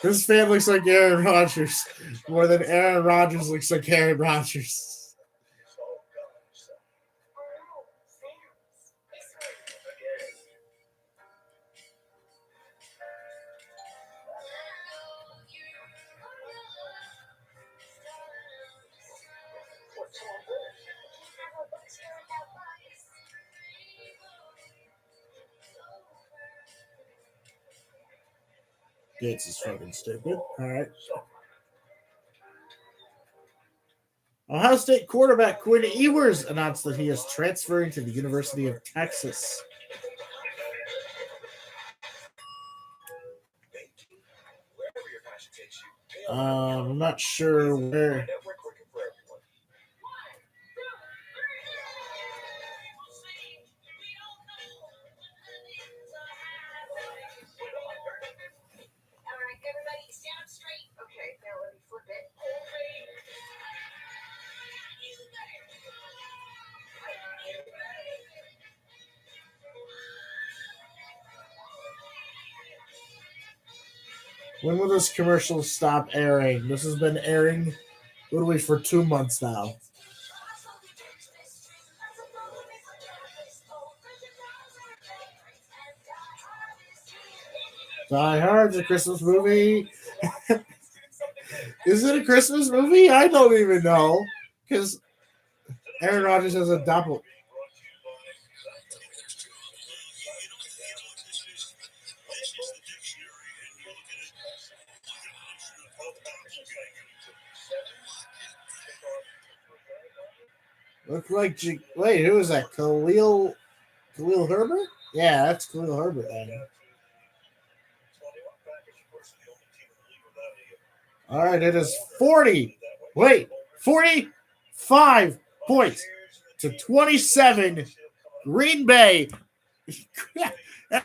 This fan looks like Aaron Rodgers more than Aaron Rodgers looks like Aaron Rodgers. Gates is fucking stupid. All right. Ohio State quarterback Quinn Ewers announced that he is transferring to the University of Texas. I'm not sure where. When will this commercial stop airing? This has been airing literally for 2 months now. Die Hard's a Christmas movie. Is it a Christmas movie? I don't even know. Because Aaron Rodgers has a double. Look like wait, who is that? Khalil Herbert? Yeah, that's Khalil Herbert then. All right, it is 45 points to 27. Green Bay.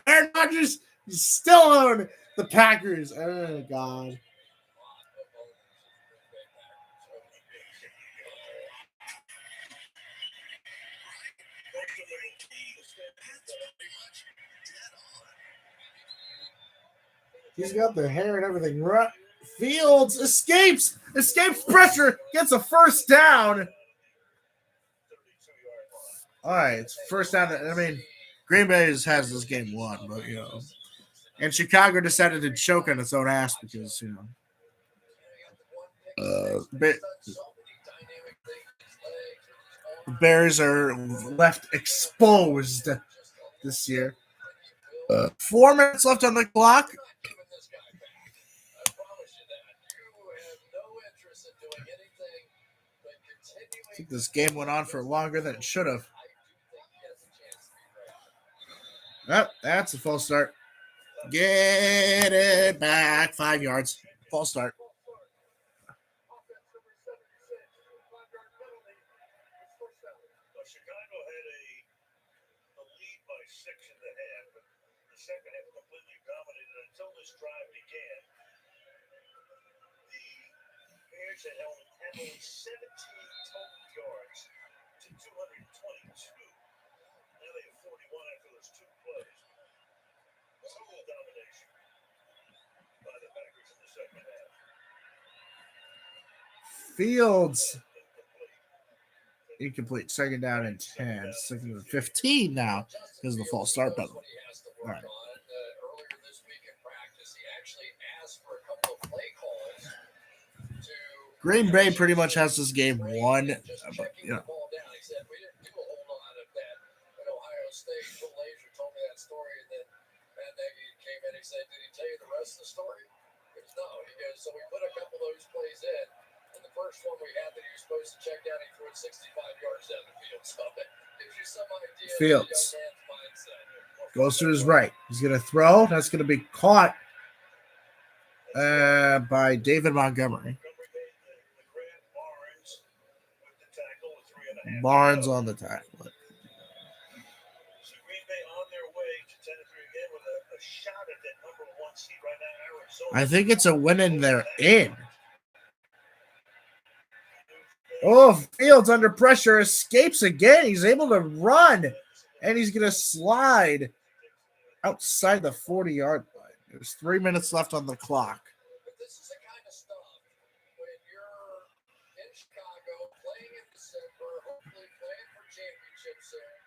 Aaron Rodgers still own the Packers. Oh, God. He's got the hair and everything. Fields escapes pressure, gets a first down. All right, it's first down. I mean, Green Bay has this game won, but you know, and Chicago decided to choke on its own ass because you know, Bears are left exposed this year. 4 minutes left on the clock. You're not giving this guy back. I promise you that. You have no interest in doing anything but continuing. I think this game went on for longer than it should have. I do think he has a chance to be great. Oh, that's a false start. Get it back. 5 yards. False start. Offense number 76. 5-yard penalty. It's first down. Chicago had a lead by 6 at the half, but the second half completely dominated until this drive began. The Bears had only 17 total yards to 222. Now they have 41 after those 2 plays. Total domination by the Packers in the second half. Fields. Incomplete. Second down and 10. Second and 15 now because of the false start penalty. All right. Earlier this week in practice, he actually asked for a couple of play calls to Green Bay pretty much has this game won. But, the ball down. He said, we didn't do a whole lot of that at Ohio State. Bill Lazor told me that story, and then Matt Nagy came in and he said, did he tell you the rest of the story? He goes, no. He goes, so we put a couple of those plays in. And the first one we had that he was supposed to check down, he threw it 65 yards down the field. So it gives you some idea Fields of the young man's mindset. goes to his right. He's going to throw. That's going to be caught by David Montgomery. Barnes on the tackle. So Green Bay on their way to 10-3 again with a shot at that number 1 seed right now, Arizona. I think it's a win and they're in. Oh, Fields under pressure escapes again. He's able to run, and he's going to slide outside the 40-yard line. There's 3 minutes left on the clock. But this is the kind of stuff when you're in Chicago, playing in December, hopefully playing for championships soon.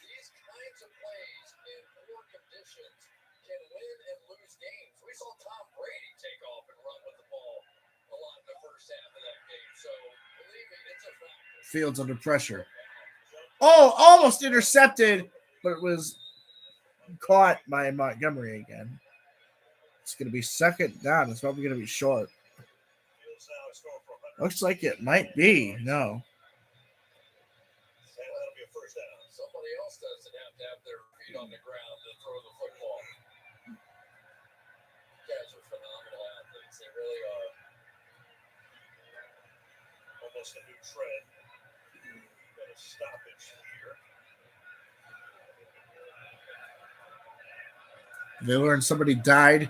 These kinds of plays in poor conditions can win and lose games. We saw Tom Brady take off and run with the ball a lot in the first half of that game. So, believe me, it's a factor. Fields under pressure. Oh, almost intercepted, but it was caught by Montgomery again. It's going to be second down. It's probably going to be short. Looks like it might be. No. That'll be a first down. Somebody else doesn't have to have their feet on the ground to throw the football. You guys are phenomenal athletes. They really are. Almost a new trend. Got a stoppage here. They learned somebody died.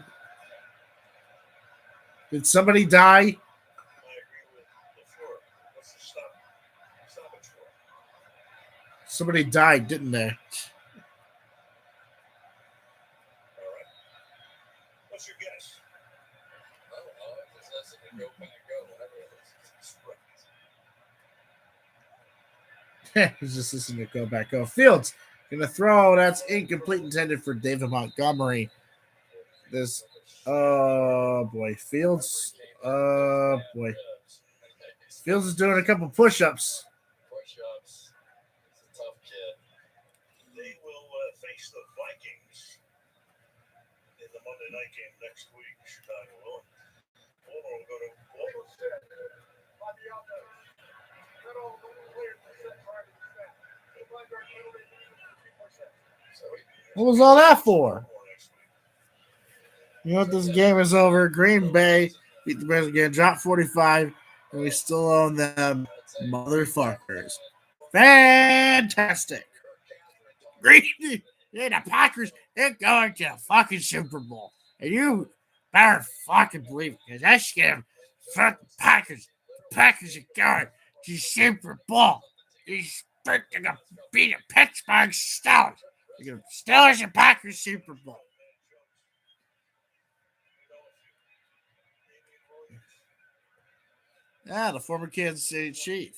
Did somebody die? I agree with LaFleur. What's the stoppage for? Somebody died, didn't they? All right. What's your guess? I don't know. It just lets it go back, go. Whatever it is. He's just listening to go back. Go. Fields going to throw. That's incomplete, intended for David Montgomery. This, oh boy, Fields. Boy, Fields is doing a couple push-ups. Push-ups. He's a tough kid. They will face the Vikings in the Monday night game next week. Chicago will. Baltimore will go to Baltimore. On the offense. Not all of the players are set prior to the snap. 5-yard penalty, 3%. What was all that for? You know what? This game is over. Green Bay beat the Bears again. Drop 45, and we still own them, motherfuckers. Fantastic. Green, yeah, the Packers, they're going to the fucking Super Bowl. And you better fucking believe it, because that's scared. Fuck the Packers. The Packers are going to the Super Bowl. They're going to beat the Pittsburgh Steelers. They're going to Steelers and Packers Super Bowl. Ah, the former Kansas City Chief.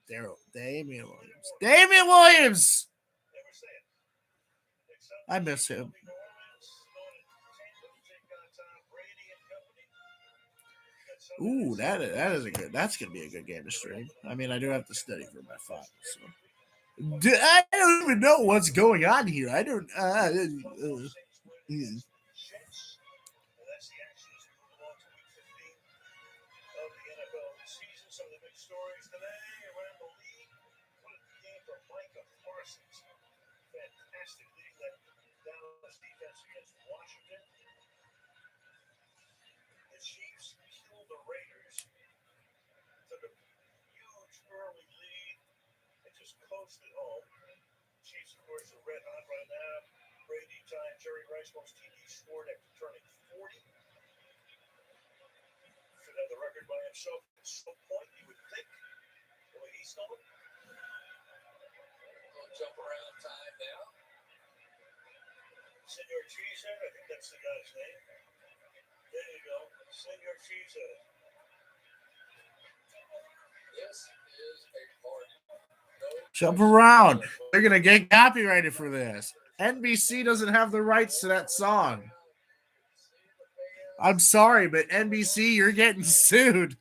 Damian Williams. Damian Williams! I miss him. Ooh, that is a good. That's gonna be a good game to stream. I mean, I do have to study for my finals, so I don't even know what's going on here. I don't. Of the NFL season, some of the big stories today around the league. What a game for Micah Parsons. Fantastic lead that Dallas defense against Washington. The Chiefs killed the Raiders. Took a huge early lead and just coasted home. Chiefs, of course, are red hot right now. Brady tied Jerry Rice most TDs scored after turning 40. Should have the record by himself at some point, you would think. The way he's going. Jump around time now. Senor Cheesehead, I think that's the guy's name. There you go. Senor Cheesehead. This is a party. Jump around. They're going to get copyrighted for this. NBC doesn't have the rights to that song. I'm sorry, but NBC, you're getting sued.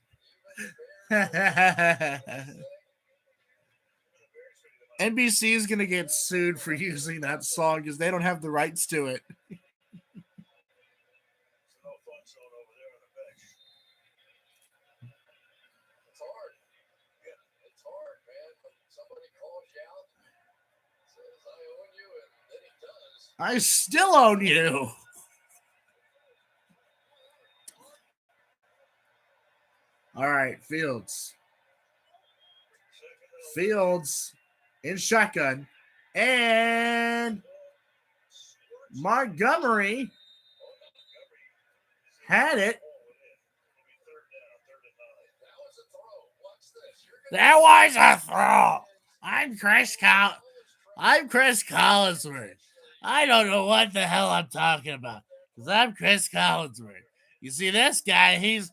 NBC is going to get sued for using that song because they don't have the rights to it. It's hard. It's hard, man. When somebody calls you out, says, I own you, and then he does. I still own you. All right, Fields in shotgun, and Montgomery had it. That was a throw. I'm Chris Collinsworth. I don't know what the hell I'm talking about because I'm Chris Collinsworth. You see this guy? He's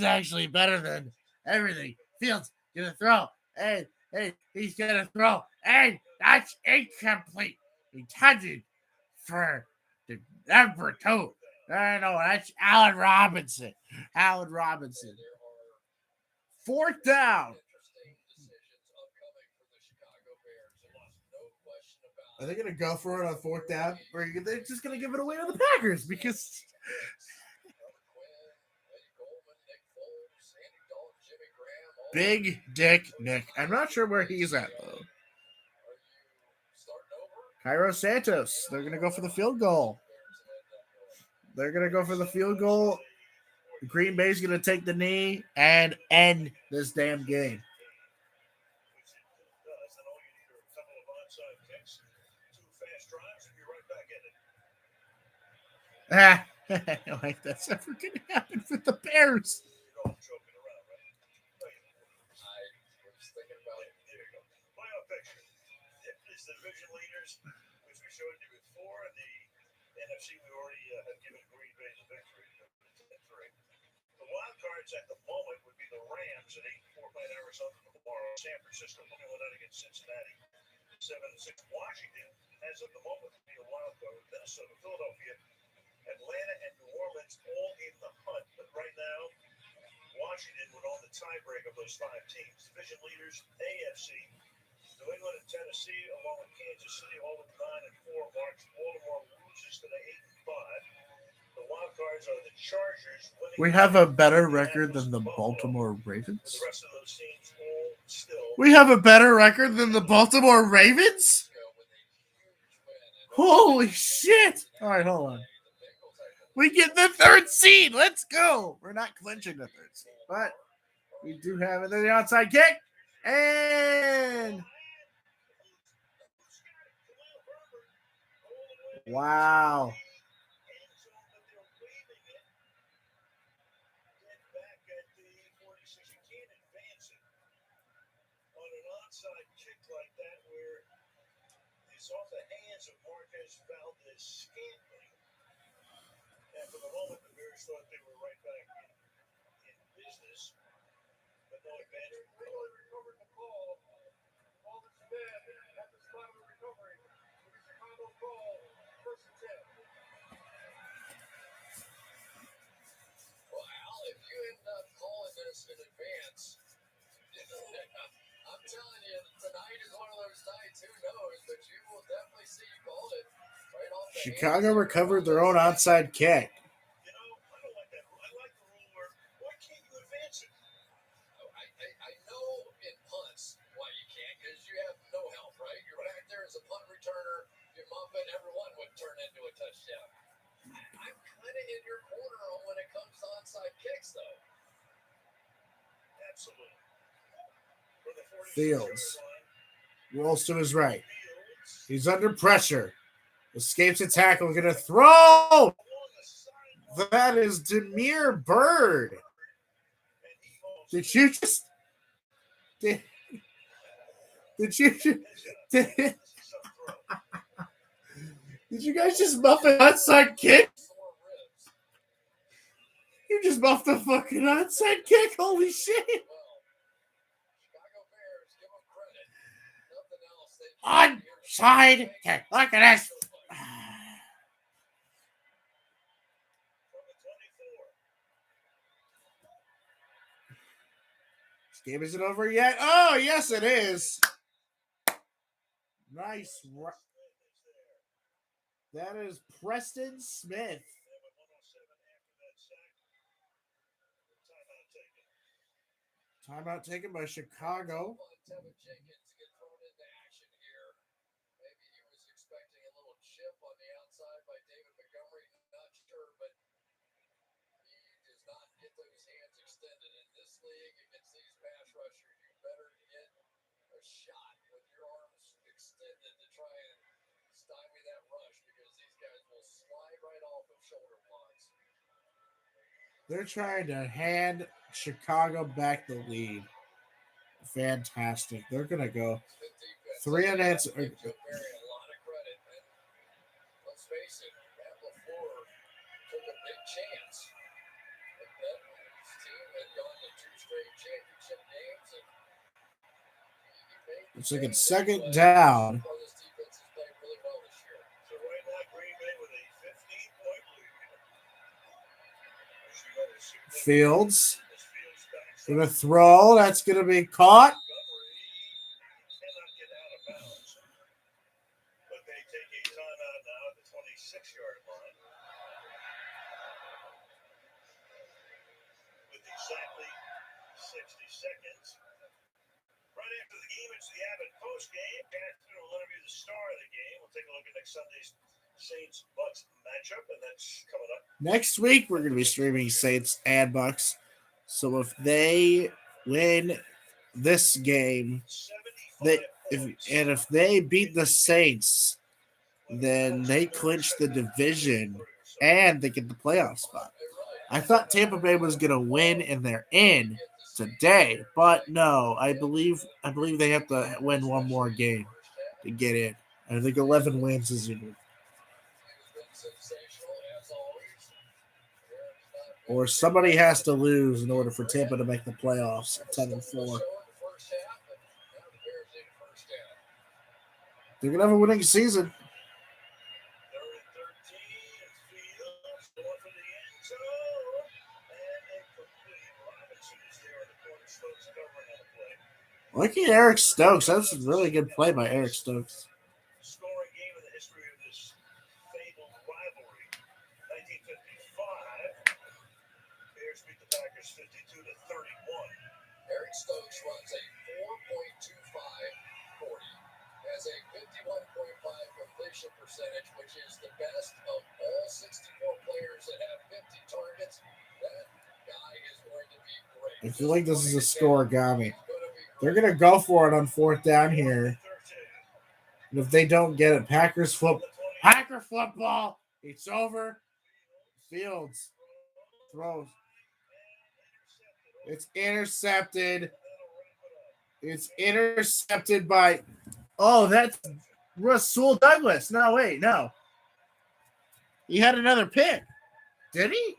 actually better than everything. Fields gonna throw. Hey, he's gonna throw. And that's incomplete. Intended for the number 2. No, that's Allen Robinson. Fourth down. Are they going to go for it on fourth down? Or are they just going to give it away to the Packers? Because Big Dick Nick. I'm not sure where he's at, though. Cairo Santos. They're going to go for the field goal. Green Bay's going to take the knee and end this damn game. Like that's never going to happen for the Bears. The division leaders, which we showed you before, and the NFC we already had given Green Bay the victory. The wild cards at the moment would be the Rams at 8-4 playing Arizona tomorrow. San Francisco playing one night against Cincinnati. 7-6. Washington, as of the moment, would be a wild card. Minnesota, Philadelphia, Atlanta, and New Orleans all in the hunt. But right now, Washington would own the tiebreak of those 5 teams. Division leaders, AFC. New England and Tennessee, along with Kansas City, all with 9-4 marks. Baltimore loses to the 8-5. The wild cards are the Chargers. We have a better record than the Baltimore Ravens. The rest of those teams all still. We have a better record than the Baltimore Ravens? Holy shit! All right, hold on. We get the 3rd seed. Let's go. We're not clinching the 3rd seed, but we do have it. The outside kick. And wow. On an onside kick like that, where it's off the hands of Marquez Valdez-Scantling. And for the moment, the Bears thought they were right back in business. But no advantage. Really recovered the ball. All that's dead at the spot of the recovery. The Chicago ball. 1st and 10. Well, if you end up calling this in advance, I'm telling you, tonight is one of those nights Chicago recovered their own onside kick. You know, I don't like that rule. I like the rule where, why can't you advance it? I know in punts why you can't, because you have no help, right? You're back there as a punt returner, you're muffing, everyone would turn into a touchdown. I'm kind of in your corner on when it comes to onside kicks, though. Absolutely. For the 46 Fields rolls to his right. He's under pressure. Escapes a tackle. Going to throw. That is Demir Bird. Did you just? Did you? Did you guys just muff an onside kick? You just muffed a fucking onside kick. Holy shit! Onside kick. Look at this. This game isn't over yet. Oh, yes, it is. Nice. That is Preston Smith. Timeout taken by Chicago. Tevin Jenkins get thrown into action here. Maybe he was expecting a little chip on the outside by David Montgomery. Not sure, but he does not get those hands extended in this league against these pass rushers. You better get a shot with your arms extended to try and stymie that rush, because these guys will slide right off of shoulder blocks. They're trying to hand Chicago back the lead. Fantastic. They're going to go 3 and answer. A lot of credit. And let's face it, Matt LaFleur took a big chance. His team had gone to 2 straight championship games. It's like it's second down. This defense has played really well this year. So right now, Green Bay with a 15-point lead. Fields. Going to throw. That's going to be caught. Cannot get out of bounds. But they take a timeout now at the 26-yard line. With exactly 60 seconds. Right after the game, it's the Abbott post-game. Catherine will interview the star of the game. We'll take a look at next Sunday's Saints-Bucks matchup, and that's coming up. Next week, we're going to be streaming Saints and Bucks. So if they win this game, if they beat the Saints, then they clinch the division and they get the playoff spot. I thought Tampa Bay was going to win and they're in today, but no, I believe they have to win one more game to get in. I think 11 wins is enough. Or somebody has to lose in order for Tampa to make the playoffs at 10-4. They're going to have a winning season. Look at Eric Stokes. That's a really good play by Eric Stokes. Scoring game in the history of this fabled rivalry. 1955. Bears beat the Packers 52-31. Eric Stokes runs a 4.25 40. Has a 51.5 completion percentage, which is the best of all 64 players that have 50 targets. That guy is going to be great. I feel like this is a scoregami. They're going to go for it on 4th down here. And if they don't get it, Packer football. It's over. Fields throws. It's intercepted. It's intercepted by... Oh, that's Rasul Douglas. No, wait, no. He had another pick. Did he?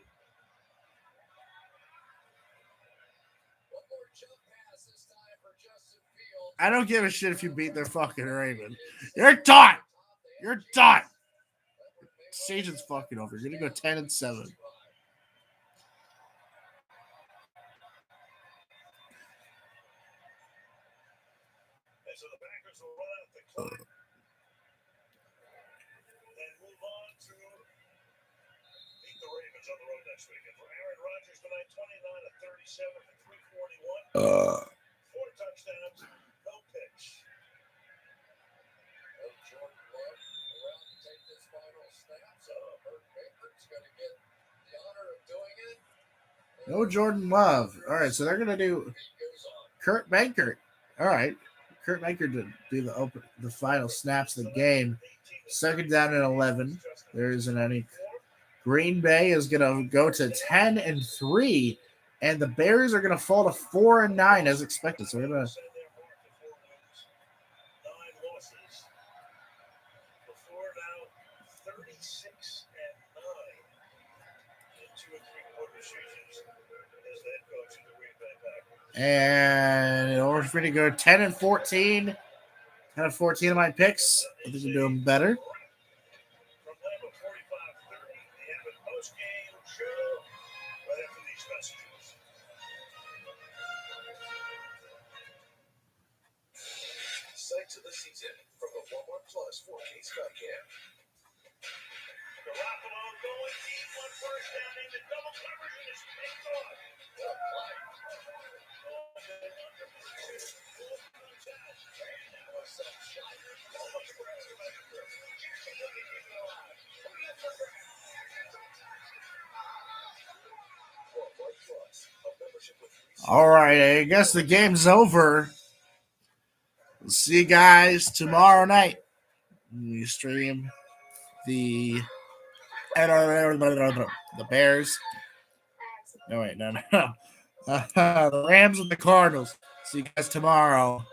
I don't give a shit if you beat their fucking Raven. You're done. You're done. Season's fucking over. You're going to go 10-7. So the Packers will run out the clock and move on Browns on the road next weekend. For Aaron Rodgers tonight, 29 of 37 for 341. 4 touchdowns, no picks. No Jordan Love around to take this final snap. So Burt Baker's going to get the honor of doing it. No Jordan Love. All right, so they're going to do Kurt Baker. All right. Kurt Baker to do the final snaps of the game. Second down and 11. There isn't any. Green Bay is going to go to 10-3, and the Bears are going to fall to 4-9 as expected. So we're going to. 9 losses. Before now, 36-9 in 2 and 3/4 seasons as the head coach of the Green Bay Packers. And in order for me to go 10-14, 10-14 of my picks, I think I'm doing better. From Lambeau 45-30, the Abbott post-game show right after these messages. Sights of the season from the Walmart Plus 4K Skycam. Garoppolo going deep on first down into double coverage and it's picked off. What a play. And now a soft shot. Almost grabs him back. Jackson looking to keep it alive. Walmart Plus, a membership with All right, I guess the game's over. We'll see you guys tomorrow night. We stream the Bears. No, wait, no. The Rams and the Cardinals. See you guys tomorrow.